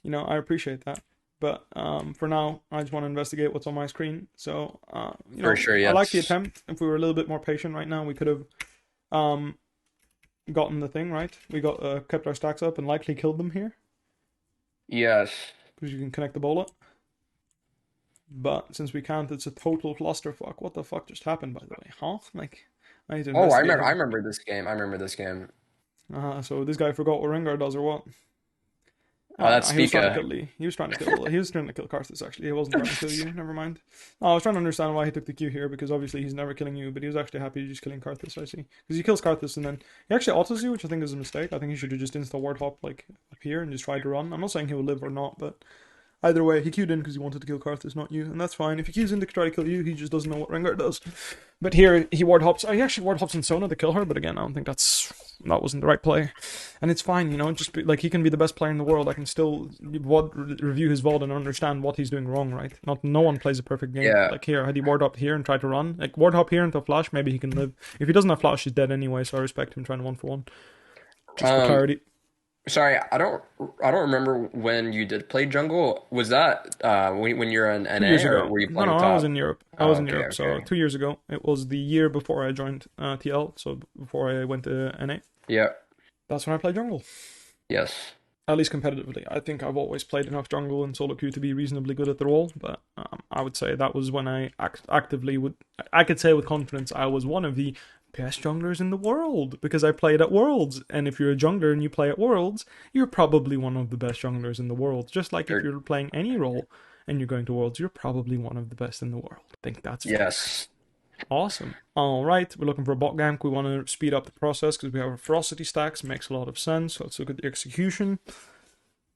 I appreciate that. But for now, I just want to investigate what's on my screen. So for sure. I like the Yes. attempt. If we were a little bit more patient right now, we could have um gotten the thing right. We got kept our stacks up and likely killed them here Yes. because you can connect the bullet. But since we can't, it's a total clusterfuck. What the fuck just happened, by the way? Huh? Like, I need to Oh, investigate I here. remember this game. I remember this game. So this guy forgot what Rengar does or what? Oh, Oh no, that's he was trying to Spica. kill Lee. He was trying to kill. He was trying to kill Karthus. Actually, he wasn't trying to kill you. Never mind. Oh, I was trying to understand why he took the Q here because obviously he's never killing you, but he was actually happy just killing Karthus. I see because he kills Karthus and then he actually autos you, which I think is a mistake. I think he should have just insta ward hop like up here and just tried to run. I'm not saying he will live or not, but either way, he queued in because he wanted to kill Karthus, not you, and that's fine. If he queues in to try to kill you, he just doesn't know what Rengar does. But here, he ward hops. He actually ward hops in Sona to kill her, but again, I don't think that wasn't the right play. And it's fine, just like he can be the best player in the world. I can still review his VOD and understand what he's doing wrong, right? No one plays a perfect game. Yeah. Like here, had he ward hopped here and tried to run, like ward hop here into flash, maybe he can live. If he doesn't have flash, he's dead anyway. So I respect him trying to 1-for-1. Just for Um. clarity. Sorry, I don't remember when you did play jungle. Was that when you were in 2 years NA or ago. were you No, playing no, I was top? in Europe. I Oh, was in okay, Europe. So okay. 2 years ago, it was the year before I joined TL. So before I went to NA, Yeah. that's when I played jungle. Yes. At least competitively. I think I've always played enough jungle and solo queue to be reasonably good at the role. But I would say that was when I actively would. I could say with confidence I was one of the best junglers in the world because I played at Worlds. And if you're a jungler and you play at Worlds, you're probably one of the best junglers in the world. Just like if Or- you're playing any role and you're going to Worlds, you're probably one of the best in the world. I think that's fair. Yes. Awesome. All right, we're looking for a bot gank. We want to speed up the process because we have our ferocity stacks. Makes a lot of sense. Let's look at the execution.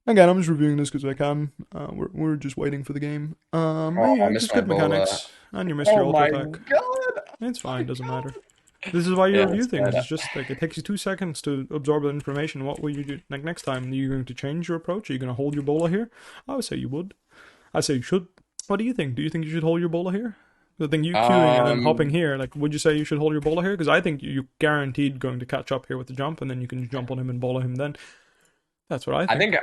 Again, I'm just reviewing this because I can. We're just waiting for the game. Oh, I Yeah, missed just my good bola. mechanics. And you missed your Oh auto my attack. god. It's Oh fine, my doesn't matter. god. This is why you Yeah, review it's things. good. It's just like it takes you 2 seconds to absorb the information. What will you do like next time? Are you going to change your approach? Are you going to hold your bola here? I would say you would. I say you should. What do you think? Do you think you should hold your bola here? The thing you queuing and then hopping Um, here, like, would you say you should hold your bola here? Because I think you're guaranteed going to catch up here with the jump, and then you can jump on him and bola him. Then that's what I I think. think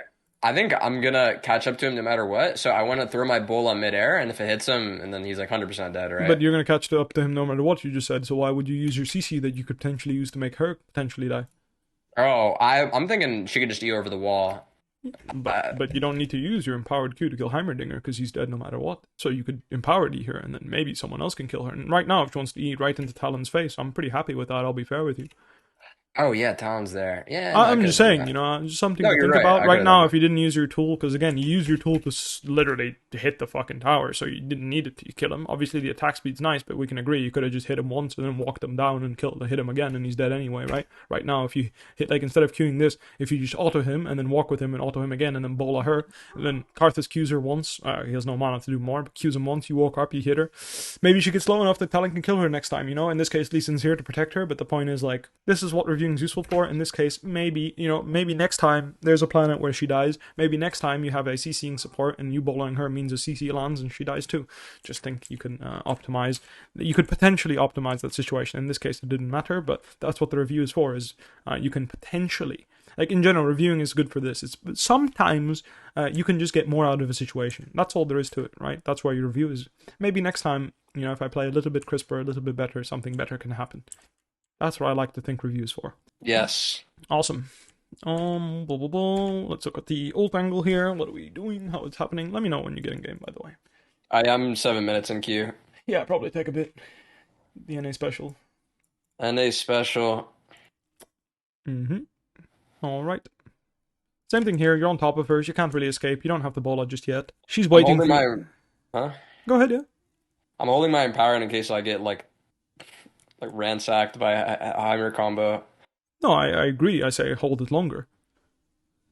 I think I'm gonna catch up to him no matter what. So I want to throw my bola midair, and if it hits him, and then he's like 100% dead, right? But you're going to catch up to him no matter what you just said. So why would you use your CC that you could potentially use to make her potentially die? Oh, I'm thinking she could just E over the wall. Uh, But you don't need to use your empowered Q to kill Heimerdinger because he's dead no matter what. So you could empower E her, and then maybe someone else can kill her. And right now, if she wants to E right into Talon's face, I'm pretty happy with that. I'll be fair with you. Oh yeah, Tom's there. Yeah, no, I I'm could just have done saying, that. just something No, to you're think right. about. I could Right have done now, that. if you didn't use your tool, because again, you use your tool to literally to hit the fucking tower, so you didn't need it to kill him. Obviously, the attack speed's nice, but we can agree you could have just hit him once and then walked him down and hit him again, and he's dead anyway, right? Right now, if you hit, like, instead of queuing this, if you just auto him and then walk with him and auto him again and then bola her, and then Karthus queues her once, he has no mana to do more, but queues him once, you walk up, you hit her. Maybe she gets slow enough that Talon can kill her next time, In this case, Lee Sin's here to protect her, but the point is, like, this is what reviewing is useful for. In this case, maybe next time there's a planet where she dies. Maybe next time you have a CCing support and you bowling her means a CC lands and she dies too. Just think you can optimize. You could potentially optimize that situation. In this case, it didn't matter, but that's what the review is for. Is you can potentially, like, in general, reviewing is good for this. But sometimes you can just get more out of a situation. That's all there is to it, right? That's why your review is. Maybe next time, if I play a little bit crisper, a little bit better, something better can happen. That's what I like to think reviews for. Yes. Awesome. Blah, blah, blah. Let's look at the ult angle here. What are we doing? How it's happening? Let me know when you get in game, by the way. I am 7 minutes in queue. Yeah, probably take a bit. The NA special. NA special. All right. Same thing here. You're on top of her. She can't really escape. You don't have the bola just yet. She's waiting for you. Huh? Go ahead, yeah. I'm holding my Empower in case I get like ransacked by a Heimer combo. No, I agree. I say hold it longer.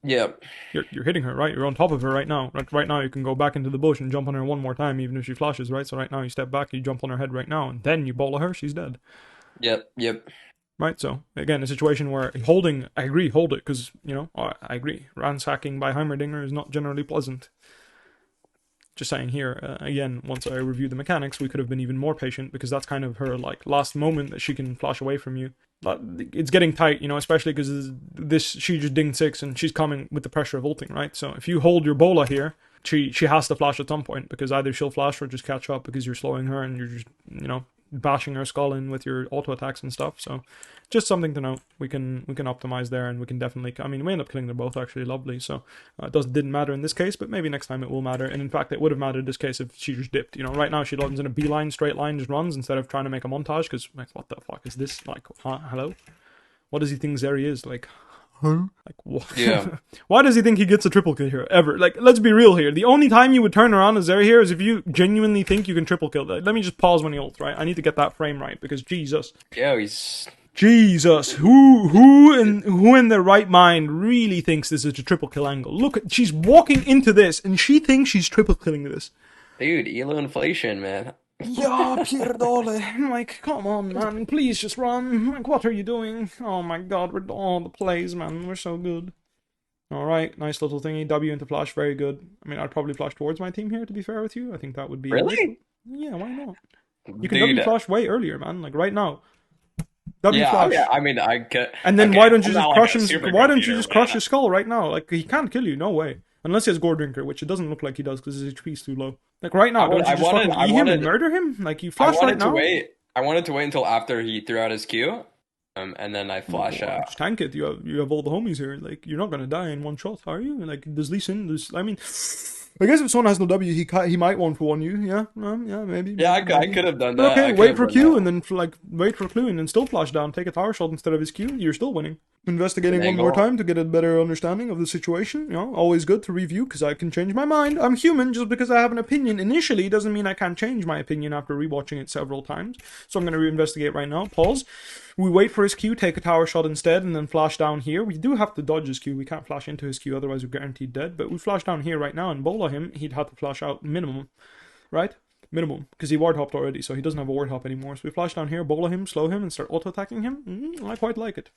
Yep. You're hitting her, right? You're on top of her right now. Right now, you can go back into the bush and jump on her one more time, even if she flashes, right? So right now, you step back, you jump on her head right now, and then you bola her. She's dead. Yep. Right, so again, a situation where holding, I agree, hold it, because, I agree. Ransacking by Heimerdinger is not generally pleasant. Just saying here, again, once I review the mechanics, we could have been even more patient, because that's kind of her, like, last moment that she can flash away from you. But it's getting tight, especially because she just dinged 6, and she's coming with the pressure of ulting, right? So if you hold your bola here, she has to flash at some point, because either she'll flash or just catch up, because you're slowing her, and you're just, bashing her skull in with your auto attacks and stuff. So just something to note. We can optimize there, and we can definitely, we end up killing them both actually lovely. So it didn't matter in this case, but maybe next time it will matter. And in fact, it would have mattered in this case if she just dipped. Right now she runs in a beeline, straight line, just runs instead of trying to make a montage, because, like, what the fuck is this? Like, hello? What does he think Zeri is? Like, huh? Like, what? Yeah. Why does he think he gets a triple kill here ever? Like, let's be real here. The only time you would turn around as Zeri here is if you genuinely think you can triple kill. Let me just pause when he ults, right? I need to get that frame right, because Jesus. Yeah, he's. Jesus, who in their right mind really thinks this is a triple kill angle? Look, she's walking into this and she thinks she's triple killing this. Dude, elo inflation, man. Yeah, Pierdole. Like, come on, man. Please just run. Like, what are you doing? Oh my god, we're all the plays, man. We're so good. Alright, nice little thingy. W into flash, very good. I'd probably flash towards my team here, to be fair with you. I think that would be... Really? Yeah, why not? You can W flash way earlier, man. Like, right now. W flash. Yeah, I get. And then why don't you just crush him? Why don't you just crush his skull right now? Like, he can't kill you, no way. Unless he has Gore Drinker, which it doesn't look like he does because his HP is too low. Like, right now, don't you just fucking E him and murder him? Like, you flash right now? I wanted to wait until after he threw out his Q, and then I flash out. Just tank it. You have all the homies here. Like, you're not gonna die in one shot, are you? Like, does Lee Sin? I guess if someone has no W, he might 1-for-1 you. Yeah, yeah, maybe. Yeah, I could have done that. Okay, wait for Q and then wait for Q and then still flash down. Take a tower shot instead of his Q. You're still winning. Investigating one more time to get a better understanding of the situation. Always good to review because I can change my mind. I'm human. Just because I have an opinion initially doesn't mean I can't change my opinion after rewatching it several times. So I'm going to reinvestigate right now. Pause. We wait for his Q, take a tower shot instead, and then flash down here. We do have to dodge his Q. We can't flash into his Q, otherwise we're guaranteed dead. But we flash down here right now and bola him. He'd have to flash out minimum, right? Minimum, because he ward hopped already, so he doesn't have a ward hop anymore. So we flash down here, bola him, slow him, and start auto-attacking him. I quite like it.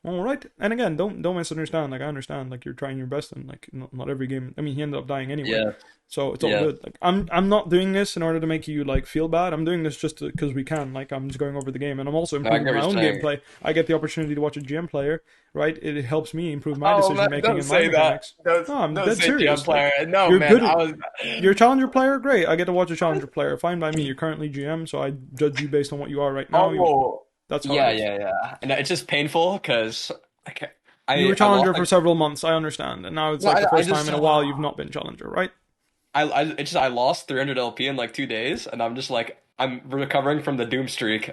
Alright, and again, don't misunderstand. Like, I understand, like, you're trying your best, and, like, not every game... he ended up dying anyway. Yeah. So it's all good. Like, I'm not doing this in order to make you, like, feel bad. I'm doing this just because we can. Like, I'm just going over the game, and I'm also improving my own gameplay. I get the opportunity to watch a GM player, right? It helps me improve my decision-making and my mechanics. I'm dead serious. No, you're man, you're a challenger player? Great. I get to watch a challenger player. Fine by me. You're currently GM, so I judge you based on what you are right now. That's how it is. Yeah. And it's just painful because you were challenger for several months. I understand, and now it's like the first time in a while you've not been challenger, right? I lost 300 LP in like 2 days, and I'm just like I'm recovering from the doom streak.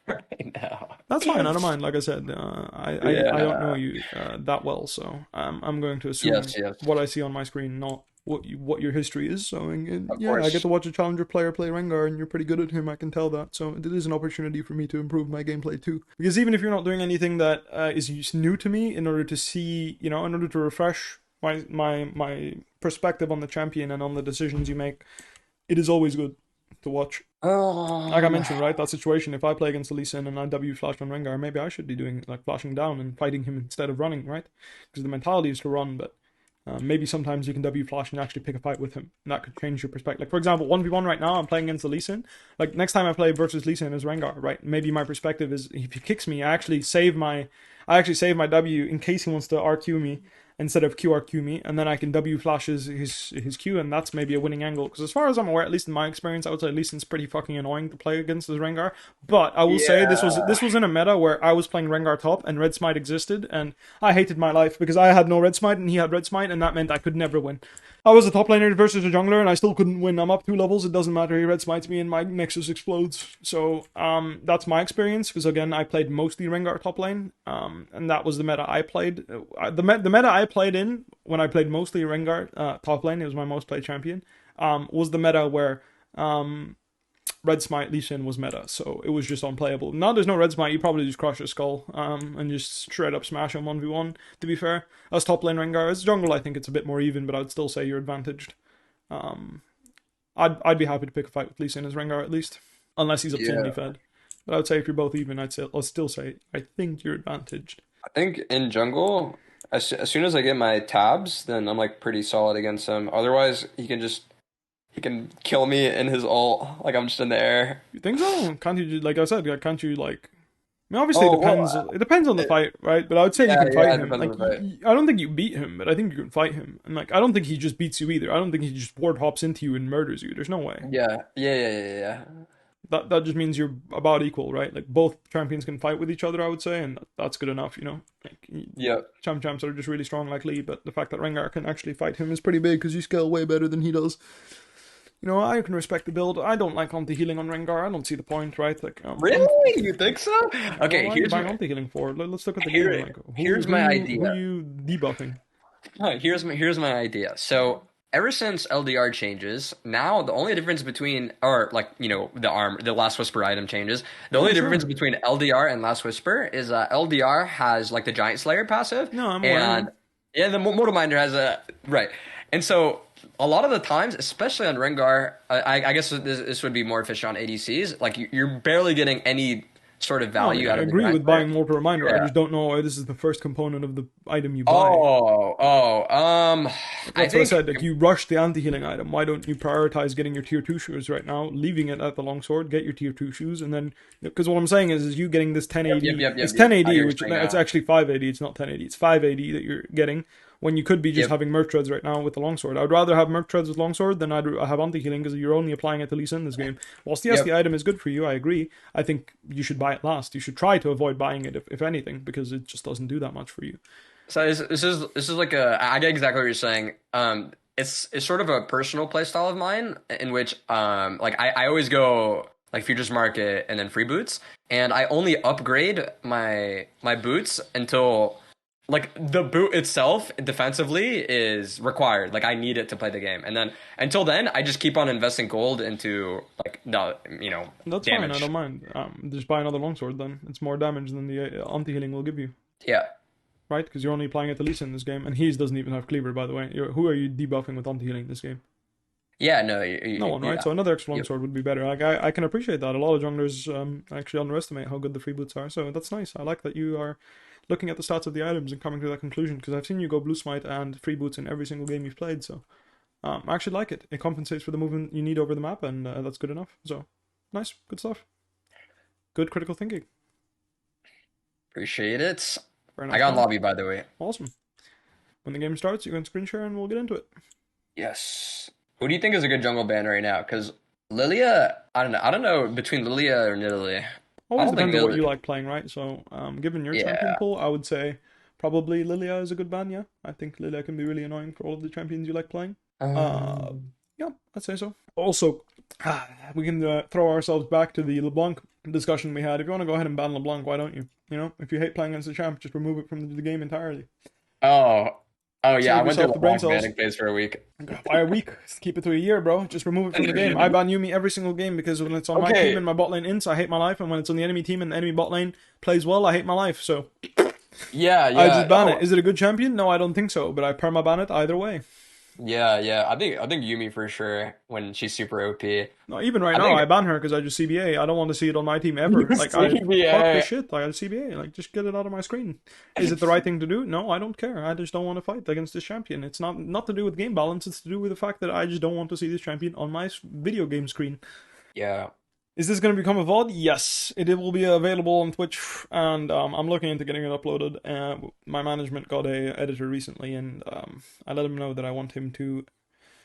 I know. That's fine. I don't mind. Like I said, I don't know Yeah. you that well, so I'm going to assume Yes, yes. what I see on my screen, not what your history is. So Of yeah, I get course. to watch a challenger player play Rengar, and you're pretty good at him. I can tell that. So it is an opportunity for me to improve my gameplay too. Because even if you're not doing anything that is new to me, in order to see, in order to refresh my perspective on the champion and on the decisions you make, it is always good to watch. Like I Um, mentioned, right, that situation, if I play against Lee Sin and I W flash on Rengar, maybe I should be doing like flashing down and fighting him instead of running, right? Because the mentality is to run, but maybe sometimes you can W flash and actually pick a fight with him. And that could change your perspective. Like, for example, 1v1 right now, I'm playing against the Lee Sin. Like, next time I play versus Lee Sin as Rengar, right? Maybe my perspective is if he kicks me, I actually save my W in case he wants to RQ me instead of QRQ me, and then I can W flash his Q, and that's maybe a winning angle. Because as far as I'm aware, at least in my experience, I would say Lee Sin's pretty fucking annoying to play against as Rengar. But I will say this was yeah. in a meta where I was playing Rengar top and Red Smite existed, and I hated my life because I had no Red Smite and he had Red Smite, and that meant I could never win. I was a top laner versus a jungler, and I still couldn't win. I'm up 2 levels. It doesn't matter. He red smites me, and my Nexus explodes. So that's my experience. Because again, I played mostly Rengar top lane, and that was the meta I played. The meta I played in when I played mostly Rengar top lane, it was my most played champion. Was the meta where Red Smite Lee Sin was meta, so it was just unplayable. Now there's no Red Smite, you probably just crush a skull and just straight up smash him 1v1, to be fair. As top lane Rengar, as jungle, I think it's a bit more even, but I'd still say you're advantaged. Um, I'd be happy to pick a fight with Lee Sin as Rengar at least, unless he's obscenely Yeah. fed. But I would say if you're both even, I'll still say I think you're advantaged. I think in jungle, as soon as I get my tabs, then I'm like pretty solid against him. Otherwise, he can kill me in his ult, like I'm just in the air. You think so? Can't you, like I said, can't you like I mean, obviously, it Oh depends. well, It depends on the it, fight, right? But I would say you yeah, can yeah, fight it him. depends on Like, the fight. I don't think you beat him, but I think you can fight him. And like, I don't think he just beats you either. I don't think he just ward hops into you and murders you. There's no way. Yeah, yeah, yeah, yeah, yeah. That just means you're about equal, right? Like both champions can fight with each other. I would say, and that's good enough. Like Yep. champs are just really strong like Lee, but the fact that Rengar can actually fight him is pretty big because you scale way better than he does. I can respect the build. I don't like anti-healing on Rengar. I don't see the point, right? Like, Really? You think so? well, Okay, why are you buying anti-healing for? Let's look at the game. here Like, here's my who idea. you debuffing? Here's my idea. So ever since LDR changes, now the only difference between or like the Last Whisper item changes. The Yeah, only difference sure. between LDR and Last Whisper is LDR has like the Giant Slayer passive, No, I'm aware. Yeah. and yeah, the Mortal Minder has a right. And so a lot of the times, especially on Rengar, I guess this would be more efficient on ADCs. Like you're barely getting any sort of No, I mean, value I out of the agree Giant with Slayer. buying Mortal Reminder. I Yeah. just don't know why this is the first component of the item you buy. Oh, oh, I That's what I think said. Like, you rush the anti-healing item. Why don't you prioritize getting your tier 2 shoes right now, leaving it at the longsword, get your tier 2 shoes, and then... Because what I'm saying is you getting this yep, yep, 1080... yep, yep, It's yep. I 1080, hear what which you're saying it's now. actually 580. It's not 1080. It's 580 that you're getting when you could be just Yep, having Merc Treads right now with the longsword. I'd rather have Merc Treads with longsword than I'd have anti-healing because you're only applying it to Lee Sin in this game. Whilst, yes, the yep. item is good for you, I agree. I think you should buy it last. You should try to avoid buying it, if anything, because it just doesn't do that much for you. So this is like I get exactly what you're saying. It's sort of a personal play style of mine in which like I always go like futures market and then free boots, and I only upgrade my boots until like the boot itself defensively is required. Like I need it to play the game, and then until then I just keep on investing gold into like the That's fine, I damage. don't mind. Just buy another longsword then. It's more damage than the anti-healing will give you. Yeah. Right? Because you're only applying it to Lisa in this game, and he doesn't even have cleaver, by the way. Who are you debuffing with anti-healing this game? Yeah, no, No one, right? yeah. So another extra Yep. longsword would be better. Like, I can appreciate that. A lot of junglers actually underestimate how good the free boots are, so that's nice. I like that you are looking at the stats of the items and coming to that conclusion, because I've seen you go blue smite and free boots in every single game you've played, so I actually like it. It compensates for the movement you need over the map, and that's good enough. So, nice. Good stuff. Good critical thinking. Appreciate it. Very I nice got in one. lobby, by the way. Awesome. When the game starts, you can screen share and we'll get into it. Yes. Who do you think is a good jungle band right now? Because Lilia, I don't know. I don't know between Lilia or Nidalee. I Always don't think depends on what Nidalee. you like playing, right? So, given your champion Yeah. pool, I would say probably Lilia is a good ban, yeah. I think Lilia can be really annoying for all of the champions you like playing. Uh, Um, yeah, I'd say so. Also, we can throw ourselves back to the LeBlanc discussion we had. If you want to go ahead and ban LeBlanc, why don't you? You know, if you hate playing against the champ, just remove it from the game entirely. Oh, oh yeah, I Save went through yourself the the brain LeBlanc cells. banning phase for a week. By a week, keep it to a year, bro. Just remove it from the game. I ban Yumi every single game because when it's on my team Okay, and my bot lane ints, I hate my life, and when it's on the enemy team and the enemy bot lane plays well, I hate my life. So yeah, I just yeah. ban Oh, it. Is it a good champion? No, I don't think so. But I perma ban it either way. yeah, yeah. I think Yumi for sure when she's super OP. No, even right I now, think I ban her because I just CBA. I don't want to see it on my team ever. Like I fuck this CBA. shit. Like I CBA. Like just get it out of my screen. Is it the right thing to do? No, I don't care. I just don't want to fight against this champion. It's not to do with game balance. It's to do with the fact that I just don't want to see this champion on my video game screen. Yeah. Is this going to become a VOD? Yes, it will be available on Twitch, and I'm looking into getting it uploaded. My management got a editor recently, and I let him know that I want him to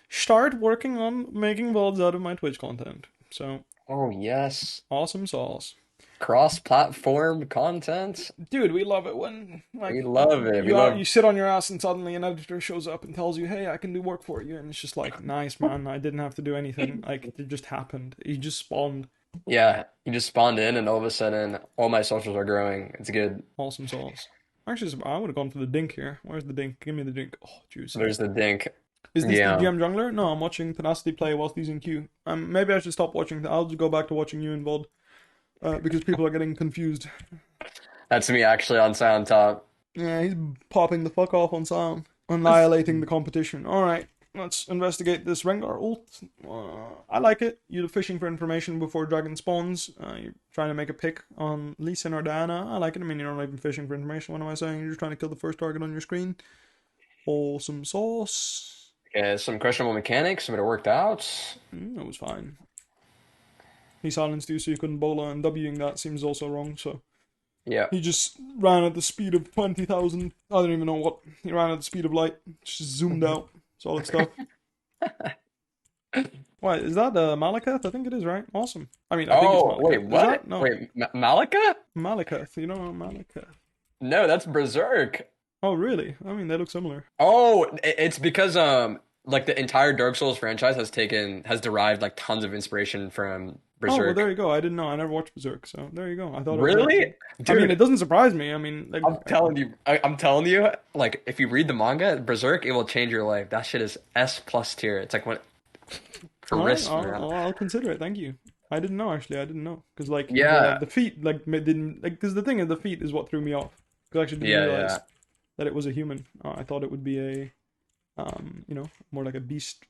start working on making VODs out of my Twitch content. So Oh yes. awesome sauce, Cross-platform content. dude. We love it when We like love it. We you love. sit on your ass and suddenly an editor shows up and tells you, "Hey, I can do work for you," and it's just like, nice man. I didn't have to do anything. Like it just happened. He just spawned. Yeah, you just spawned in, and all of a sudden, all my socials are growing. It's good. Awesome sauce. Actually, I would have gone for the dink here. Where's the dink? Give me the dink. Oh, juicy. There's the dink. Is this the Yeah, GM jungler? No, I'm watching Tenacity play whilst he's in queue. Maybe I should stop watching. I'll just go back to watching you in VOD because people are getting confused. that's me actually on Sound Top. Yeah, he's popping the fuck off on sound, annihilating the competition. All right, let's investigate this Rengar ult. I like it. You're fishing for information before dragon spawns. You're trying to make a pick on Lee Sin or Diana. I like it. I mean, you're not even fishing for information. What am I saying? You're just trying to kill the first target on your screen. Wholesome sauce. Okay, some questionable mechanics, but it worked out. It was fine. He silenced you so you couldn't bola, and Wing that seems also wrong, so Yeah. he just ran at the speed of 20,000. I don't even know what. He ran at the speed of light. Just zoomed out. Solid stuff. What, is that Malakath? I think it is, right? Awesome. I mean, I think it's Oh, Malakath. wait, Is what? that? No. Wait, Malika? Malakath. You don't know Malakath. No, that's Berserk. Oh, really? I mean, they look similar. Oh, it's because like the entire Dark Souls franchise has derived like tons of inspiration from Oh, well, there Berserk. you go. I didn't know. I never watched Berserk, so there you go. I thought it was Really? actually. I mean, it Dude, doesn't surprise me. I mean, like, I'm telling you, like if you read the manga, Berserk, it will change your life. That shit is S plus tier. It's like what for all right, wrist, man. I'll consider it. Thank you. I didn't know actually. I didn't know because like Yeah, the feet like didn't like because the thing is the feet is what threw me off because I actually didn't yeah, realize yeah. that it was a human. I thought it would be a more like a beast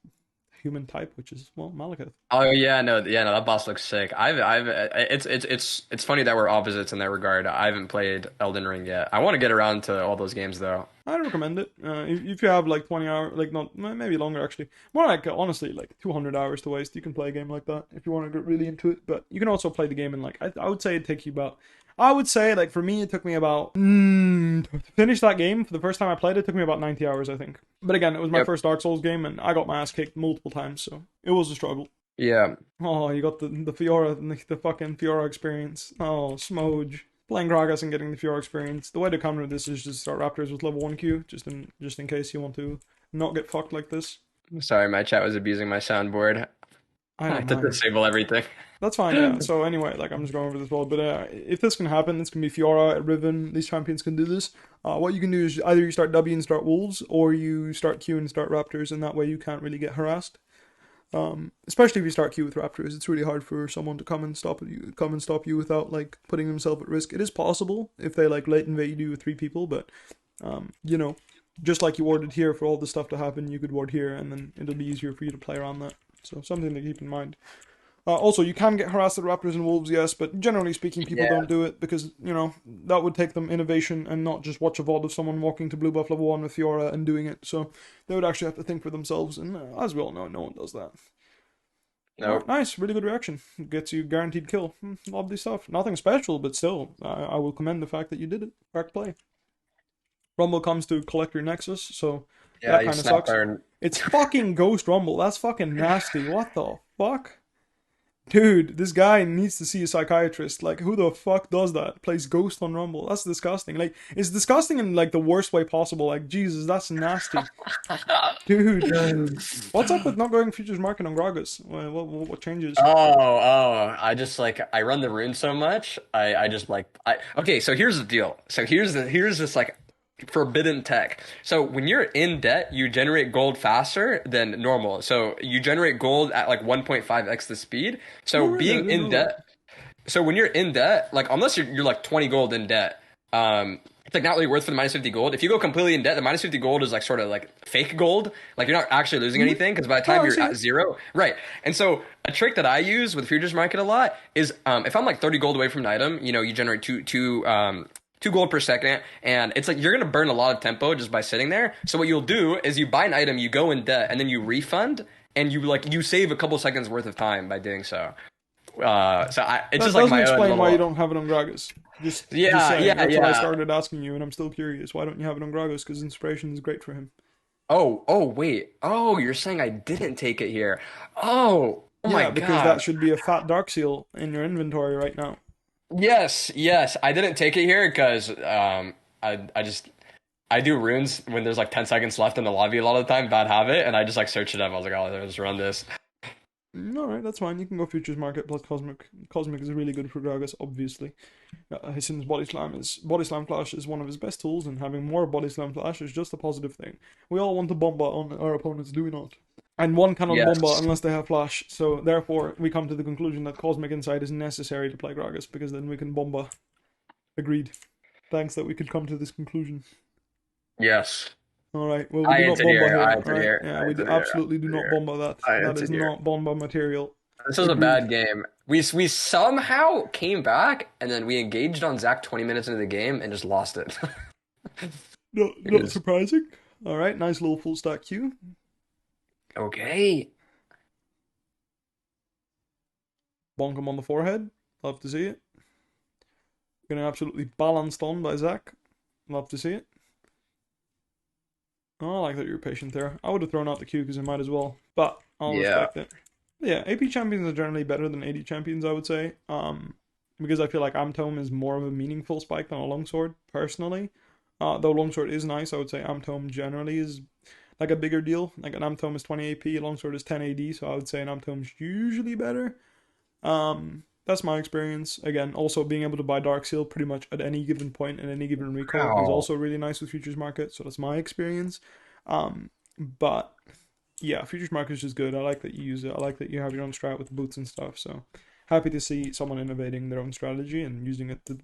human type, which is well Malakath. Oh yeah, no, that boss looks sick. It's funny that we're opposites in that regard. I haven't played Elden Ring yet. I want to get around to all those games though. I'd recommend it. If you have like 20 hours, like not maybe longer actually, more like honestly like 200 hours to waste. You can play a game like that if you want to get really into it. But you can also play the game in like I would say it takes you about. I would say like for me it took me about to finish that game for the first time I played it took me about 90 hours I think. But again, it was my Yep. first Dark Souls game and I got my ass kicked multiple times, so it was a struggle. Yeah. Oh, you got the Fiora, the fucking Fiora experience. Oh, Smoge. Playing Gragas and getting the Fiora experience. The way to counter this is just start Raptors with level 1 Q, just in case you want to not get fucked like this. Sorry, my chat was abusing my soundboard. I I don't had to mind. disable everything. That's fine, yeah. So anyway, like I'm just going over this world, but if this can happen, this can be Fiora, Riven. These champions can do this. What you can do is either you start W and start Wolves, or you start Q and start Raptors, and that way you can't really get harassed. Especially if you start Q with Raptors, it's really hard for someone to come and stop you without like putting themselves at risk. It is possible if they like late invade you with 3 people, but you know, just like you warded here for all the stuff to happen, you could ward here, and then it'll be easier for you to play around that. So something to keep in mind. Also, you can get harassed at Raptors and Wolves, yes, but generally speaking, people Yeah. don't do it because, you know, that would take them innovation and not just watch a VOD of someone walking to Blue Buff level 1 with Fiora and doing it. So they would actually have to think for themselves, and as we all know, no one does that. Nope. Nice, really good reaction. Gets you guaranteed kill. Lovely stuff. Nothing special, but still, I will commend the fact that you did it. Correct play. Rumble comes to collect your Nexus, so Yeah, that you kind of snapped sucks. our. It's fucking Ghost Rumble. That's fucking nasty. What the fuck? Dude, this guy needs to see a psychiatrist. Like, who the fuck does that? Plays Ghost on Rumble. That's disgusting. Like, it's disgusting in like the worst way possible. Like, Jesus, that's nasty. Dude, what's up with not going futures market on Gragas? What changes? I just like I run the rune so much. I just like I okay, so here's the deal. So here's this like forbidden tech. So when you're in debt, you generate gold faster than normal. So you generate gold at like 1.5x the speed. Oh, So really? I being didn't in know that. debt, so when you're in debt, like unless you're like 20 gold in debt, it's like not really worth for the minus 50 gold. If you go completely in debt, the minus 50 gold is like sort of like fake gold. Like you're not actually losing anything because by the Oh, time I you're see at it. zero, right? And so a trick that I use with futures market a lot is if I'm like 30 gold away from an item, you know, you generate two gold per second, and it's like you're gonna burn a lot of tempo just by sitting there. So what you'll do is you buy an item, you go in debt, and then you refund, and you save a couple seconds worth of time by doing so. It's That just like doesn't my own explain why you little. don't have it on Gragas. Just Yeah, saying. yeah, That's why I yeah. started asking you, and I'm still curious. Why don't you have it on Gragas? Because inspiration is great for him. Oh, wait. Oh, you're saying I didn't take it here. Oh my Yeah, because that God. should be a fat dark seal in your inventory right now. Yes. I didn't take it here because I just I do runes when there's like 10 seconds left in the lobby a lot of the time, bad habit, and I just like search it up. I was like, oh, I'll just run this. All right, that's fine. You can go futures market plus cosmic. Cosmic is really good for Gragas, obviously. Since body slam flash is one of his best tools, and having more body slam flash is just a positive thing. We all want to bomba on our opponents, do we not? And one cannot bomba Yes. unless they have flash. So therefore, we come to the conclusion that cosmic insight is necessary to play Gragas because then we can bomba. Agreed. Thanks that we could come to this conclusion. Yes. All right. Well, we I do not entered bomba here. I here. All entered right. here. Yeah, I we entered here. I absolutely do entered not here. bomba that. I That is entered here. not bomba material. This was a Agreed. bad game. We somehow came back and then we engaged on Zach 20 minutes into the game and just lost it. No, It not is surprising. All right. Nice little full stack Q. okay. Bonk him on the forehead. Love to see it. Getting absolutely balanced on by Zach. Love to see it. Oh, I like that you're patient there. I would have thrown out the Q because I might as well, but I'll Yeah. respect it. Yeah, AP champions are generally better than AD champions, I would say. Because I feel like Amtome is more of a meaningful spike than a longsword, personally. Though longsword is nice, I would say Amtome generally is like a bigger deal. Like an Amtome is 20 AP, a longsword is 10 AD, so I would say an Amtome's usually better. That's my experience. Again, also being able to buy Dark Seal pretty much at any given point in any given recall is Wow. also really nice with futures market. So that's my experience. But yeah, futures market is just good. I like that you use it. I like that you have your own strat with the boots and stuff. So happy to see someone innovating their own strategy and using it to,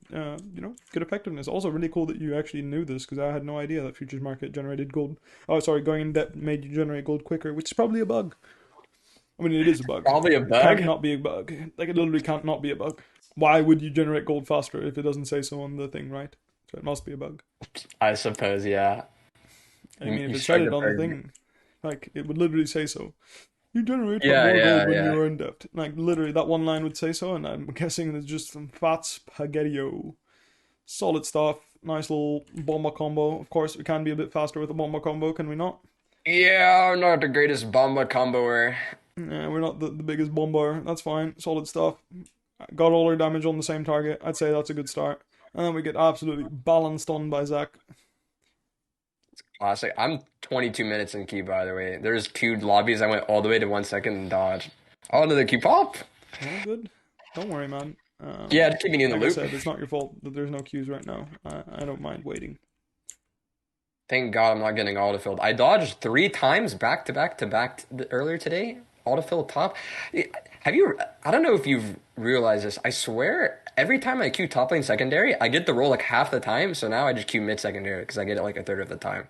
good effectiveness. Also, really cool that you actually knew this because I had no idea that futures market generated gold. Oh, sorry, going in debt made you generate gold quicker, which is probably a bug. I mean, it is a bug. Probably a It can't bug. not be a bug. Like, it literally can't not be a bug. Why would you generate gold faster if it doesn't say so on the thing, right? So it must be a bug. I suppose, yeah. I mean, if You it said struck it a on the bird. thing, like, it would literally say so. You generate Yeah, more gold yeah, when yeah. you are in debt. Like, literally, that one line would say so, and I'm guessing it's just some fat spaghetti-o. Solid stuff. Nice little bomba combo. Of course, we can be a bit faster with a bomba combo, can we not? Yeah, I'm not the greatest Bomba comboer. Yeah, we're not the biggest bomber. That's fine. Solid stuff. Got all our damage on the same target. I'd say that's a good start. And then we get absolutely balanced on by Zach. Classic. I'm 22 minutes in queue, by the way. There's two lobbies. I went all the way to 1 second and dodged. Oh, another queue pop. All good. Don't worry, man. Yeah, just keeping you in the Like I loop. said, it's not your fault that there's no queues right now. I don't mind waiting. Thank God I'm not getting autofilled. I dodged 3 times back to back to back earlier today. Autofill top. Have you? I don't know if you've realized this. I swear, every time I queue top lane secondary, I get the roll like half the time. So now I just queue mid secondary because I get it like a third of the time.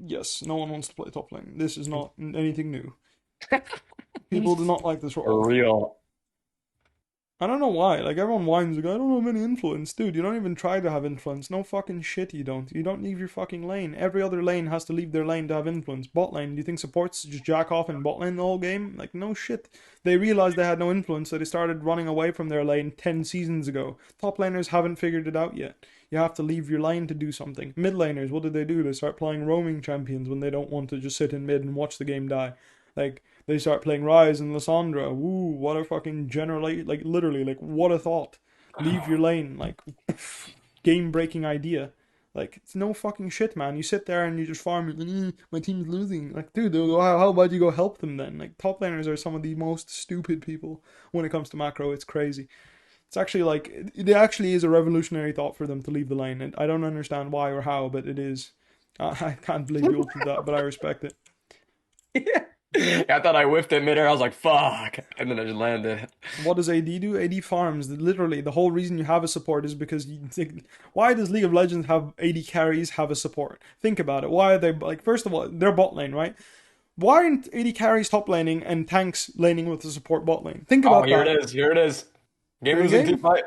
Yes, no one wants to play top lane. This is not anything new. People do not like this role. For real. I don't know why. Like, everyone whines, like, I don't have any influence. Dude, you don't even try to have influence. No fucking shit you don't. You don't leave your fucking lane. Every other lane has to leave their lane to have influence. Bot lane, do you think supports just jack off in bot lane the whole game? Like, no shit. They realized they had no influence, so they started running away from their lane 10 seasons ago. Top laners haven't figured it out yet. You have to leave your lane to do something. Mid laners, what did they do? They start playing roaming champions when they don't want to just sit in mid and watch the game die. Like, They start playing Ryze and Lissandra. Woo, what a fucking like literally, like what a thought. Leave your lane, like game breaking idea. Like it's no fucking shit, man. You sit there and you just farm. My team's losing. Like, dude, how about you go help them then? Like, top laners are some of the most stupid people when it comes to macro. It's crazy. It's actually like it actually is a revolutionary thought for them to leave the lane, and I don't understand why or how, but it is. I can't believe you ulted that, but I respect it. Yeah. I thought I whiffed it midair. I was like, fuck. And then I just landed. What does AD do? AD farms. Literally, the whole reason you have a support is because you think, why does League of Legends have AD carries have a support? Think about it. Why are they, like, first of all, they're bot lane, right? Why aren't AD carries top laning and tanks laning with the support bot lane? Think about that. Here it is. Here it is. Game was a team fight.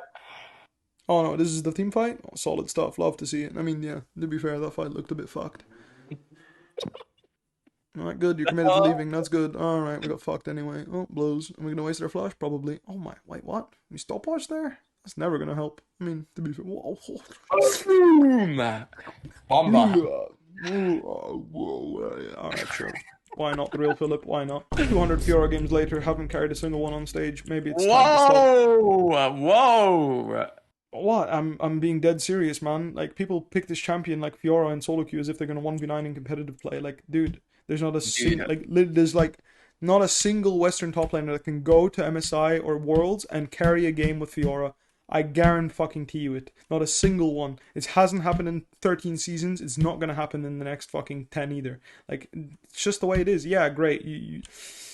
Oh no, this is the team fight? Oh, solid stuff. Love to see it. I mean, yeah, to be fair, that fight looked a bit fucked. Alright, good. You're committed to leaving. That's good. Alright, we got fucked anyway. Oh, blows. Are we gonna waste our flash? Probably. Oh my, wait, what? We stopwatch there? That's never gonna help. I mean, to be fair. Whoa. Bomba. Whoa. Alright, sure. Why not the real Philip? Why not? 200 Fiora games later, haven't carried a single one on stage. Maybe it's time to stop. Whoa! What? I'm being dead serious, man. Like, people pick this champion like Fiora and solo queue as if they're gonna 1v9 in competitive play. Like, dude. There's not a not a single Western top laner that can go to MSI or Worlds and carry a game with Fiora. I guarantee you it. Not a single one. It hasn't happened in 13 seasons. It's not gonna happen in the next fucking 10 either. Like, it's just the way it is. Yeah, great.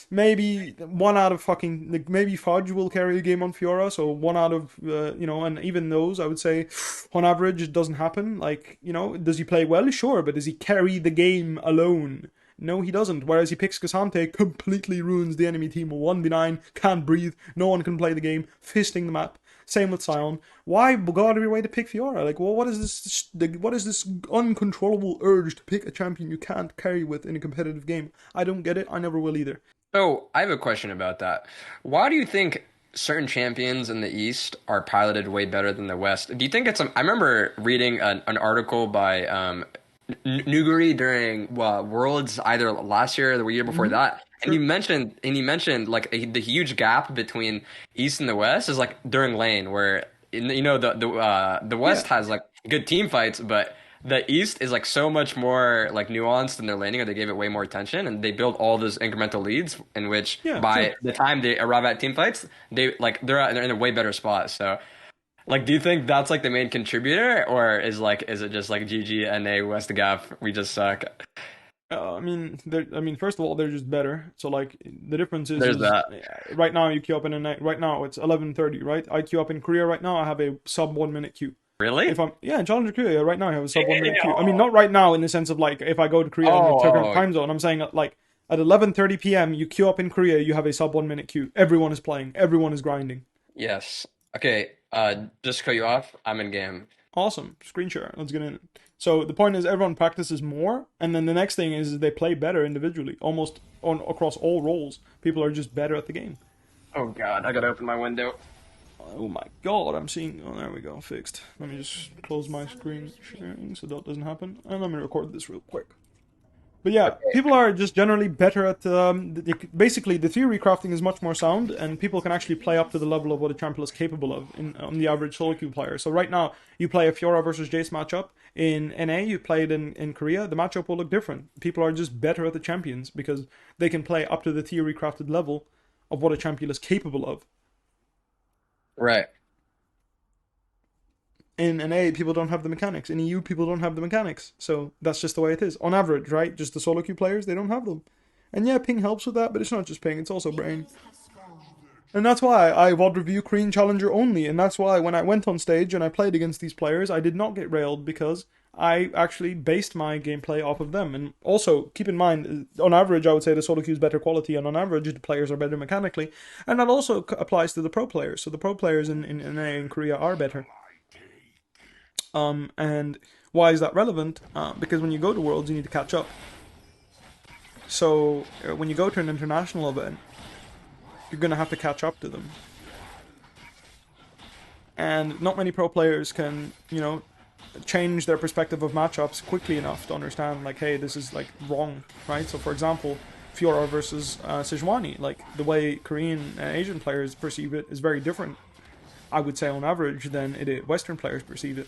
Maybe one out of fucking, like, maybe Fudge will carry a game on Fiora, so one out of, and even those, I would say, on average, it doesn't happen. Like, does he play well? Sure, but does he carry the game alone? No, he doesn't. Whereas he picks Cassante, completely ruins the enemy team. 1v9, can't breathe, no one can play the game, fisting the map. Same with Sion. Why go out of your way to pick Fiora? Like, well, what is this uncontrollable urge to pick a champion you can't carry with in a competitive game? I don't get it. I never will either. So, I have a question about that. Why do you think certain champions in the East are piloted way better than the West? Do you think I remember reading an article by Nuguri during Worlds either last year or the year before that, and he mentioned like the huge gap between East and the West is like during lane, where the West has like good team fights, but the East is like so much more like nuanced in their laning, or they gave it way more attention, and they build all those incremental leads in which the time they arrive at team fights, they're in a way better spot. So, like, do you think that's like the main contributor, or is it just like GG, NA, West Gap, we just suck? First of all, they're just better. So, like, the difference is that. Right now you queue up in a night. Right now it's 11:30. Right, I queue up in Korea right now. I have a sub 1 minute queue. Really? In Challenger Korea right now I have a sub 1 minute queue. I mean, not right now in the sense of like if I go to Korea in the current time zone. I'm saying like at 11:30 p.m. you queue up in Korea. You have a sub 1 minute queue. Everyone is playing. Everyone is grinding. Yes. Okay, just to cut you off, I'm in game. Awesome. Screen share. Let's get in. So the point is everyone practices more, and then the next thing is they play better individually, almost across all roles. People are just better at the game. Oh god, I gotta open my window. Oh my god, I'm seeing... Oh, there we go, fixed. Let me just close my screen sharing so that doesn't happen. And let me record this real quick. But yeah, people are just generally better at... basically, the theory crafting is much more sound, and people can actually play up to the level of what a champion is capable of on the average solo queue player. So right now, you play a Fiora versus Jace matchup. In NA, you play it in Korea, the matchup will look different. People are just better at the champions because they can play up to the theory crafted level of what a champion is capable of. Right. In NA, people don't have the mechanics. In EU, people don't have the mechanics. So that's just the way it is. On average, right? Just the solo queue players, they don't have them. And yeah, ping helps with that, but it's not just ping, it's also brain. And that's why I VOD review Korean Challenger only. And that's why when I went on stage and I played against these players, I did not get railed because I actually based my gameplay off of them. And also, keep in mind, on average, I would say the solo queue is better quality, and on average, the players are better mechanically. And that also applies to the pro players. So the pro players in NA and Korea are better. And why is that relevant? Because when you go to Worlds, you need to catch up. So when you go to an international event, you're going to have to catch up to them. And not many pro players can, change their perspective of matchups quickly enough to understand, like, hey, this is, like, wrong, right? So, for example, Fiora versus Sejuani. Like, the way Korean and Asian players perceive it is very different, I would say, on average, than Western players perceive it.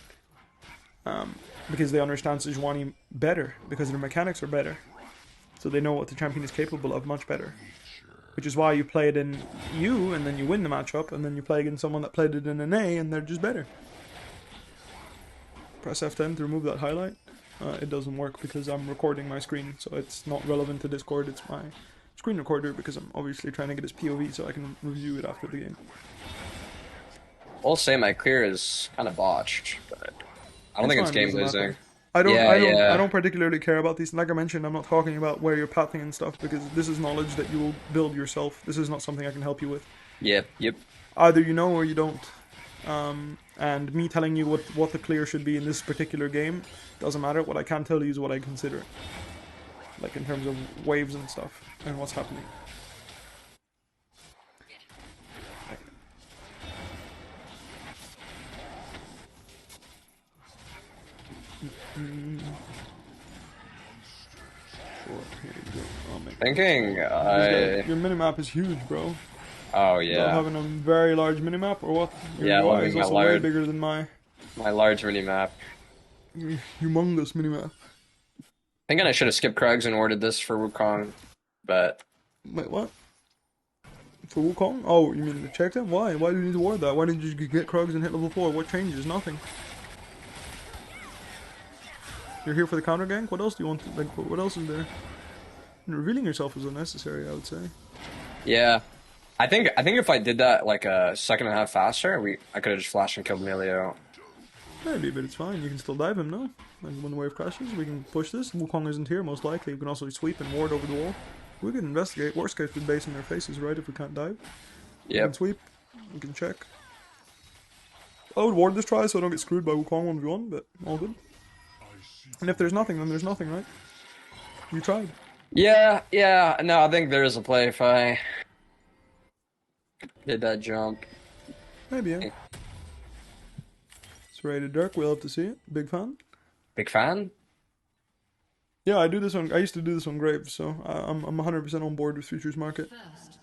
Because they understand Sejuani better, because their mechanics are better. So they know what the champion is capable of much better. Which is why you play it in U, and then you win the matchup, and then you play against someone that played it in an A, and they're just better. Press F10 to remove that highlight. It doesn't work because I'm recording my screen, so it's not relevant to Discord. It's my screen recorder because I'm obviously trying to get his POV so I can review it after the game. I'll say my clear is kind of botched, but I don't think it's game losing. I don't particularly care about these. Like I mentioned, I'm not talking about where you're pathing and stuff because this is knowledge that you will build yourself. This is not something I can help you with. Yep. Either you know or you don't. And me telling you what the clear should be in this particular game doesn't matter. What I can tell you is what I consider. Like in terms of waves and stuff and what's happening. Thinking, your minimap is huge, bro. Oh yeah. Having a very large minimap or what? Your UI is also way bigger than my large minimap. Humongous minimap. Thinking I should have skipped Krugs and ordered this for Wukong, but wait, what? For Wukong? Oh, you mean to check them? Why? Why do you need to ward that? Why didn't you just get Krugs and hit level 4? What changes? Nothing. You're here for the counter gank? What else do you want to, like, what else is there? And revealing yourself is unnecessary, I would say. Yeah. I think if I did that like a second and a half faster, I could have just flashed and killed Melio. Maybe, but it's fine. You can still dive him, no? And when the wave crashes, we can push this. Wukong isn't here, most likely. We can also sweep and ward over the wall. We can investigate. Worst case, with base in their faces, right? If we can't dive. Yeah. We can sweep. We can check. I would ward this try so I don't get screwed by Wukong 1v1, but all good. And if there's nothing, then there's nothing, right? You tried. Yeah. No, I think there is a play if I did that jump. Maybe, yeah. It's rated Dirk. We'll have to see it. Big fan. Big fan? Yeah, I used to do this on Graves, so I'm 100% on board with Futures Market.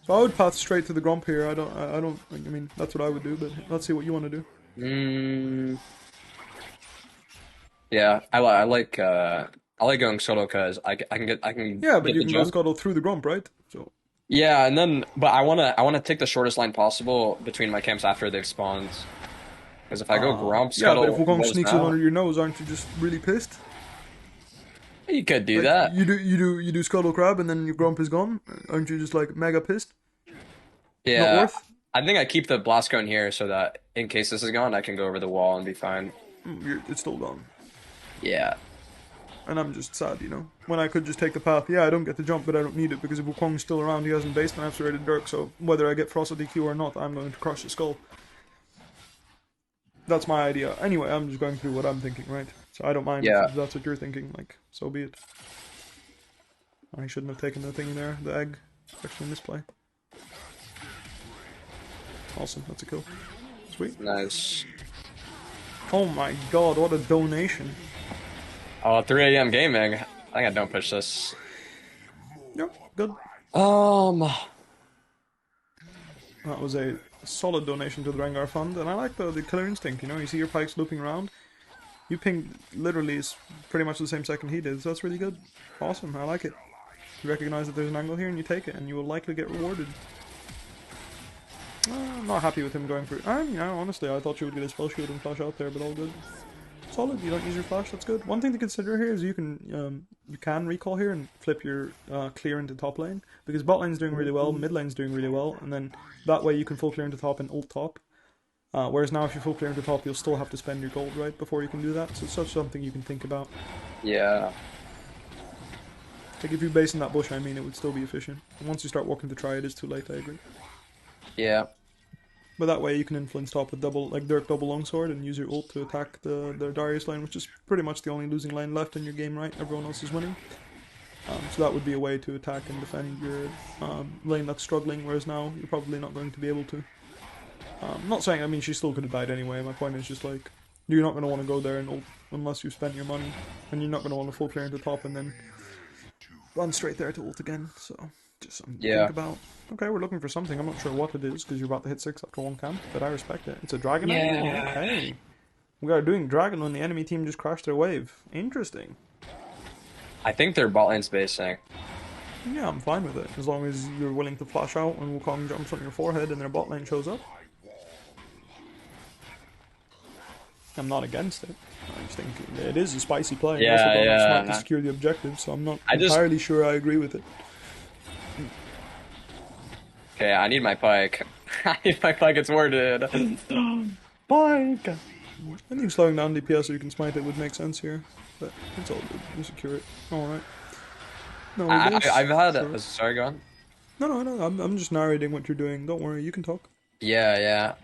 So I would path straight to the Grump here. I mean, that's what I would do, but let's see what you want to do. Yeah, I like going Scuttle because I can. Yeah, but you can go Scuttle through the Grump, right? So. Yeah, and then but I wanna take the shortest line possible between my camps after they've spawned. Because if I go Grump, Scuttle, yeah, but if Wukong sneaks in under your nose, aren't you just really pissed? You could do that. You do Scuttle Crab and then your Grump is gone. Aren't you just like mega pissed? Yeah. Not worth? I think I keep the blast cone here so that in case this is gone, I can go over the wall and be fine. It's still gone. Yeah. And I'm just sad, you know. When I could just take the path. Yeah, I don't get the jump, but I don't need it because if Wukong's still around, he hasn't based and I've serrated Dirk. So whether I get Frosted DQ or not, I'm going to crush the skull. That's my idea. Anyway, I'm just going through what I'm thinking, right? So I don't mind if that's what you're thinking. Like, so be it. I shouldn't have taken the thing in there, the egg. It's actually a misplay. Awesome, that's a kill. Sweet. Nice. Oh my god, what a donation. Oh, 3 AM gaming. I think I don't push this. Yep, good. That was a solid donation to the Rengar Fund, and I like the killer instinct, you know, you see your pikes looping around. You ping literally is pretty much the same second he did, so that's really good. Awesome, I like it. You recognize that there's an angle here and you take it, and you will likely get rewarded. I'm not happy with him going for it. Honestly, I thought you would get a spell shield and flash out there, but all good. Solid, you don't use your flash, that's good. One thing to consider here is you can recall here and flip your clear into top lane, because bot lane's doing really well, mid lane's doing really well, and then that way you can full clear into top and ult top. Whereas now if you full clear into top, you'll still have to spend your gold, right, before you can do that, so it's such something you can think about. Yeah. Like if you base in that bush, I mean, it would still be efficient. And once you start walking to try, it is too late, I agree. Yeah. But that way you can influence top with Dirk double longsword and use your ult to attack the Darius lane, which is pretty much the only losing lane left in your game, right? Everyone else is winning. So that would be a way to attack and defend your lane that's struggling, whereas now you're probably not going to be able to. Not saying, I mean, she still could have died anyway. My point is just like, you're not going to want to go there and ult unless you've spent your money, and you're not going to want to full clear into top and then run straight there to ult again. So just something to think Yeah. about. Okay, we're looking for something. I'm not sure what it is because you're about to hit 6 after one camp, but I respect it. It's a dragon angle? Yeah. Okay. We are doing dragon when the enemy team just crashed their wave. Interesting. I think they're bot lane spacing. Yeah, I'm fine with it. As long as you're willing to flash out when Wukong jumps on your forehead and their bot lane shows up. I'm not against it. I just think it is a spicy play. Yeah, Also, it's yeah. smart to secure the objective, so I'm not I just- entirely sure I agree with it. Okay, I need my pike. I need my pike, it's worded. Pike! I think slowing down DPS so you can smite it would make sense here. But it's all good. You secure it. Alright. No, I've had... Sure. Sorry, go on. No. I'm just narrating what you're doing. Don't worry, you can talk. Yeah.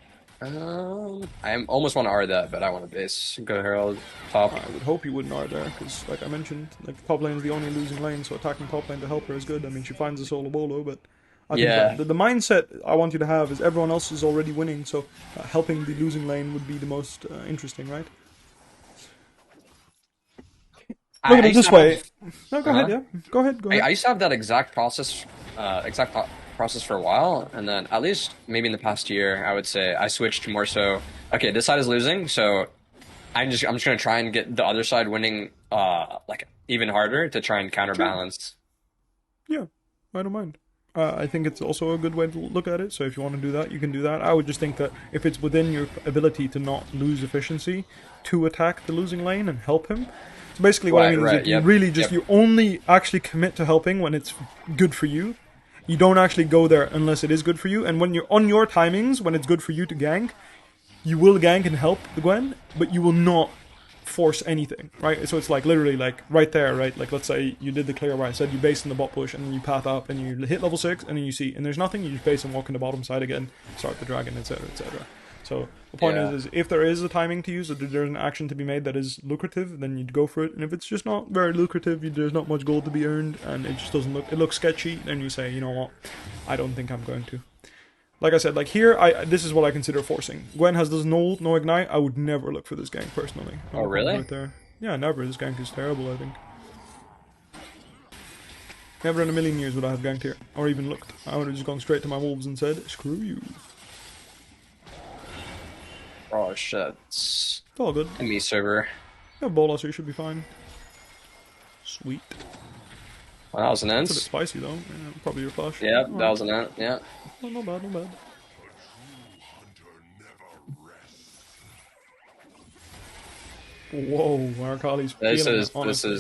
I almost want to R that, but I want to base. Go Herald, top. I would hope you wouldn't are there, because, like I mentioned, like the top lane is the only losing lane, so attacking top lane to help her is good. I mean, she finds a solo bolo, but I think Yeah. that the mindset I want you to have is everyone else is already winning, so helping the losing lane would be the most interesting, right? Look at it this way. No, go ahead, yeah. Go ahead. I used to have that exact process, process for a while, and then at least maybe in the past year, I would say I switched to more so. Okay, this side is losing, so I'm just gonna try and get the other side winning, like even harder to try and counterbalance. Yeah, I don't mind. I think it's also a good way to look at it. So if you want to do that, you can do that. I would just think that if it's within your ability to not lose efficiency, to attack the losing lane and help him. So basically, what I mean is, if you really just you only actually commit to helping when it's good for you. You don't actually go there unless it is good for you. And when you're on your timings, when it's good for you to gank, you will gank and help the Gwen, but you will not force anything, right? So it's like literally like right there, right? Like let's say you did the clear where I said you base in the bot push and then you path up and you hit level 6 and then you see and there's nothing, you just base and walk in the bottom side again, start the dragon, etc, etc. So the point is if there is a timing to use, or there's an action to be made that is lucrative, then you'd go for it. And if it's just not very lucrative, there's not much gold to be earned and it just doesn't look, it looks sketchy, then you say, you know what, I don't think I'm going to. Like I said, like here, this is what I consider forcing. Gwen has this no ignite. I would never look for this gank personally. Oh really? Right there. Yeah, never. This gank is terrible. I think. Never in a million years would I have ganked here, or even looked. I would have just gone straight to my wolves and said, "Screw you." Oh shit! It's all good. Me server. You have bola, so you should be fine. Sweet. Well, that was an int. It's a bit spicy though. Yeah, probably your flash. Yeah, that was an int. Yeah. Oh, not bad, not bad. Whoa, Akali's This feeling is it, honestly.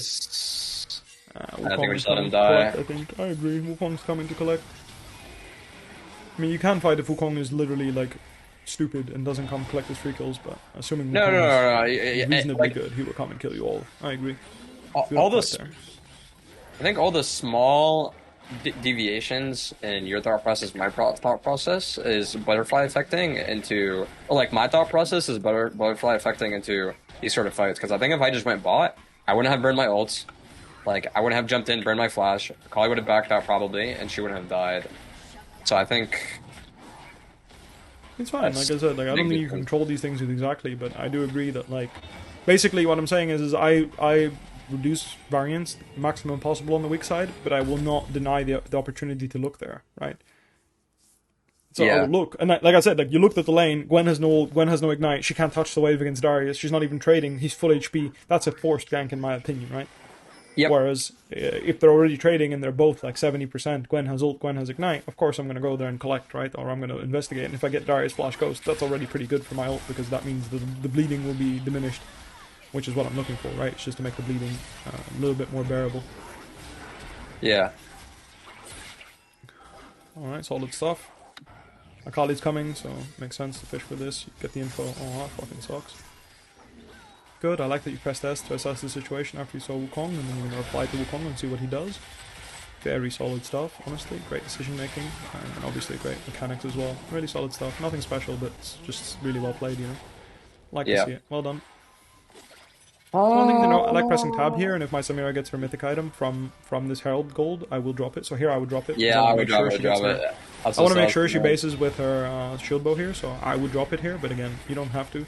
I think we just let him die. Collect, I think. I agree. Wukong's coming to collect. I mean, you can fight if Wukong is literally like stupid and doesn't come collect his free kills, but assuming Wukong is reasonably good, he will come and kill you all. I agree. All this. I think all the small deviations in your thought process, my thought process is butterfly affecting into, or like my thought process is butterfly affecting into these sort of fights. Because I think if I just went bot, I wouldn't have burned my ults. Like I wouldn't have jumped in, burned my flash. Kali would have backed out probably, and she wouldn't have died. So I think it's fine. Like I said, like I don't think you can control these things exactly, but I do agree that like basically what I'm saying is I reduce variance maximum possible on the weak side, but I will not deny the opportunity to look there, right? So I will look, and like I said, like you looked at the lane. Gwen has no ignite. She can't touch the wave against Darius. She's not even trading. He's full HP. That's a forced gank in my opinion, right? Yep. Whereas if they're already trading and they're both like 70%, Gwen has ult, Gwen has ignite. Of course, I'm going to go there and collect, right? Or I'm going to investigate. And if I get Darius flash ghost, that's already pretty good for my ult because that means the bleeding will be diminished. Which is what I'm looking for, right? It's just to make the bleeding a little bit more bearable. Yeah. Alright, solid stuff. Akali's coming, so makes sense to fish for this. You get the info. Oh, that fucking sucks. Good, I like that you pressed S to assess the situation after you saw Wukong, and then you're going to reply to Wukong and see what he does. Very solid stuff, honestly. Great decision making, and obviously great mechanics as well. Really solid stuff. Nothing special, but it's just really well played, you know. Like to see it. Well done. One thing to note, I like pressing tab here, and if my Samira gets her mythic item from this Herald gold, I will drop it. So here I would drop it. Yeah, I would drop it. I want to make sure she bases with her shield bow here, so I would drop it here, but again, you don't have to.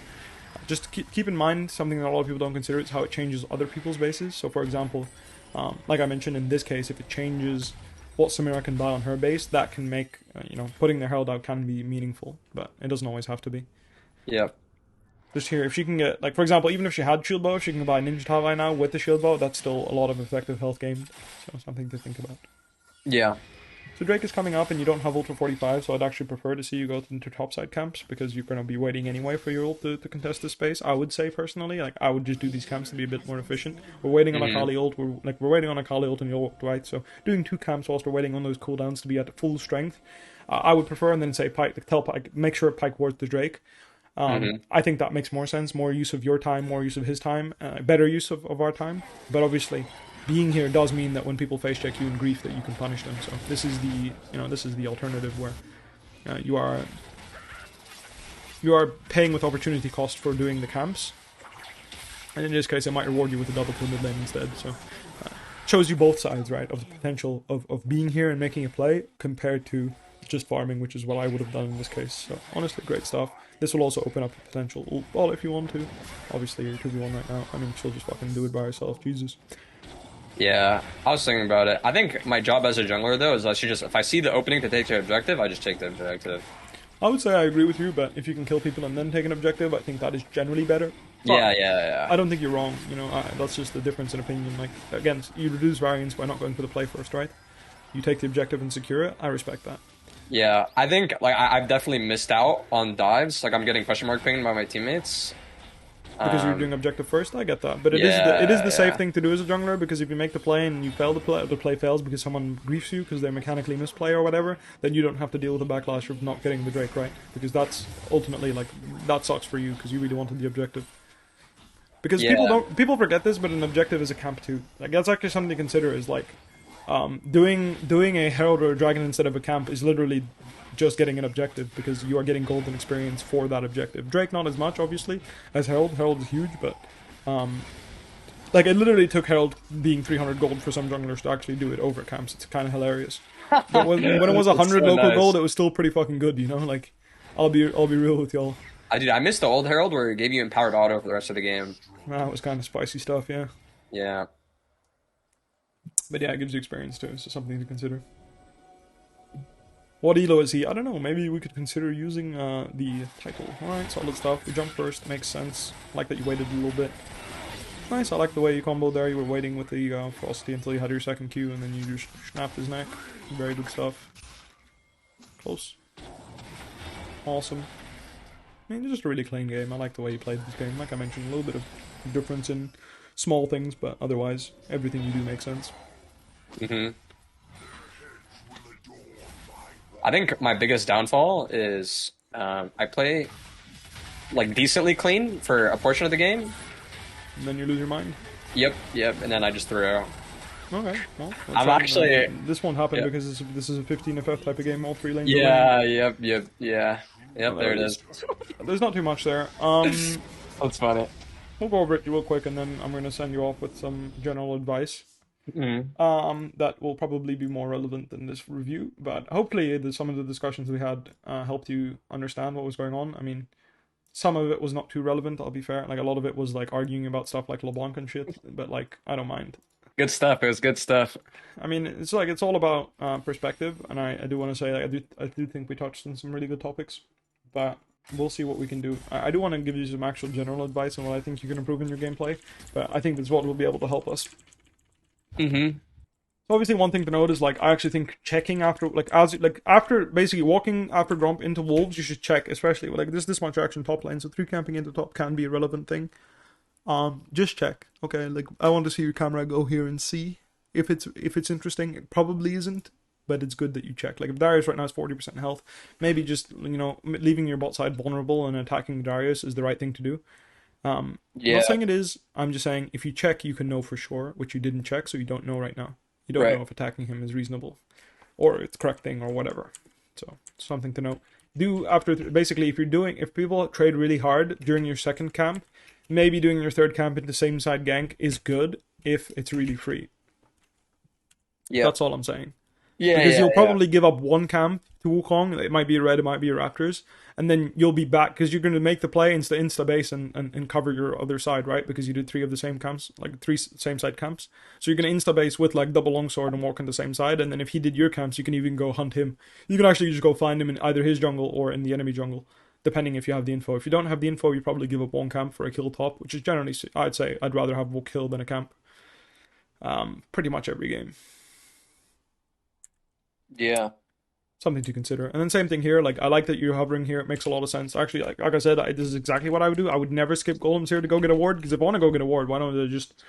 Just keep in mind, something that a lot of people don't consider is how it changes other people's bases. So for example, Like I mentioned, in this case, if it changes what Samira can buy on her base, that can make, putting their herald out can be meaningful, but it doesn't always have to be. Yep. Just here, if she can get, like, for example, even if she had shield bow, if she can buy Ninja Tavai now with the shield bow, that's still a lot of effective health gained. So something to think about. Yeah. So Drake is coming up and you don't have Ultra 45, so I'd actually prefer to see you go into topside camps because you're going to be waiting anyway for your ult to contest this space. I would say personally, like, I would just do these camps to be a bit more efficient. We're waiting on a Kali ult, we're waiting on a Kali ult and your ult, right? So doing 2 camps whilst we're waiting on those cooldowns to be at full strength, I would prefer, and then say Pike, tell Pike, make sure Pike wards the Drake. I think that makes more sense, more use of your time, more use of his time, better use of our time, but obviously being here does mean that when people face check you in grief that you can punish them. So this is the alternative where you are paying with opportunity cost for doing the camps, and in this case it might reward you with a double kill mid lane instead. So shows you both sides, right, of the potential of being here and making a play compared to just farming, which is what I would have done in this case. So honestly, great stuff. This will also open up a potential ult ball if you want to. Obviously you're 2v1 right now. I mean, she'll just fucking do it by herself. Jesus. Yeah, I was thinking about it. I think my job as a jungler, though, is I should just, if I see the opening to take the objective, I just take the objective. I would say I agree with you, but if you can kill people and then take an objective, I think that is generally better. But Yeah. I don't think you're wrong, that's just the difference in opinion. Like, again, you reduce variance by not going for the play first, right? You take the objective and secure it, I respect that. Yeah, I think, like, I've definitely missed out on dives. Like, I'm getting question mark pinged by my teammates. Because you're doing objective first, I get that. But it is the safe thing to do as a jungler, because if you make the play and you fail the play fails because someone griefs you because they mechanically misplay or whatever, then you don't have to deal with the backlash of not getting the Drake, right? Because that's ultimately, like, that sucks for you because you really wanted the objective. Because people forget this, but an objective is a camp too. Like, that's actually something to consider, is like, doing a herald or a dragon instead of a camp is literally just getting an objective, because you are getting golden experience for that objective. Drake not as much, obviously, as Herald. Herald is huge, but like, it literally took Herald being 300 gold for some junglers to actually do it over camps. It's kind of hilarious. But when it was 100 local gold, it was still pretty fucking good, Like, I'll be real with y'all. I missed the old Herald where it gave you empowered auto for the rest of the game. That was kind of spicy stuff, yeah. Yeah. But yeah, it gives you experience too, so something to consider. What elo is he? I don't know, maybe we could consider using the title. Alright, solid stuff. We jump first, makes sense. I like that you waited a little bit. Nice, I like the way you comboed there. You were waiting with the Frosty until you had your second Q, and then you just snapped his neck. Very good stuff. Close. Awesome. I mean, just a really clean game. I like the way you played this game. Like I mentioned, a little bit of difference in small things, but otherwise, everything you do makes sense. I think my biggest downfall is I play, like, decently clean for a portion of the game. And then you lose your mind? Yep, and then I just throw. Okay, well, I'm actually... this won't happen because this is a 15 FF type of game, all 3 lanes. Yeah, there it is. There's not too much there. That's funny. We'll go over it real quick, and then I'm going to send you off with some general advice. That will probably be more relevant than this review, but hopefully some of the discussions we had helped you understand what was going on. I mean, some of it was not too relevant, I'll be fair. Like, a lot of it was like arguing about stuff like LeBlanc and shit, but like, I don't mind. Good stuff. It was good stuff. I mean, it's all about perspective, and I do want to say, like, I do think we touched on some really good topics, but we'll see what we can do. I do want to give you some actual general advice on what I think you can improve in your gameplay, but I think that's what will be able to help us. So obviously, one thing to note is, like, I actually think checking after, after basically walking after Grump into Wolves, you should check, especially, like, there's this much action top lane, so 3 camping into top can be a relevant thing. Just check, okay? Like, I want to see your camera go here and see if it's interesting. It probably isn't, but it's good that you check. Like, if Darius right now has 40% health, maybe just, leaving your bot side vulnerable and attacking Darius is the right thing to do. I'm not saying it is, I'm just saying if you check, you can know for sure, which you didn't check, so you don't know right now. You don't know if attacking him is reasonable, or it's correct thing, or whatever. So, something to know. Basically, if people trade really hard during your second camp, maybe doing your third camp in the same side gank is good if it's really free. Yeah. That's all I'm saying. Yeah, because yeah, you'll yeah. probably give up one camp to Wukong. It might be a red, it might be a Raptors, and then you'll be back because you're going to make the play insta base and cover your other side, right? Because you did three of the same camps, like three same side camps. So you're going to insta base with like double longsword and walk on the same side, and then if he did your camps, you can even go hunt him. You can actually just go find him in either his jungle or in the enemy jungle, depending if you have the info. If you don't have the info, you probably give up one camp for a kill top, which is generally, I'd say, I'd rather have a kill than a camp. Pretty much every game. Yeah. Something to consider. And then same thing here. Like I like that you're hovering here. It makes a lot of sense. Actually, like I said, this is exactly what I would do. I would never skip golems here to go get a ward because if I want to go get a ward, why don't I just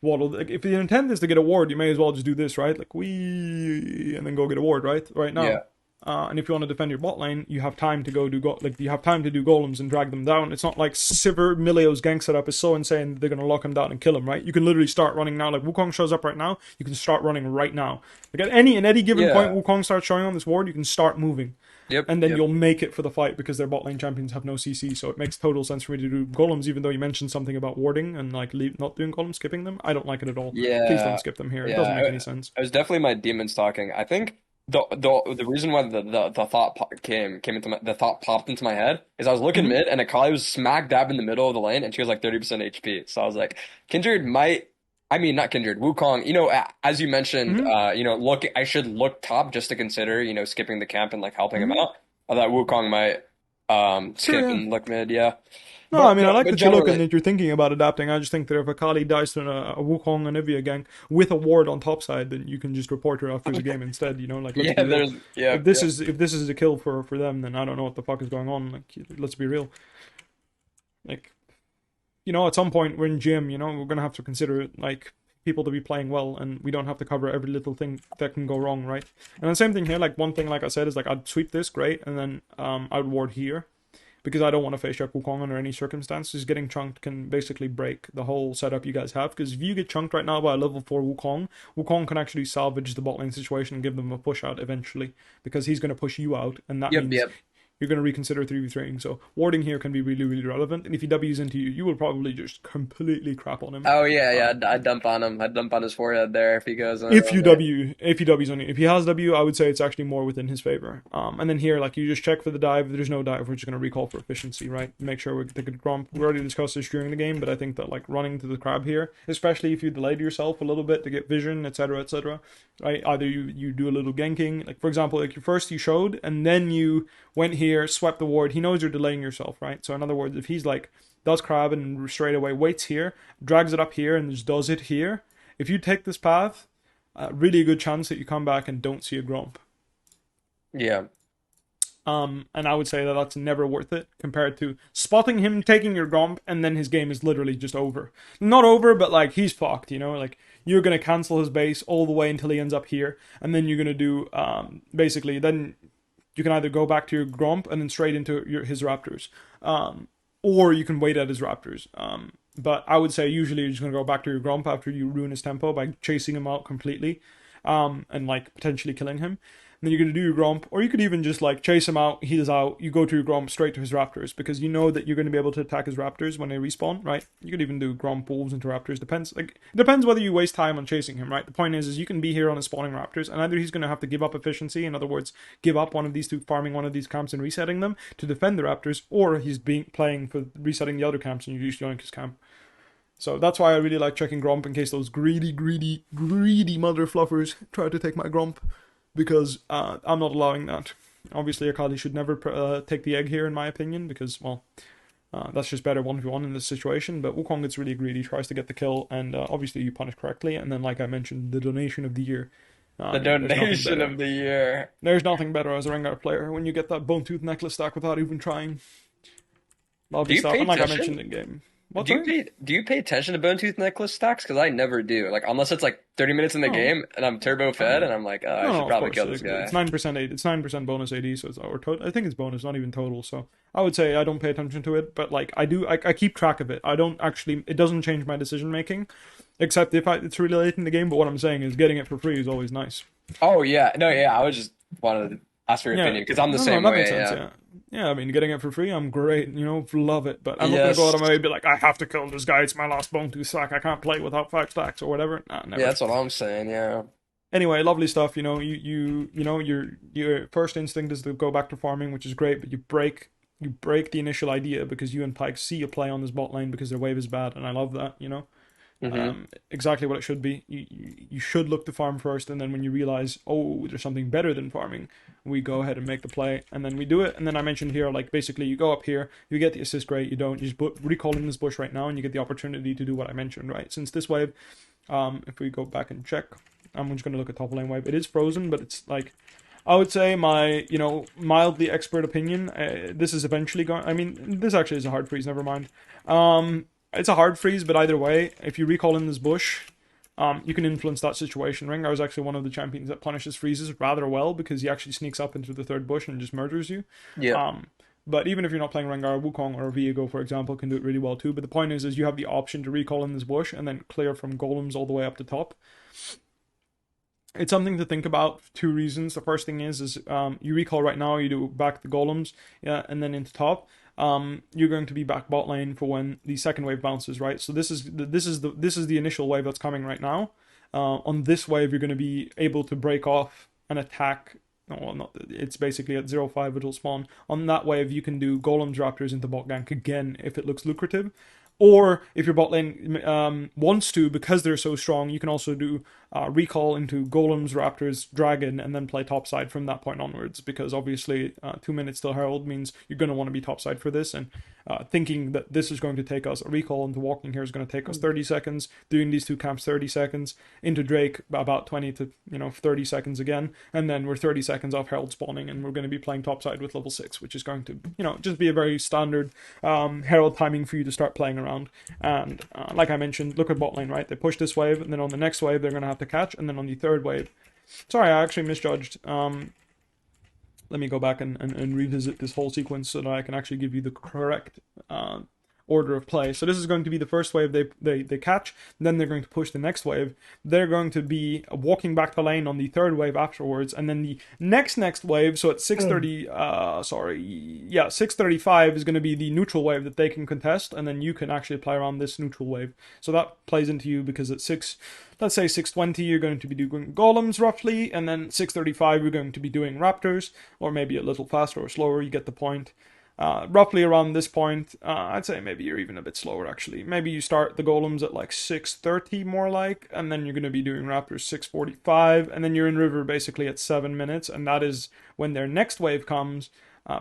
waddle? Like, if the intent is to get a ward, you may as well just do this, right? Like and then go get a ward, right now. Yeah. And if you want to defend your bot lane, you have time to go do you have time to do golems and drag them down. It's not like Sivir Milio's gank setup is so insane that they're gonna lock him down and kill him, right? You can literally start running now. Like Wukong shows up right now, you can start running right now. Like at any given point, Wukong starts showing on this ward, you can start moving. Yep. And then you'll make it for the fight because their bot lane champions have no CC, so it makes total sense for me to do golems. Even though you mentioned something about warding and like not doing golems, skipping them, I don't like it at all. Yeah. Please don't skip them here. It doesn't make any sense. It was definitely my demons talking. I think the reason why the thought came into the thought popped into my head is I was looking mid and Akali was smack dab in the middle of the lane and she was like 30% HP. So I was like, Kindred might. I mean, not Kindred, Wukong. You know, as you mentioned, you know, I should look top just to consider, you know, skipping the camp and like helping him out. I thought Wukong might skip and look mid, yeah. No, I mean, I like that you're looking that you're thinking about adapting. I just think that if Akali dies to a Wukong and Anivia gang with a ward on top side, then you can just report her after the game instead. You know, like if this is a kill for them, then I don't know what the fuck is going on. Like, let's be real. Like, you know, at some point we're in gym. You know, we're gonna have to consider like people to be playing well, and we don't have to cover every little thing that can go wrong, right? And the same thing here. Like one thing, like I said, is like I'd sweep this, great, and then I'd ward here. Because I don't want to face check Wukong under any circumstances. Getting chunked can basically break the whole setup you guys have. Because if you get chunked right now by a level 4 Wukong, Wukong can actually salvage the bot lane situation and give them a push out eventually. Because he's going to push you out, and that means you're going to reconsider 3v3ing. So warding here can be really, really relevant. And if he W's into you, you will probably just completely crap on him. Oh yeah, I'd dump on him. I'd dump on his forehead there if he goes. If he W's on you, if he has W, I would say it's actually more within his favor. And then here, like you just check for the dive. If there's no dive, we're just going to recall for efficiency, right? Make sure we take a grump. We already discussed this during the game, but I think that like running to the crab here, especially if you delayed yourself a little bit to get vision, etc., right? Either you do a little ganking, like for example, like first you showed, and then you went here, swept the ward. He knows you're delaying yourself, right? So in other words, if he's like does crab and straight away waits here, drags it up here, and just does it here. If you take this path, really a good chance that you come back and don't see a grump. Yeah. And I would say that that's never worth it compared to spotting him taking your grump and then his game is literally just over. Not over, but like he's fucked, you know? Like you're going to cancel his base all the way until he ends up here, and then you're going to do, basically, then you can either go back to your grump and then straight into his raptors. Or you can wait at his raptors. But I would say usually you're just going to go back to your grump after you ruin his tempo by chasing him out completely. And like potentially killing him. And then you're going to do your grump, or you could even just like chase him out, he's out, you go to your grump straight to his raptors, because you know that you're going to be able to attack his raptors when they respawn, right? You could even do grump wolves into raptors. Depends whether you waste time on chasing him, right? The point is you can be here on his spawning raptors, and either he's going to have to give up efficiency, in other words, give up one of these two, farming one of these camps and resetting them to defend the raptors, or he's playing for resetting the other camps and you just yoink his camp. So that's why I really like checking grump in case those greedy mother fluffers try to take my grump. Because I'm not allowing that. Obviously, Akali should never take the egg here, in my opinion, because, well, that's just better 1v1 in this situation. But Wukong gets really greedy, tries to get the kill, and obviously you punish correctly. And then, like I mentioned, the donation of the year. The donation of the year. There's nothing better as a Rengar player when you get that bone tooth necklace stack without even trying. Lovely stuff, and like I mentioned in game. Do you pay attention to bone tooth necklace stacks? Because I never do. Like unless it's like 30 minutes in the game and I'm turbo fed and I'm like, I should probably kill this guy. It's 9%. It's 9% bonus AD, so I think it's bonus, not even total. So I would say I don't pay attention to it, but like I do. I keep track of it. I don't actually. It doesn't change my decision making, except if it's really late in the game. But what I'm saying is getting it for free is always nice. Oh yeah, no, yeah. I was just wanted to ask for your opinion because I'm the same way. Makes sense, yeah, I mean, getting it for free, I'm great, you know, love it. But I'm not going to go out of my way and be like, I have to kill this guy, it's my last bone tooth stack, I can't play without 5 stacks or whatever. Nah, never. Yeah, that's what I'm saying, yeah. Anyway, lovely stuff. Your first instinct is to go back to farming, which is great, but you break the initial idea because you and Pyke see a play on this bot lane because their wave is bad, and I love that. Hmm. Exactly what it should be. You should look to farm first, and then when you realize, oh, there's something better than farming, we go ahead and make the play, and then we do it. And then I mentioned here, like, basically you go up here, you get the assist, great. You don't, you just recall in this bush right now, and you get the opportunity to do what I mentioned, right? Since this wave, if we go back and check, I'm just going to look at top lane wave. It is frozen, but it's like, I would say my, mildly expert opinion, this is eventually going, I mean, this actually is a hard freeze, never mind. It's a hard freeze, but either way, if you recall in this bush, you can influence that situation. Rengar is actually one of the champions that punishes freezes rather well because he actually sneaks up into the third bush and just murders you. Yeah. But even if you're not playing Rengar, Wukong or Viego, for example, can do it really well too. But the point is you have the option to recall in this bush and then clear from golems all the way up to top. It's something to think about for two reasons. The first thing is you recall right now, you do back the golems, yeah, and then into top. You're going to be back bot lane for when the second wave bounces, right? So this is the initial wave that's coming right now. On this wave, you're going to be able to break off an attack. Well, not. It's basically at 0-5 it'll spawn. On that wave, you can do golems raptors into bot gank again if it looks lucrative. Or if your bot lane wants to, because they're so strong, you can also do recall into Golems, Raptors, Dragon, and then play topside from that point onwards. Because obviously, 2 minutes till Herald means you're going to want to be topside for this. And thinking that this is going to take us, a recall into walking here is going to take us 30 seconds, doing these two camps 30 seconds, into Drake about 20 to 30 seconds again, and then we're 30 seconds off Herald spawning, and we're going to be playing topside with level 6, which is going to just be a very standard Herald timing for you to start playing around. And like I mentioned, look at bot lane, right? They push this wave, and then on the next wave they're going to have to catch, and then on the third wave, sorry, I actually misjudged. Let me go back and revisit this whole sequence so that I can actually give you the correct order of play. So this is going to be the first wave they catch, then they're going to push the next wave. They're going to be walking back the lane on the third wave afterwards, and then the next wave, so at 6:35 is going to be the neutral wave that they can contest, and then you can actually play around this neutral wave. So that plays into you because at let's say 6:20 you're going to be doing golems roughly, and then 6:35 you're going to be doing raptors, or maybe a little faster or slower, you get the point. Roughly around this point, I'd say maybe you're even a bit slower actually. Maybe you start the golems at like 6:30 more like, and then you're going to be doing raptors 6:45, and then you're in river basically at 7 minutes, and that is when their next wave comes,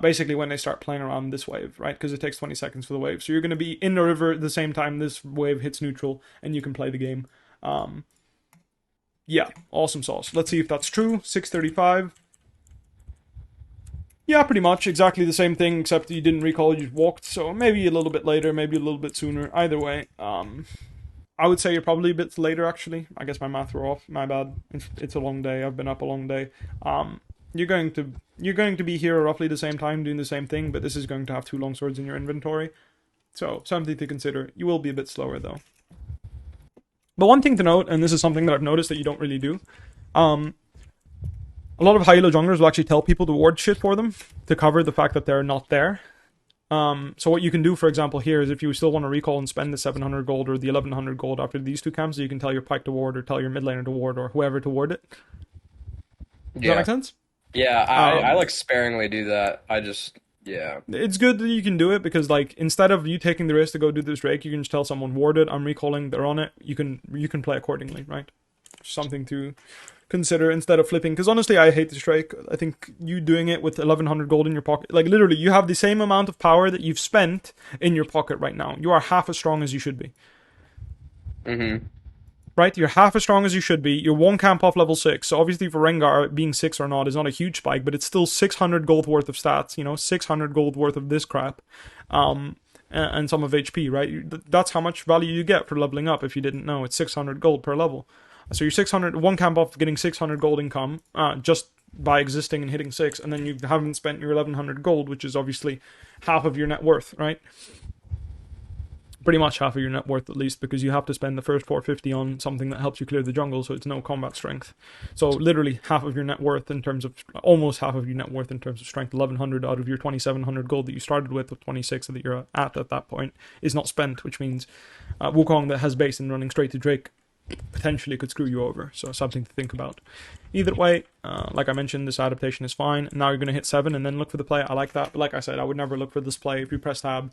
basically when they start playing around this wave, right? Because it takes 20 seconds for the wave. So you're going to be in the river at the same time this wave hits neutral, and you can play the game. Yeah, awesome sauce. Let's see if that's true. 6:35. Yeah, pretty much exactly the same thing, except you didn't recall, you just walked. So maybe a little bit later, maybe a little bit sooner. Either way, I would say you're probably a bit later. Actually, I guess my math were off. My bad. It's a long day. I've been up a long day. You're going to be here roughly the same time doing the same thing, but this is going to have 2 long swords in your inventory. So something to consider. You will be a bit slower though. But one thing to note, and this is something that I've noticed that you don't really do, a lot of high elo junglers will actually tell people to ward shit for them to cover the fact that they're not there. So what you can do, for example, here is if you still want to recall and spend the 700 gold or the 1100 gold after these 2 camps, you can tell your Pyke to ward or tell your mid laner to ward or whoever to ward it. Does that make sense? Yeah, I like sparingly do that. Yeah. It's good that you can do it because, like, instead of you taking the risk to go do this Drake, you can just tell someone ward it, I'm recalling, they're on it. You can play accordingly, right? Something to consider instead of flipping, because honestly I hate this Drake. I think you doing it with 1100 gold in your pocket, like literally you have the same amount of power that you've spent in your pocket right now. You are half as strong as you should be. Right, you're half as strong as you should be. You're 1 camp off level 6, so obviously for Rengar, being 6 or not is not a huge spike, but it's still 600 gold worth of stats, 600 gold worth of this crap, and some of HP, right? That's how much value you get for leveling up. If you didn't know, it's 600 gold per level. So you're 1 camp off getting 600 gold income, just by existing and hitting 6, and then you haven't spent your 1100 gold, which is obviously half of your net worth, right? Pretty much half of your net worth, at least, because you have to spend the first 450 on something that helps you clear the jungle, so it's no combat strength. So literally half of your net worth in terms of, almost half of your net worth in terms of strength, 1100 out of your 2700 gold that you started with 26 that you're at that point, is not spent, which means Wukong that has base and running straight to Drake potentially could screw you over. So something to think about. Either way, like I mentioned, this adaptation is fine. Now you're going to hit 7 and then look for the play. I like that. But like I said, I would never look for this play. If you press tab,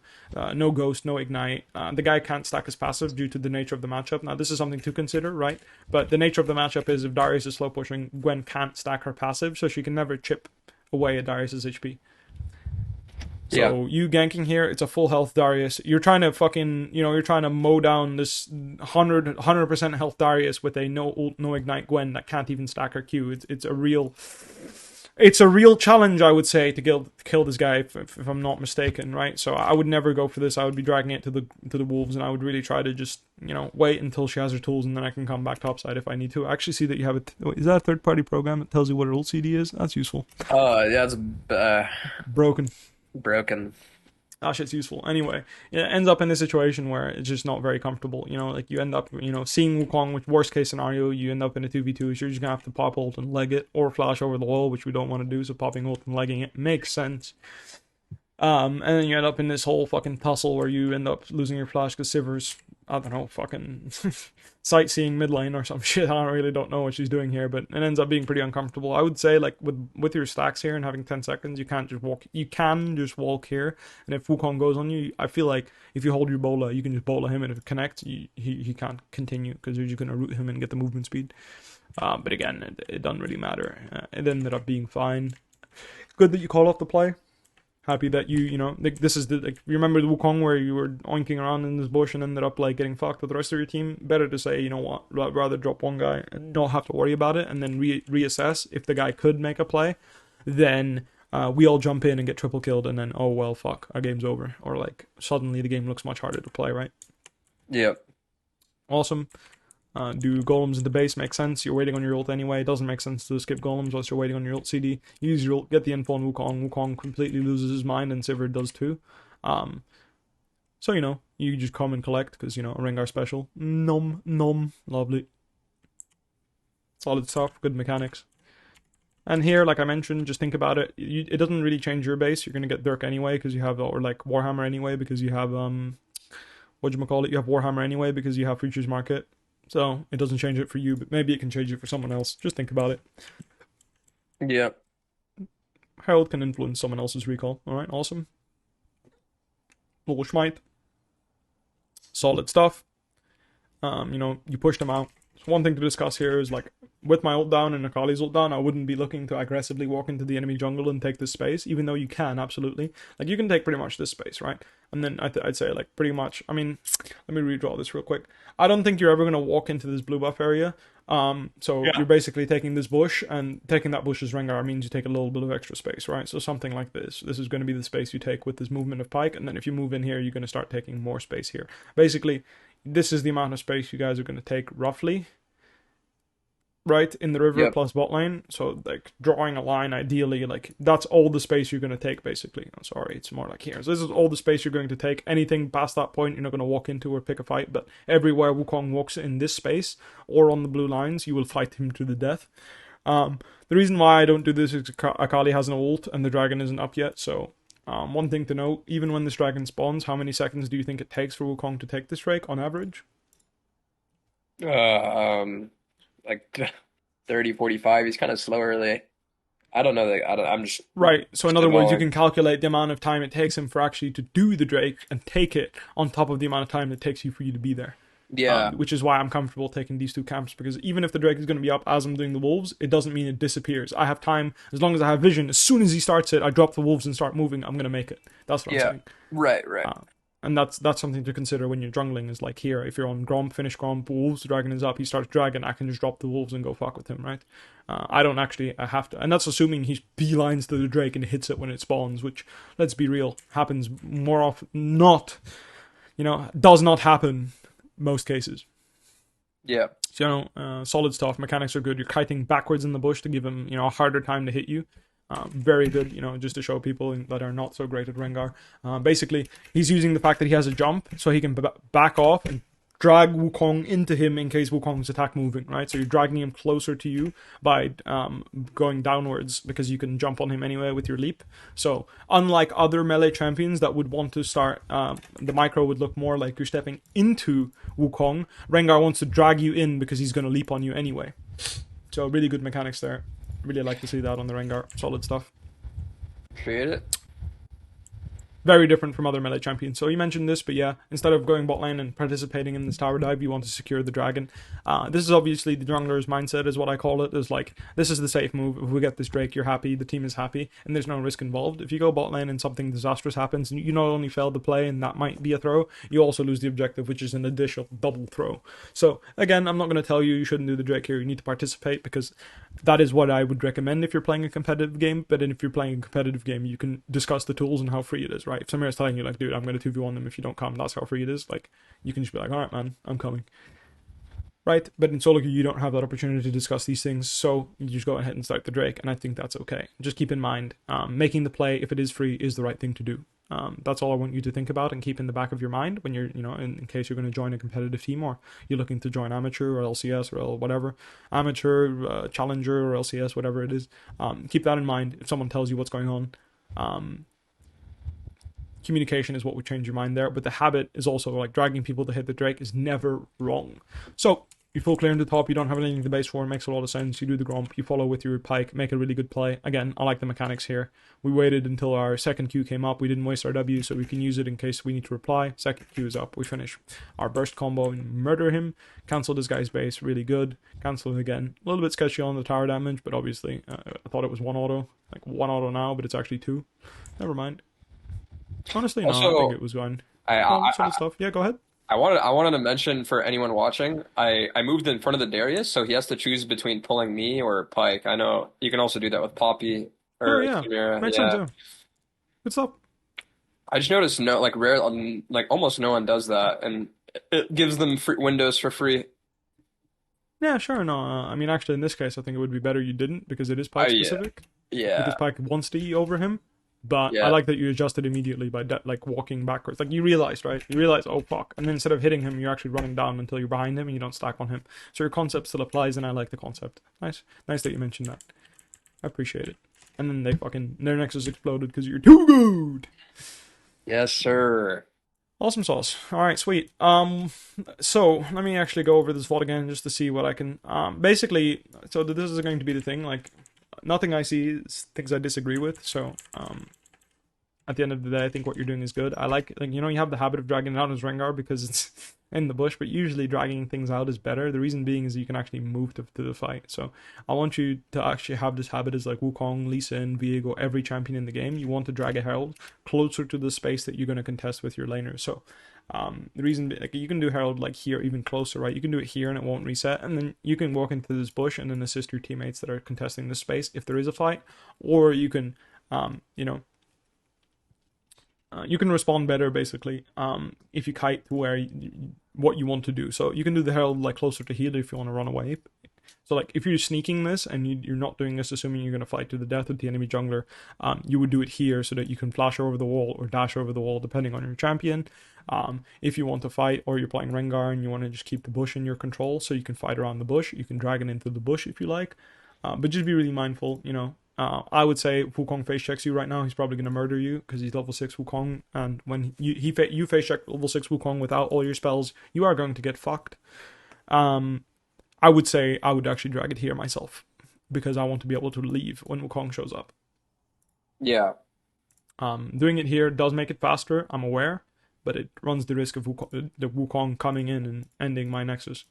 no ghost, no ignite. The guy can't stack his passive due to the nature of the matchup. Now, this is something to consider, right? But the nature of the matchup is if Darius is slow pushing, Gwen can't stack her passive, so she can never chip away at Darius's HP. So you ganking here, it's a full health Darius. You're trying to fucking, you're trying to mow down this 100% health Darius with a no ult, no ignite Gwen that can't even stack her Q. It's a real challenge, I would say, to kill this guy if I'm not mistaken, right? So I would never go for this. I would be dragging it to the wolves, and I would really try to just wait until she has her tools, and then I can come back topside if I need to. I actually see that you have is that a third-party program that tells you what her ult CD is? That's useful. Yeah, it's Broken. That shit's useful. Anyway, it ends up in this situation where it's just not very comfortable. Like you end up, seeing Wukong, which worst case scenario, you end up in a 2v2, so you're just gonna have to pop ult and leg it, or flash over the wall, which we don't want to do, so popping ult and legging it makes sense. And then you end up in this whole fucking tussle where you end up losing your flash because Sivir's, I don't know, fucking sightseeing mid lane or some shit. I really don't know what she's doing here, but it ends up being pretty uncomfortable. I would say, like, with your stacks here and having 10 seconds, you can't just walk. You can just walk here, and if Wukong goes on you, I feel like if you hold your bola, you can just bola him, and if it connects, he can't continue because you're just going to root him and get the movement speed. But again, it doesn't really matter. It ended up being fine. Good that you call off the play. Happy that this is you remember the Wukong where you were oinking around in this bush and ended up like getting fucked with the rest of your team. Better to say, rather drop one guy and not have to worry about it, and then reassess if the guy could make a play. Then we all jump in and get triple killed, and then oh well, fuck, our game's over, or like suddenly the game looks much harder to play, right? Yep. Awesome. Do golems in the base make sense? You're waiting on your ult anyway. It doesn't make sense to skip golems whilst you're waiting on your ult CD. Use your ult, get the info on Wukong. Wukong completely loses his mind, and Sivir does too. So you just come and collect because a Rengar special. Nom, lovely. Solid stuff, good mechanics. And here, like I mentioned, just think about it. It doesn't really change your base. You're gonna get Dirk anyway because you have, or like Warhammer anyway because you have whatchamacallit, you have Warhammer anyway because you have Futures Market. So it doesn't change it for you, but maybe it can change it for someone else. Just think about it. Yeah. Herald can influence someone else's recall. Alright, awesome. Little Schmite. Solid stuff. You push them out. So one thing to discuss here is, like, with my ult down and Akali's ult down, I wouldn't be looking to aggressively walk into the enemy jungle and take this space, even though you can, absolutely. Like, you can take pretty much this space, right? And then I'd say, like, pretty much, let me redraw this real quick. I don't think you're ever going to walk into this blue buff area. You're basically taking this bush, and taking that bush as Rengar means you take a little bit of extra space, right? So something like this. This is going to be the space you take with this movement of Pike, and then if you move in here, you're going to start taking more space here. Basically, this is the amount of space you guys are going to take, roughly, right, in the river plus bot lane. So, like, drawing a line, ideally, like, that's all the space you're going to take, basically. I'm sorry, it's more like here. So this is all the space you're going to take. Anything past that point, you're not going to walk into or pick a fight, but everywhere Wukong walks in this space, or on the blue lines, you will fight him to the death. The reason why I don't do this is Akali has an ult, and the dragon isn't up yet, so... one thing to note, even when this dragon spawns, how many seconds do you think it takes for Wukong to take this Drake, on average? Like 30, 45. He's kind of slow early. I don't know. I'm just... Right, so in other words, you can calculate the amount of time it takes him for actually to do the Drake and take it on top of the amount of time it takes you for you to be there. Yeah. Which is why I'm comfortable taking these two camps, because even if the Drake is going to be up as I'm doing the Wolves, it doesn't mean it disappears. I have time, as long as I have vision. As soon as he starts it, I drop the Wolves and start moving. I'm going to make it. That's what I'm saying. Right. And that's something to consider when you're jungling, is like here, if you're on Gromp, finish Gromp, Wolves, the dragon is up, he starts dragon, I can just drop the Wolves and go fuck with him, right? I don't actually, I have to, and that's assuming he beelines to the Drake and hits it when it spawns, which, let's be real, happens more often, does not happen most cases. Yeah. So, solid stuff, mechanics are good, you're kiting backwards in the bush to give him, a harder time to hit you. Very good, just to show people that are not so great at Rengar. Basically, he's using the fact that he has a jump, so he can back off and drag Wukong into him in case Wukong's attack moving, right? So you're dragging him closer to you by going downwards because you can jump on him anyway with your leap. So unlike other melee champions that would want to start, the micro would look more like you're stepping into Wukong. Rengar wants to drag you in because he's going to leap on you anyway. So really good mechanics there. Really like to see that on the Rengar. Solid stuff. Appreciate it. Very different from other melee champions. So you mentioned this, but yeah, instead of going bot lane and participating in this tower dive, you want to secure the dragon. This is obviously the jungler's mindset, is what I call it. Is like, this is the safe move. If we get this Drake, you're happy, the team is happy, and there's no risk involved. If you go bot lane and something disastrous happens, and you not only fail the play, and that might be a throw, you also lose the objective, which is an additional double throw. So again, I'm not going to tell you should do the Drake here. You need to participate, because that is what I would recommend if you're playing a competitive game. But if you're playing a competitive game, you can discuss the tools and how free it is, right? If Samir is telling you, like, dude, I'm going to 2v1 them if you don't come, that's how free it is, like, you can just be like, alright man, I'm coming. Right? But in solo queue, you don't have that opportunity to discuss these things, so you just go ahead and start the Drake, and I think that's okay. Just keep in mind, making the play, if it is free, is the right thing to do. That's all I want you to think about and keep in the back of your mind when you're, in case you're going to join a competitive team, or you're looking to join amateur or LCS or whatever, amateur, challenger or LCS, whatever it is. Keep that in mind if someone tells you what's going on. Communication is what would change your mind there, but the habit is also, like, dragging people to hit the Drake is never wrong. So you full clear in the top, you don't have anything to base for, it makes a lot of sense. You do the Gromp, you follow with your Pike, make a really good play. Again, I like the mechanics here. We waited until our second Q came up, we didn't waste our W, so we can use it in case we need to reply. Second Q is up, we finish our burst combo and murder him. Cancel this guy's base, really good. Cancel it again. A little bit sketchy on the tower damage, but obviously I thought it was one auto. Like, one auto now, but it's actually two. Never mind. Honestly, also, no, I think it was going. Stuff. Yeah, go ahead. I wanted to mention for anyone watching, I moved in front of the Darius, so he has to choose between pulling me or Pike. I know you can also do that with Poppy or Chimera. Makes sense. Yeah. Good stuff. I just noticed almost no one does that, and it gives them free windows for free. Yeah, sure. No, I mean, actually, in this case, I think it would be better you didn't, because it is Pike specific. Yeah. Because Pike wants to E over him. But I like that you adjusted immediately by walking backwards. Like, you realized, right? You realize, oh fuck. And then instead of hitting him, you're actually running down until you're behind him and you don't stack on him. So your concept still applies, and I like the concept. Nice that you mentioned that. I appreciate it. And then their Nexus exploded because you're too good. Yes, sir. Awesome sauce. Alright, sweet. So let me actually go over this VOD again just to see what I can basically, so this is going to be the thing, like, nothing I see is things I disagree with, so at the end of the day, I think what you're doing is good. I like you have the habit of dragging it out as Rengar because it's in the bush, but usually dragging things out is better. The reason being is you can actually move to the fight. So I want you to actually have this habit as, like, Wukong, Lee Sin, Viego, every champion in the game. You want to drag a Herald closer to the space that you're going to contest with your laners. So the reason, like, you can do Herald, like, here, even closer, right? You can do it here and it won't reset, and then you can walk into this bush and then assist your teammates that are contesting this space if there is a fight, or you can you can respond better, basically, if you kite to where what you want to do. So you can do the Herald, like, closer to heal if you want to run away. So, like, if you're sneaking this and you're not doing this assuming you're going to fight to the death with the enemy jungler, you would do it here so that you can flash over the wall or dash over the wall depending on your champion. If you want to fight, or you're playing Rengar and you want to just keep the bush in your control so you can fight around the bush, you can drag it into the bush if you like. But just be really mindful, I would say if Wukong face checks you right now, he's probably going to murder you because he's level 6 Wukong, and when you face check level 6 Wukong without all your spells, you are going to get fucked. I would say I would actually drag it here myself, because I want to be able to leave when Wukong shows up. Yeah. Doing it here does make it faster, I'm aware, but it runs the risk of the Wukong coming in and ending my Nexus.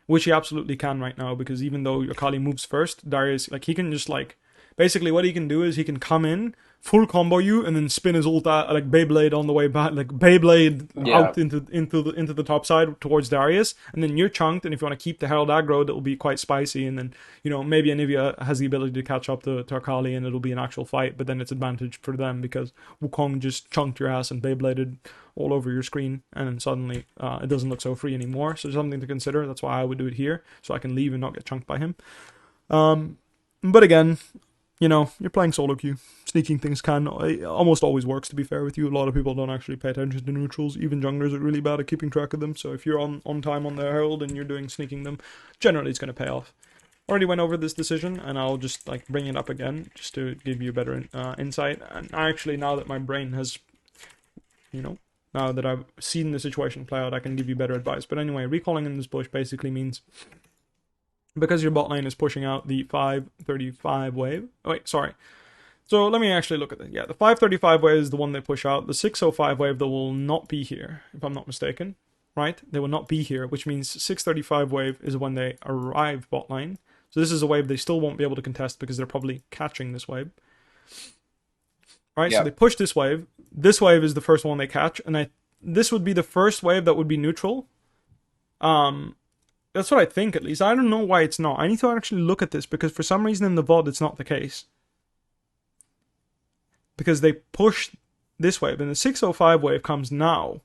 Which he absolutely can right now, because even though your Akali moves first, Darius, like, he can just, like, basically what he can do is he can come in, full combo you, and then spin his ult out, like Beyblade on the way back, like Beyblade out into the top side towards Darius, and then you're chunked, and if you want to keep the Herald aggro, that'll be quite spicy, and then, maybe Anivia has the ability to catch up to Akali, and it'll be an actual fight, but then it's advantage for them, because Wukong just chunked your ass and Beybladed all over your screen, and then suddenly it doesn't look so free anymore, so something to consider. That's why I would do it here, so I can leave and not get chunked by him. But again, you know, you're playing solo queue. Sneaking things almost always works, to be fair with you. A lot of people don't actually pay attention to neutrals. Even junglers are really bad at keeping track of them. So if you're on time on the herald and you're doing sneaking them, generally it's going to pay off. Already went over this decision, and I'll just like bring it up again just to give you a better insight. And actually, now that my brain has, you know, now that I've seen the situation play out, I can give you better advice. But anyway, recalling in this bush basically means because your bot lane is pushing out the 535 wave. Oh, wait, sorry. So let me actually look at it. Yeah, the 535 wave is the one they push out. The 605 wave that will not be here, if I'm not mistaken. Right? They will not be here, which means 635 wave is when they arrive bot lane. So this is a wave they still won't be able to contest because they're probably catching this wave. Right? Yep. So they push this wave. This wave is the first one they catch, and this would be the first wave that would be neutral. That's what I think, at least. I don't know why it's not. I need to actually look at this, because for some reason in the VOD it's not the case. Because they push this wave, and the 605 wave comes now.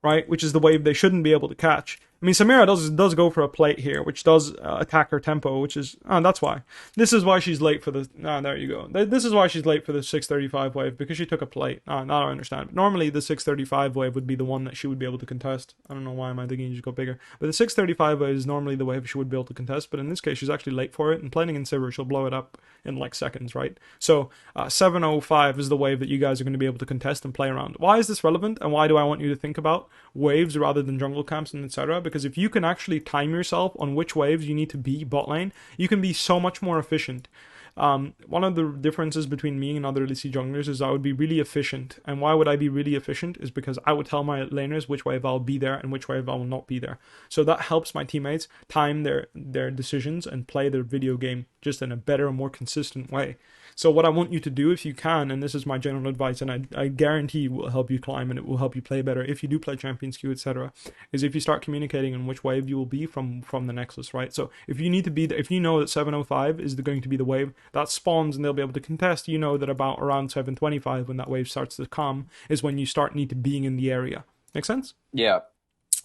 Right? Which is the wave they shouldn't be able to catch. I mean, Samira does go for a plate here, which does attack her tempo, which is... Oh, that's why. This is why she's late for the... there you go. This is why she's late for the 635 wave, because she took a plate. Now I understand. But normally, the 635 wave would be the one that she would be able to contest. I don't know why am I thinking you just go bigger. But the 635 wave is normally the wave she would be able to contest, but in this case, she's actually late for it, and playing in Sivir, she'll blow it up in, like, seconds, right? So, 705 is the wave that you guys are going to be able to contest and play around. Why is this relevant, and why do I want you to think about waves rather than jungle camps and etc.? Because if you can actually time yourself on which waves you need to be bot lane, you can be so much more efficient. One of the differences between me and other LEC junglers is I would be really efficient. And why would I be really efficient? Is because I would tell my laners which wave I'll be there and which wave I will not be there. So that helps my teammates time their decisions and play their video game just in a better and more consistent way. So what I want you to do, if you can, and this is my general advice, and I guarantee will help you climb and it will help you play better if you do play Champions Queue, etc., is if you start communicating on which wave you will be from the Nexus, right? So if you need to be there, if you know that 705 is going to be the wave that spawns and they'll be able to contest, you know that around 725, when that wave starts to come, is when you need to being in the area. Make sense? Yeah.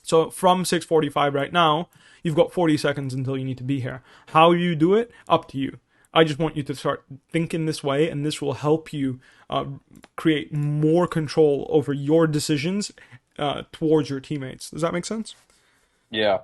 So from 645 right now, you've got 40 seconds until you need to be here. How you do it, up to you. I just want you to start thinking this way, and this will help you create more control over your decisions towards your teammates. Does that make sense? Yeah.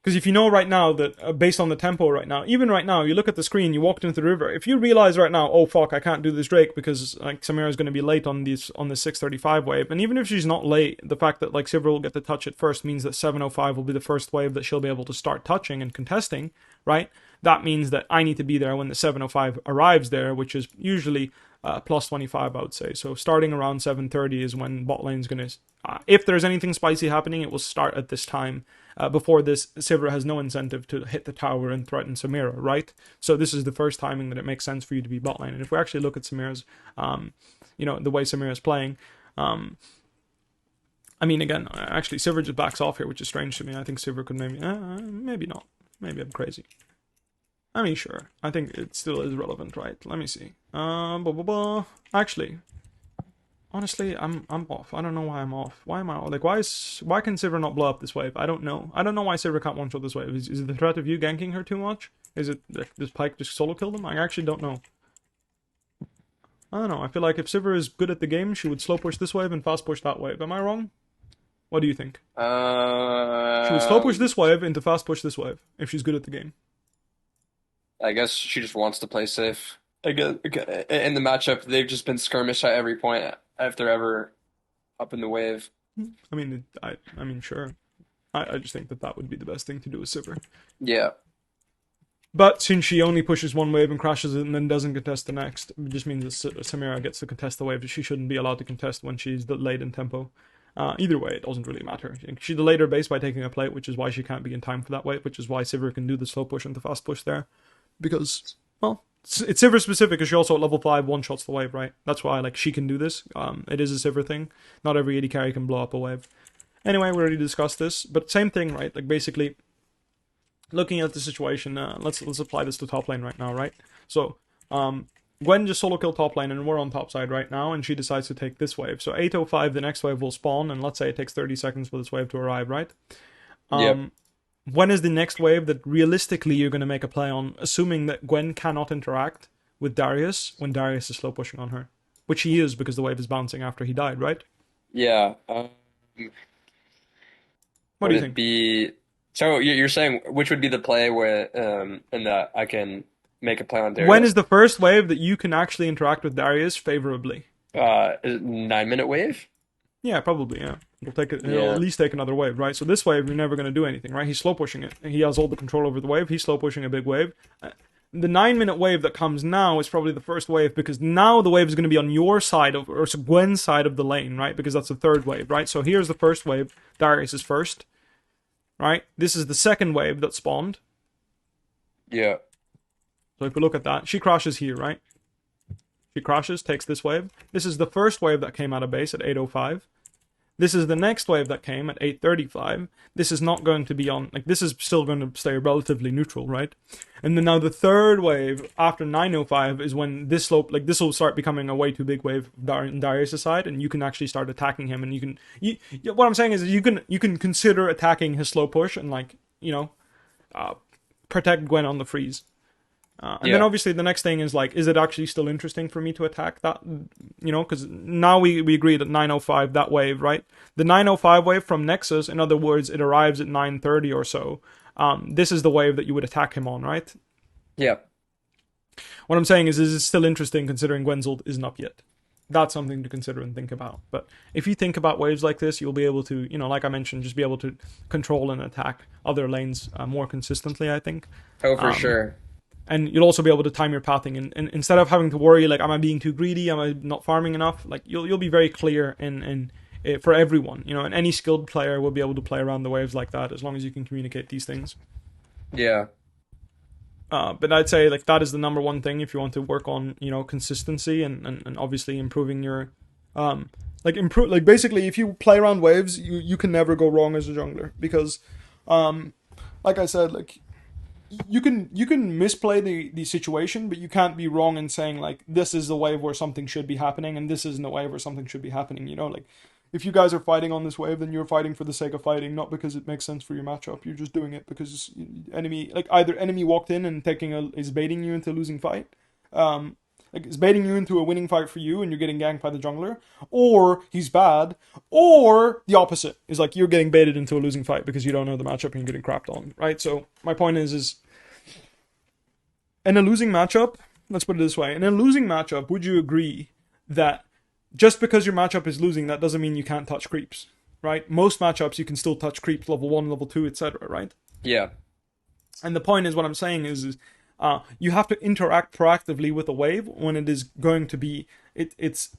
Because if you know right now that, based on the tempo right now, even right now, you look at the screen, you walked into the river, if you realize right now, oh fuck, I can't do this Drake because like Samira's going to be late on the 635 wave, and even if she's not late, the fact that like Sivir will get the touch at first means that 705 will be the first wave that she'll be able to start touching and contesting, right? That means that I need to be there when the 705 arrives there, which is usually plus 25, I would say. So starting around 730 is when bot lane's going to... if there's anything spicy happening, it will start at this time. Before this, Sivir has no incentive to hit the tower and threaten Samira, right? So this is the first timing that it makes sense for you to be bot lane. And if we actually look at Samira's, the way Samira's playing... I mean, again, actually, Sivir just backs off here, which is strange to me. I think Sivir could maybe not. Maybe I'm crazy. I mean, sure. I think it still is relevant, right? Let me see. Actually, honestly, I'm off. I don't know why I'm off. Why am I off? Like, why can Sivir not blow up this wave? I don't know. I don't know why Sivir can't one-shot this wave. Is it the threat of you ganking her too much? Is it this Pyke just solo killed him? I actually don't know. I don't know. I feel like if Sivir is good at the game, she would slow push this wave and fast push that wave. Am I wrong? What do you think? She would slow push this wave into fast push this wave if she's good at the game. I guess she just wants to play safe. Again, in the matchup, they've just been skirmish at every point if they're ever up in the wave. I mean, sure. I just think that would be the best thing to do with Sivir. Yeah. But since she only pushes one wave and crashes it and then doesn't contest the next, it just means that Samira gets to contest the wave that she shouldn't be allowed to contest when she's delayed in tempo. Either way, it doesn't really matter. She delayed her base by taking a plate, which is why she can't be in time for that wave, which is why Sivir can do the slow push and the fast push there. Because, well, it's Sivir specific, because she also at level 5 one-shots the wave, right? That's why, like, she can do this. It is a Sivir thing. Not every AD carry can blow up a wave. Anyway, we already discussed this, but same thing, right? Like, basically, looking at the situation, let's apply this to top lane right now, right? So, Gwen just solo kill top lane, and we're on top side right now, and she decides to take this wave. So 805, the next wave will spawn, and let's say it takes 30 seconds for this wave to arrive, right? Yep. when is the next wave that realistically you're going to make a play on, assuming that Gwen cannot interact with Darius when Darius is slow pushing on her, which he is because the wave is bouncing after he died, right? Yeah. What do Would you it think? be? So you're saying which would be the play where in that I can make a play on When is Darius? the first wave that you can actually interact with Darius favorably? Is it 9 minute wave? Yeah, probably. Yeah, it'll take it. It'll at Yeah. least take another wave, right? So this wave, you're never going to do anything, right? He's slow pushing it. He has all the control over the wave. He's slow pushing a big wave. The 9 minute wave that comes now is probably the first wave because now the wave is going to be on your side of or Gwen's side of the lane, right? Because that's the third wave, right? So here's the first wave. Darius is first, right? This is the second wave that spawned. Yeah. So if we look at that, she crashes here, right? She crashes, takes this wave. This is the first wave that came out of base at 8:05. This is the next wave that came at 8:35. This is not going to be on, like, this is still going to stay relatively neutral, right? And then now the third wave after 9:05 is when this slope, like, this will start becoming a way too big wave on Darius' side, and you can actually start attacking him. And what I'm saying is you can consider attacking his slow push and, like, protect Gwen on the freeze. And then Yeah. obviously the next thing is like, is it actually still interesting for me to attack that? Because now we agreed at 9:05 that wave, right? The 9:05 wave from Nexus, in other words, it arrives at 9:30 or so. This is the wave that you would attack him on, right? Yeah. What I'm saying is it still interesting considering Gwen's ult isn't up yet? That's something to consider and think about. But if you think about waves like this, you'll be able to, like I mentioned, just be able to control and attack other lanes more consistently, I think. Oh, for sure. And you'll also be able to time your pathing, and instead of having to worry like, am I being too greedy, am I not farming enough, like you'll be very clear in for everyone, and any skilled player will be able to play around the waves like that as long as you can communicate these things. Yeah. But I'd say like that is the number one thing if you want to work on consistency and obviously improving your like basically if you play around waves, you can never go wrong as a jungler because like I said, like you can misplay the situation, but you can't be wrong in saying like this is the wave where something should be happening and this isn't the wave where something should be happening. Like if you guys are fighting on this wave, then you're fighting for the sake of fighting, not because it makes sense for your matchup. You're just doing it because either enemy walked in and is baiting you into a losing fight, like is baiting you into a winning fight for you and you're getting ganked by the jungler, or he's bad, or the opposite is like you're getting baited into a losing fight because you don't know the matchup and you're getting crapped on, right? So my point is in a losing matchup, let's put it this way, in a losing matchup, would you agree that just because your matchup is losing, that doesn't mean you can't touch creeps, right? Most matchups you can still touch creeps level 1, level 2, etc., right? Yeah. And the point is, what I'm saying is you have to interact proactively with a wave when it is going to be, it's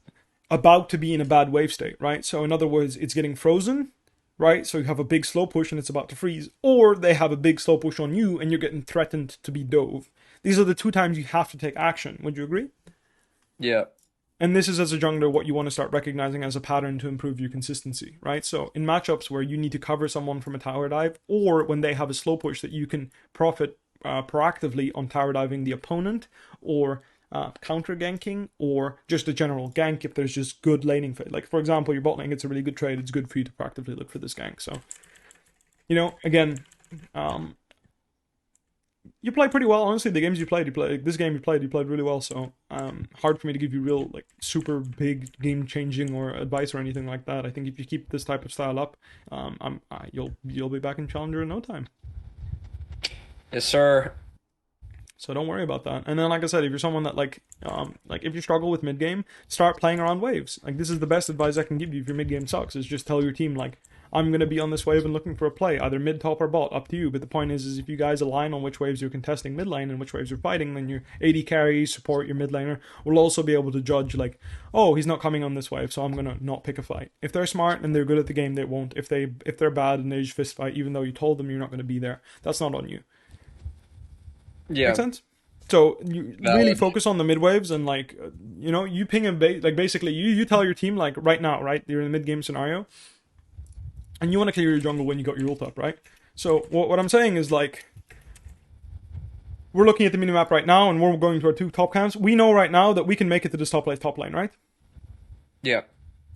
about to be in a bad wave state, right? So in other words, it's getting frozen, right? So you have a big slow push and it's about to freeze, or they have a big slow push on you and you're getting threatened to be dove. These are the two times you have to take action. Would you agree? Yeah. And this is, as a jungler, what you want to start recognizing as a pattern to improve your consistency, right? So in matchups where you need to cover someone from a tower dive, or when they have a slow push that you can profit proactively on tower diving the opponent, or counter ganking, or just a general gank if there's just good laning fit. Like, for example, your bot lane gets a really good trade, it's good for you to proactively look for this gank. So, again, you play pretty well. Honestly, the games you played, like, this game you played really well. So, hard for me to give you real, like, super big game changing or advice or anything like that. I think if you keep this type of style up, you'll be back in Challenger in no time. Yes, sir. So don't worry about that. And then, like I said, if you're someone that like if you struggle with mid game, start playing around waves. Like, this is the best advice I can give you if your mid game sucks. Is just tell your team like, I'm gonna be on this wave and looking for a play, either mid, top, or bot, up to you. But the point is if you guys align on which waves you're contesting mid lane and which waves you're fighting, then your AD carry support, your mid laner will also be able to judge like, oh, he's not coming on this wave, so I'm gonna not pick a fight. If they're smart and they're good at the game, they won't. If they're bad and they just fist fight, even though you told them you're not gonna be there, that's not on you. Yeah. Make sense? So you Valid. really focus on the mid waves and like you ping and like basically you tell your team like right now, right? You're in a mid game scenario, and you want to clear your jungle when you got your ult up, right? So what I'm saying is like, we're looking at the minimap right now and we're going to our 2 top camps. We know right now that we can make it to this top lane, right? Yeah.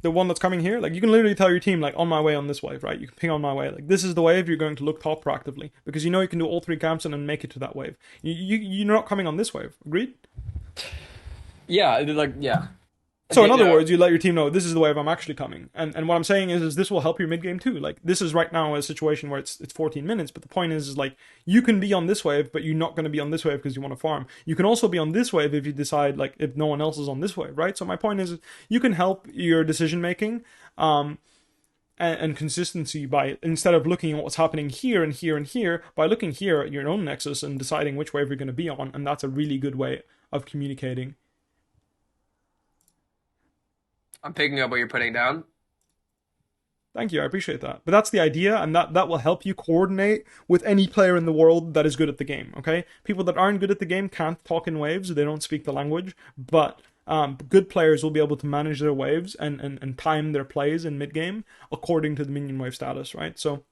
the one that's coming here, like you can literally tell your team like on my way on this wave, right? You can ping on my way, like this is the wave you're going to look top proactively because you know you can do all 3 camps and then make it to that wave. You're not coming on this wave. Agreed? Yeah, like yeah. So in other Yeah. words, you let your team know this is the wave I'm actually coming, and what I'm saying is this will help your mid game too. Like this is right now a situation where it's 14 minutes, but the point is like you can be on this wave, but you're not going to be on this wave because you want to farm. You can also be on this wave if you decide like if no one else is on this wave, right? So my point is you can help your decision making, and consistency by instead of looking at what's happening here and here and here, by looking here at your own nexus and deciding which wave you're going to be on, and that's a really good way of communicating. I'm picking up what you're putting down. Thank you, I appreciate that. But that's the idea, and that will help you coordinate with any player in the world that is good at the game, okay? People that aren't good at the game can't talk in waves, they don't speak the language, but good players will be able to manage their waves and time their plays in mid-game according to the minion wave status, right? So,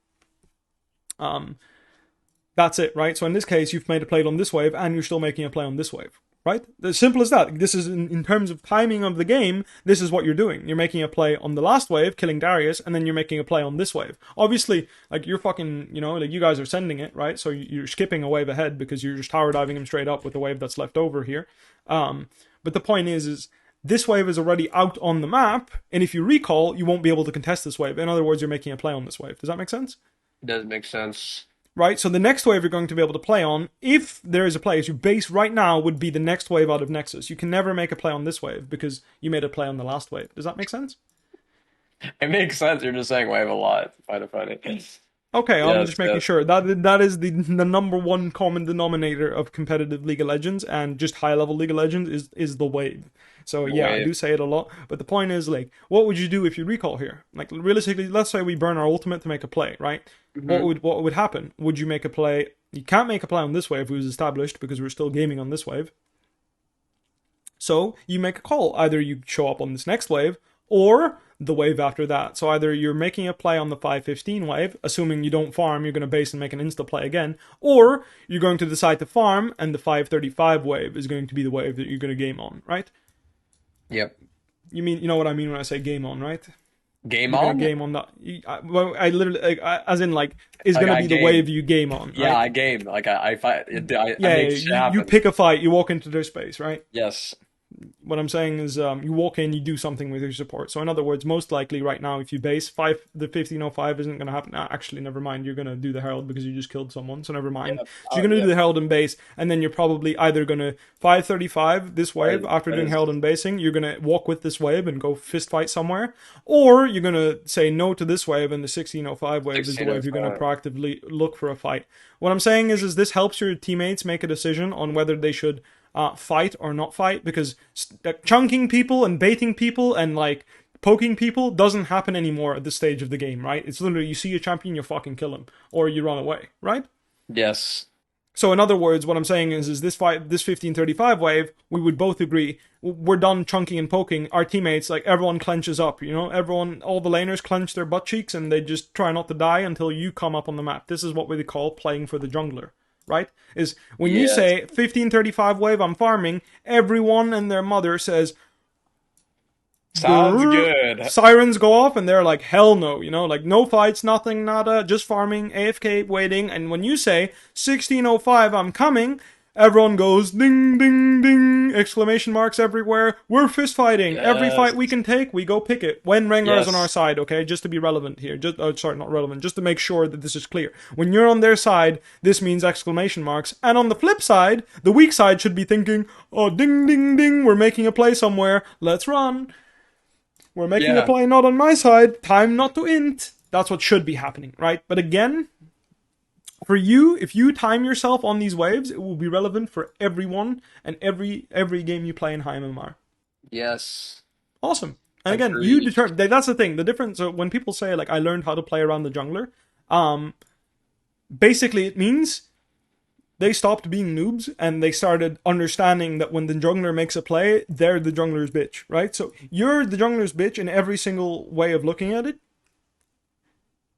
that's it, right? So in this case, you've made a play on this wave, and you're still making a play on this wave. Right? As simple as that. This is, in terms of timing of the game, this is what you're doing. You're making a play on the last wave, killing Darius, and then you're making a play on this wave. Obviously, like, you're fucking, you know, like, you guys are sending it, right? So you're skipping a wave ahead because you're just tower diving him straight up with the wave that's left over here. But the point is this wave is already out on the map, and if you recall, you won't be able to contest this wave. In other words, you're making a play on this wave. Does that make sense? It does make sense. Right, so the next wave you're going to be able to play on, if there is a play, your base right now would be the next wave out of Nexus. You can never make a play on this wave because you made a play on the last wave. Does that make sense? It makes sense. You're just saying wave a lot. Kind of funny. Okay, I'm Yes, just making yes. sure. That is the number one common denominator of competitive League of Legends and just high-level League of Legends is the wave. So yeah, I Wave. do say it a lot. But the point is, like, what would you do if you recall here? Like, realistically, let's say we burn our ultimate to make a play, right? What would happen? Would you make a play? You can't make a play on this wave, it was established because we're still gaming on this wave. So you make a call. Either you show up on this next wave, or the wave after that. So either you're making a play on the 515 wave, assuming you don't farm, you're going to base and make an insta play again, or you're going to decide to farm, and the 535 wave is going to be the wave that you're going to game on, right? Yep. You know what I mean when I say game on, right? Game You're gonna on? game on that. Well, I literally, as in, like, is Like, gonna I be the game. wave you game on, right? Yeah, I game. Like I fight. I Yeah, make shit happen. you pick a fight, you walk into their space, right? Yes. What I'm saying is, you walk in, you do something with your support. So in other words, most likely right now, if you base the 1505 isn't going to happen. Actually, never mind. You're going to do the herald because you just killed someone. So never mind. Yep. So you're going to do the herald and base, and then you're probably either going to 535 this wave after doing herald and basing. You're going to walk with this wave and go fist fight somewhere, or you're going to say no to this wave, and the 1605 wave is the wave you're going to proactively look for a fight. What I'm saying is this helps your teammates make a decision on whether they should fight or not fight, because chunking people and baiting people and like poking people doesn't happen anymore at this stage of the game, right? It's literally you see a champion, you fucking kill him, or you run away, right? Yes. So in other words, what I'm saying is this 1535 wave, we would both agree we're done chunking and poking. Our teammates, like, everyone clenches up, you know, all the laners clench their butt cheeks and they just try not to die until you come up on the map. This is what we call playing for the jungler. Right? Is when you say 1535 wave, I'm farming, everyone and their mother says, Sounds good. Sirens go off and they're like, hell no, you know, like no fights, nothing, nada, just farming, AFK, waiting. And when you say 1605, I'm coming, everyone goes ding, ding, ding, exclamation marks everywhere. We're fist fighting. Yes. Every fight we can take, we go pick it. When Rengar's Yes. on our side, okay? Just to be relevant here. Sorry, not relevant. Just to make sure that this is clear. When you're on their side, this means exclamation marks. And on the flip side, the weak side should be thinking, oh, ding, ding, ding, we're making a play somewhere. Let's run. We're making a play not on my side. Time not to int. That's what should be happening, right? But again, for you, if you time yourself on these waves, it will be relevant for everyone and every game you play in high MMR. Yes. Awesome. And again, Agreed. you determine. That's the thing. The difference. So when people say like, "I learned how to play around the jungler," basically it means they stopped being noobs and they started understanding that when the jungler makes a play, they're the jungler's bitch, right? So you're the jungler's bitch in every single way of looking at it,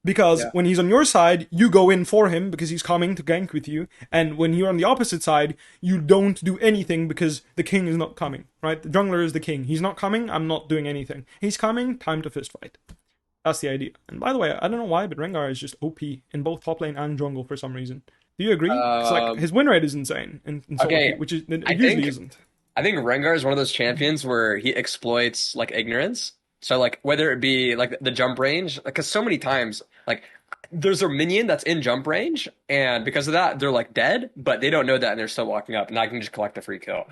Because Yeah. when he's on your side, you go in for him because he's coming to gank with you. And when you're on the opposite side, you don't do anything because the king is not coming, right? The jungler is the king. He's not coming, I'm not doing anything. He's coming, time to fist fight. That's the idea. And by the way, I don't know why, but Rengar is just OP in both top lane and jungle for some reason. Do you agree? Because like Um, his win rate is insane in solo okay, queue, which is it I usually think isn't. I think Rengar is one of those champions where he exploits like ignorance. So like whether it be like the jump range, because so many times like there's a minion that's in jump range, and because of that they're like dead, but they don't know that and they're still walking up, and I can just collect a free kill.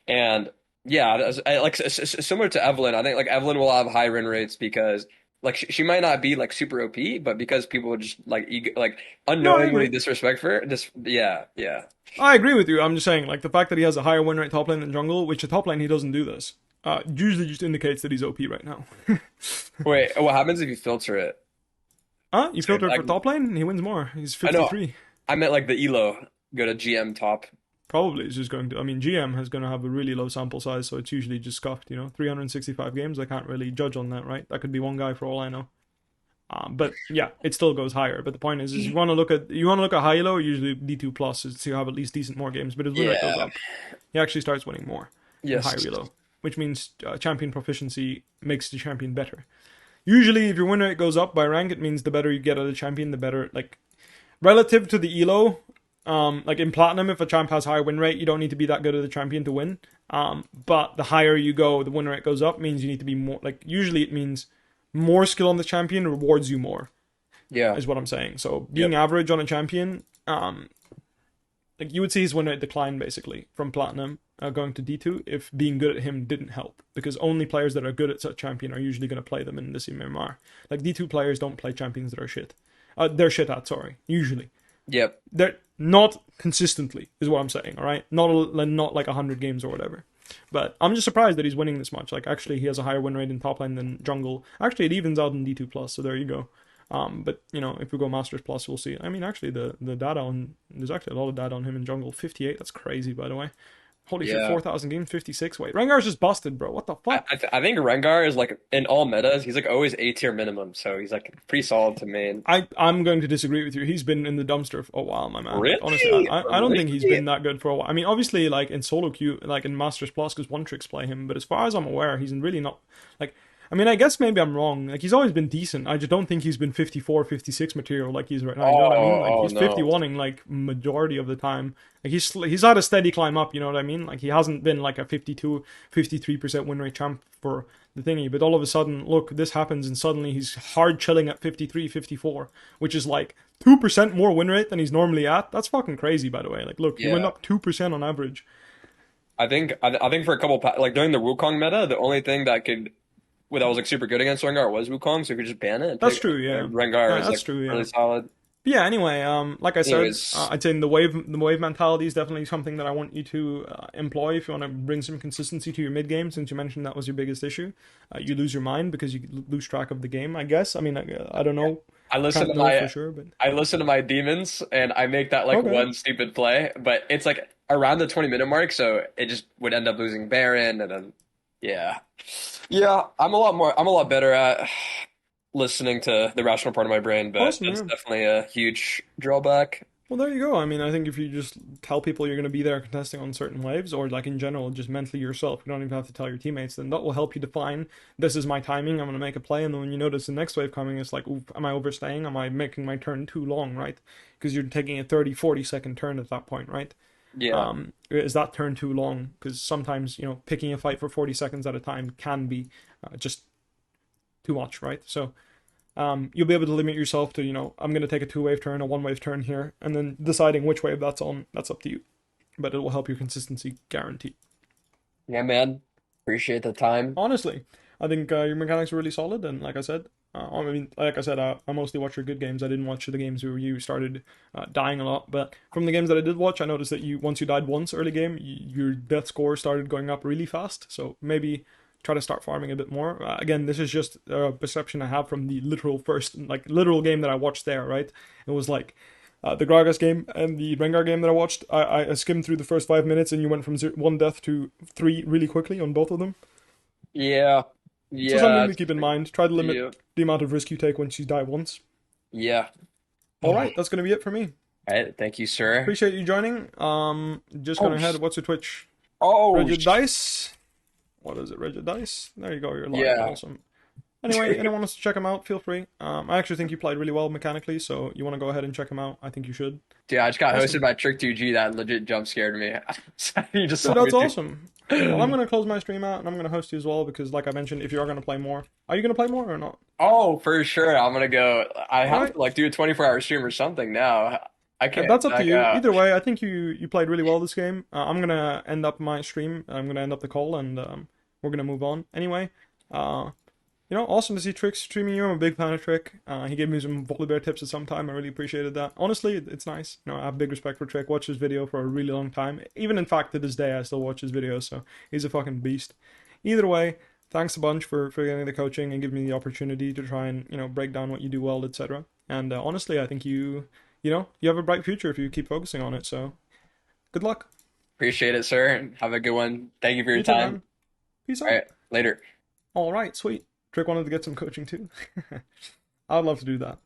And yeah, like similar to Evelyn, I think like Evelyn will have high win rates because like she might not be like super OP, but because people would just like like No, I unknowingly agree. disrespect her, just yeah. I agree with you. I'm just saying, like the fact that he has a higher win rate top lane than jungle, which the top lane he doesn't do this, usually just indicates that he's OP right now. Wait, what happens if you filter it? You So filter it like for top lane, he wins more. He's I know 53. I meant like the elo go to GM top. Probably is just going to. I mean, GM is going to have a really low sample size, so it's usually just scuffed. 365 games. I can't really judge on that, right? That could be one guy for all I know. But yeah, it still goes higher. But the point is you want to look at high elo. Usually D2 plus is to have at least decent more games. But his win rate goes Yeah. up. He actually starts winning more in higher Yes. elo, which means champion proficiency makes the champion better. Usually, if your win rate goes up by rank, it means the better you get at a champion, the better. Like relative to the elo, like in platinum, if a champ has higher win rate, you don't need to be that good at the champion to win. But the higher you go, the win rate goes up. Means you need to be more. Like usually, it means more skill on the champion rewards you more. Yeah. Is what I'm saying. So being Yep. average on a champion, like you would see his win rate decline basically from platinum going to D2 if being good at him didn't help, because only players that are good at such champion are usually going to play them in this MMR. Like D2 players don't play champions that are shit. They're shit at, sorry. Usually Yep. they're not consistently is what I'm saying. All right, not like 100 games or whatever. But I'm just surprised that he's winning this much. Like actually, he has a higher win rate in top lane than jungle. Actually, it evens out in D2 plus. So there you go. But if we go Masters Plus, we'll see. I mean, actually, the data on there's actually a lot of data on him in jungle. 58. That's crazy, by the way. Holy shit, Yeah. 4,000 games, 56. Wait, Rengar's just busted, bro. What the fuck? I think Rengar is like in all metas, he's like always A tier minimum, so he's like pretty solid to main. I'm going to disagree with you. He's been in the dumpster for a while, my man. Like, honestly, Really? I don't think he's Really? been that good for a while. I mean, obviously, like in solo queue, like in Masters Plus, because one tricks play him. But as far as I'm aware, he's really not like. I mean, I guess maybe I'm wrong. Like he's always been decent. I just don't think he's been 54, 56 material like he's right now. You know what I mean? Like Oh he's no. 51ing like majority of the time. Like he's had a steady climb up. You know what I mean? Like he hasn't been like a 52, 53% win rate champ for the thingy. But all of a sudden, look, this happens, and suddenly he's hard chilling at 53, 54, which is like 2% more win rate than he's normally at. That's fucking crazy, by the way. Like, look, he went Yeah. up 2% on average. I think for a couple like during the Wukong meta, the only thing that was like super good against Rengar was Wukong, so you could just ban it and That's pick true, yeah. Rengar is That's like true, yeah. really solid. But yeah, anyway, like I said, Anyways, I'd say the wave mentality is definitely something that I want you to employ if you want to bring some consistency to your mid game. Since you mentioned that was your biggest issue, you lose your mind because you lose track of the game. I guess. I mean, I don't know. I listen Can't to know my for sure, but I listen to my demons and I make that like okay. one stupid play, but it's like around the 20-minute mark, so it just would end up losing Baron and then yeah. Yeah, I'm a lot better at listening to the rational part of my brain, but Awesome, that's yeah. definitely a huge drawback. Well, there you go. I mean, I think if you just tell people you're going to be there contesting on certain waves, or like in general, just mentally yourself, you don't even have to tell your teammates, then that will help you define this is my timing, I'm going to make a play, and then when you notice the next wave coming, it's like, oof, am I overstaying? Am I making my turn too long, right? Because you're taking a 30, 40-second turn at that point, right? Yeah. Is that turn too long? Because sometimes, picking a fight for 40 seconds at a time can be just too much, right? So you'll be able to limit yourself to, I'm going to take a 2-wave turn, a 1-wave turn here, and then deciding which wave that's on, that's up to you. But it will help your consistency guaranteed. Yeah, man. Appreciate the time. Honestly, I think your mechanics are really solid, and like I said, I mostly watch your good games. I didn't watch the games where you started dying a lot, but from the games that I did watch, I noticed that once you died once early game, your death score started going up really fast. So maybe try to start farming a bit more. Again, this is just a perception I have from the literal game that I watched there, right? It was like the Gragas game and the Rengar game that I watched. I skimmed through the first 5 minutes, and you went from 1 death to 3 really quickly on both of them. Yeah. So something Yeah. to keep in mind. Try to limit Yeah. the amount of risk you take once you die once. Yeah. All All right, that's gonna be it for me. right. Thank you, sir. Appreciate you joining. Just Oh, going ahead. What's your Twitch? oh, Rigid Dice. What is it? Rigid Dice. There you go. You're live. yeah. Awesome. Anyway, anyone wants to check him out, feel free. I actually think you played really well mechanically, so you want to go ahead and check him out. I think you should. Dude, I just got hosted Awesome. by Trick2G that legit jump scared me. You just Dude, saw me that's do. awesome. Well, I'm gonna close my stream out and I'm gonna host you as well because, like I mentioned, if you are gonna play more, are you gonna play more or not? Oh, for sure. I'm gonna go. I All have right. to like do a 24-hour stream or something now. I can't That's up to back you. out. Either way, I think you played really well this game. I'm gonna end up my stream. I'm gonna end up the call, and we're gonna move on. Anyway, uh, awesome to see Trick streaming you. I'm a big fan of Trick. He gave me some Volibear tips at some time. I really appreciated that. Honestly, it's nice. I have big respect for Trick. Watched his video for a really long time. Even in fact, to this day, I still watch his videos. So he's a fucking beast. Either way, thanks a bunch for getting the coaching and giving me the opportunity to try and break down what you do well, etc. And honestly, I think you have a bright future if you keep focusing on it. So good luck. Appreciate it, sir, and have a good one. Thank you for your You too, time. man. Peace All out. right, later. All right, sweet. Trick wanted to get some coaching too. I'd love to do that.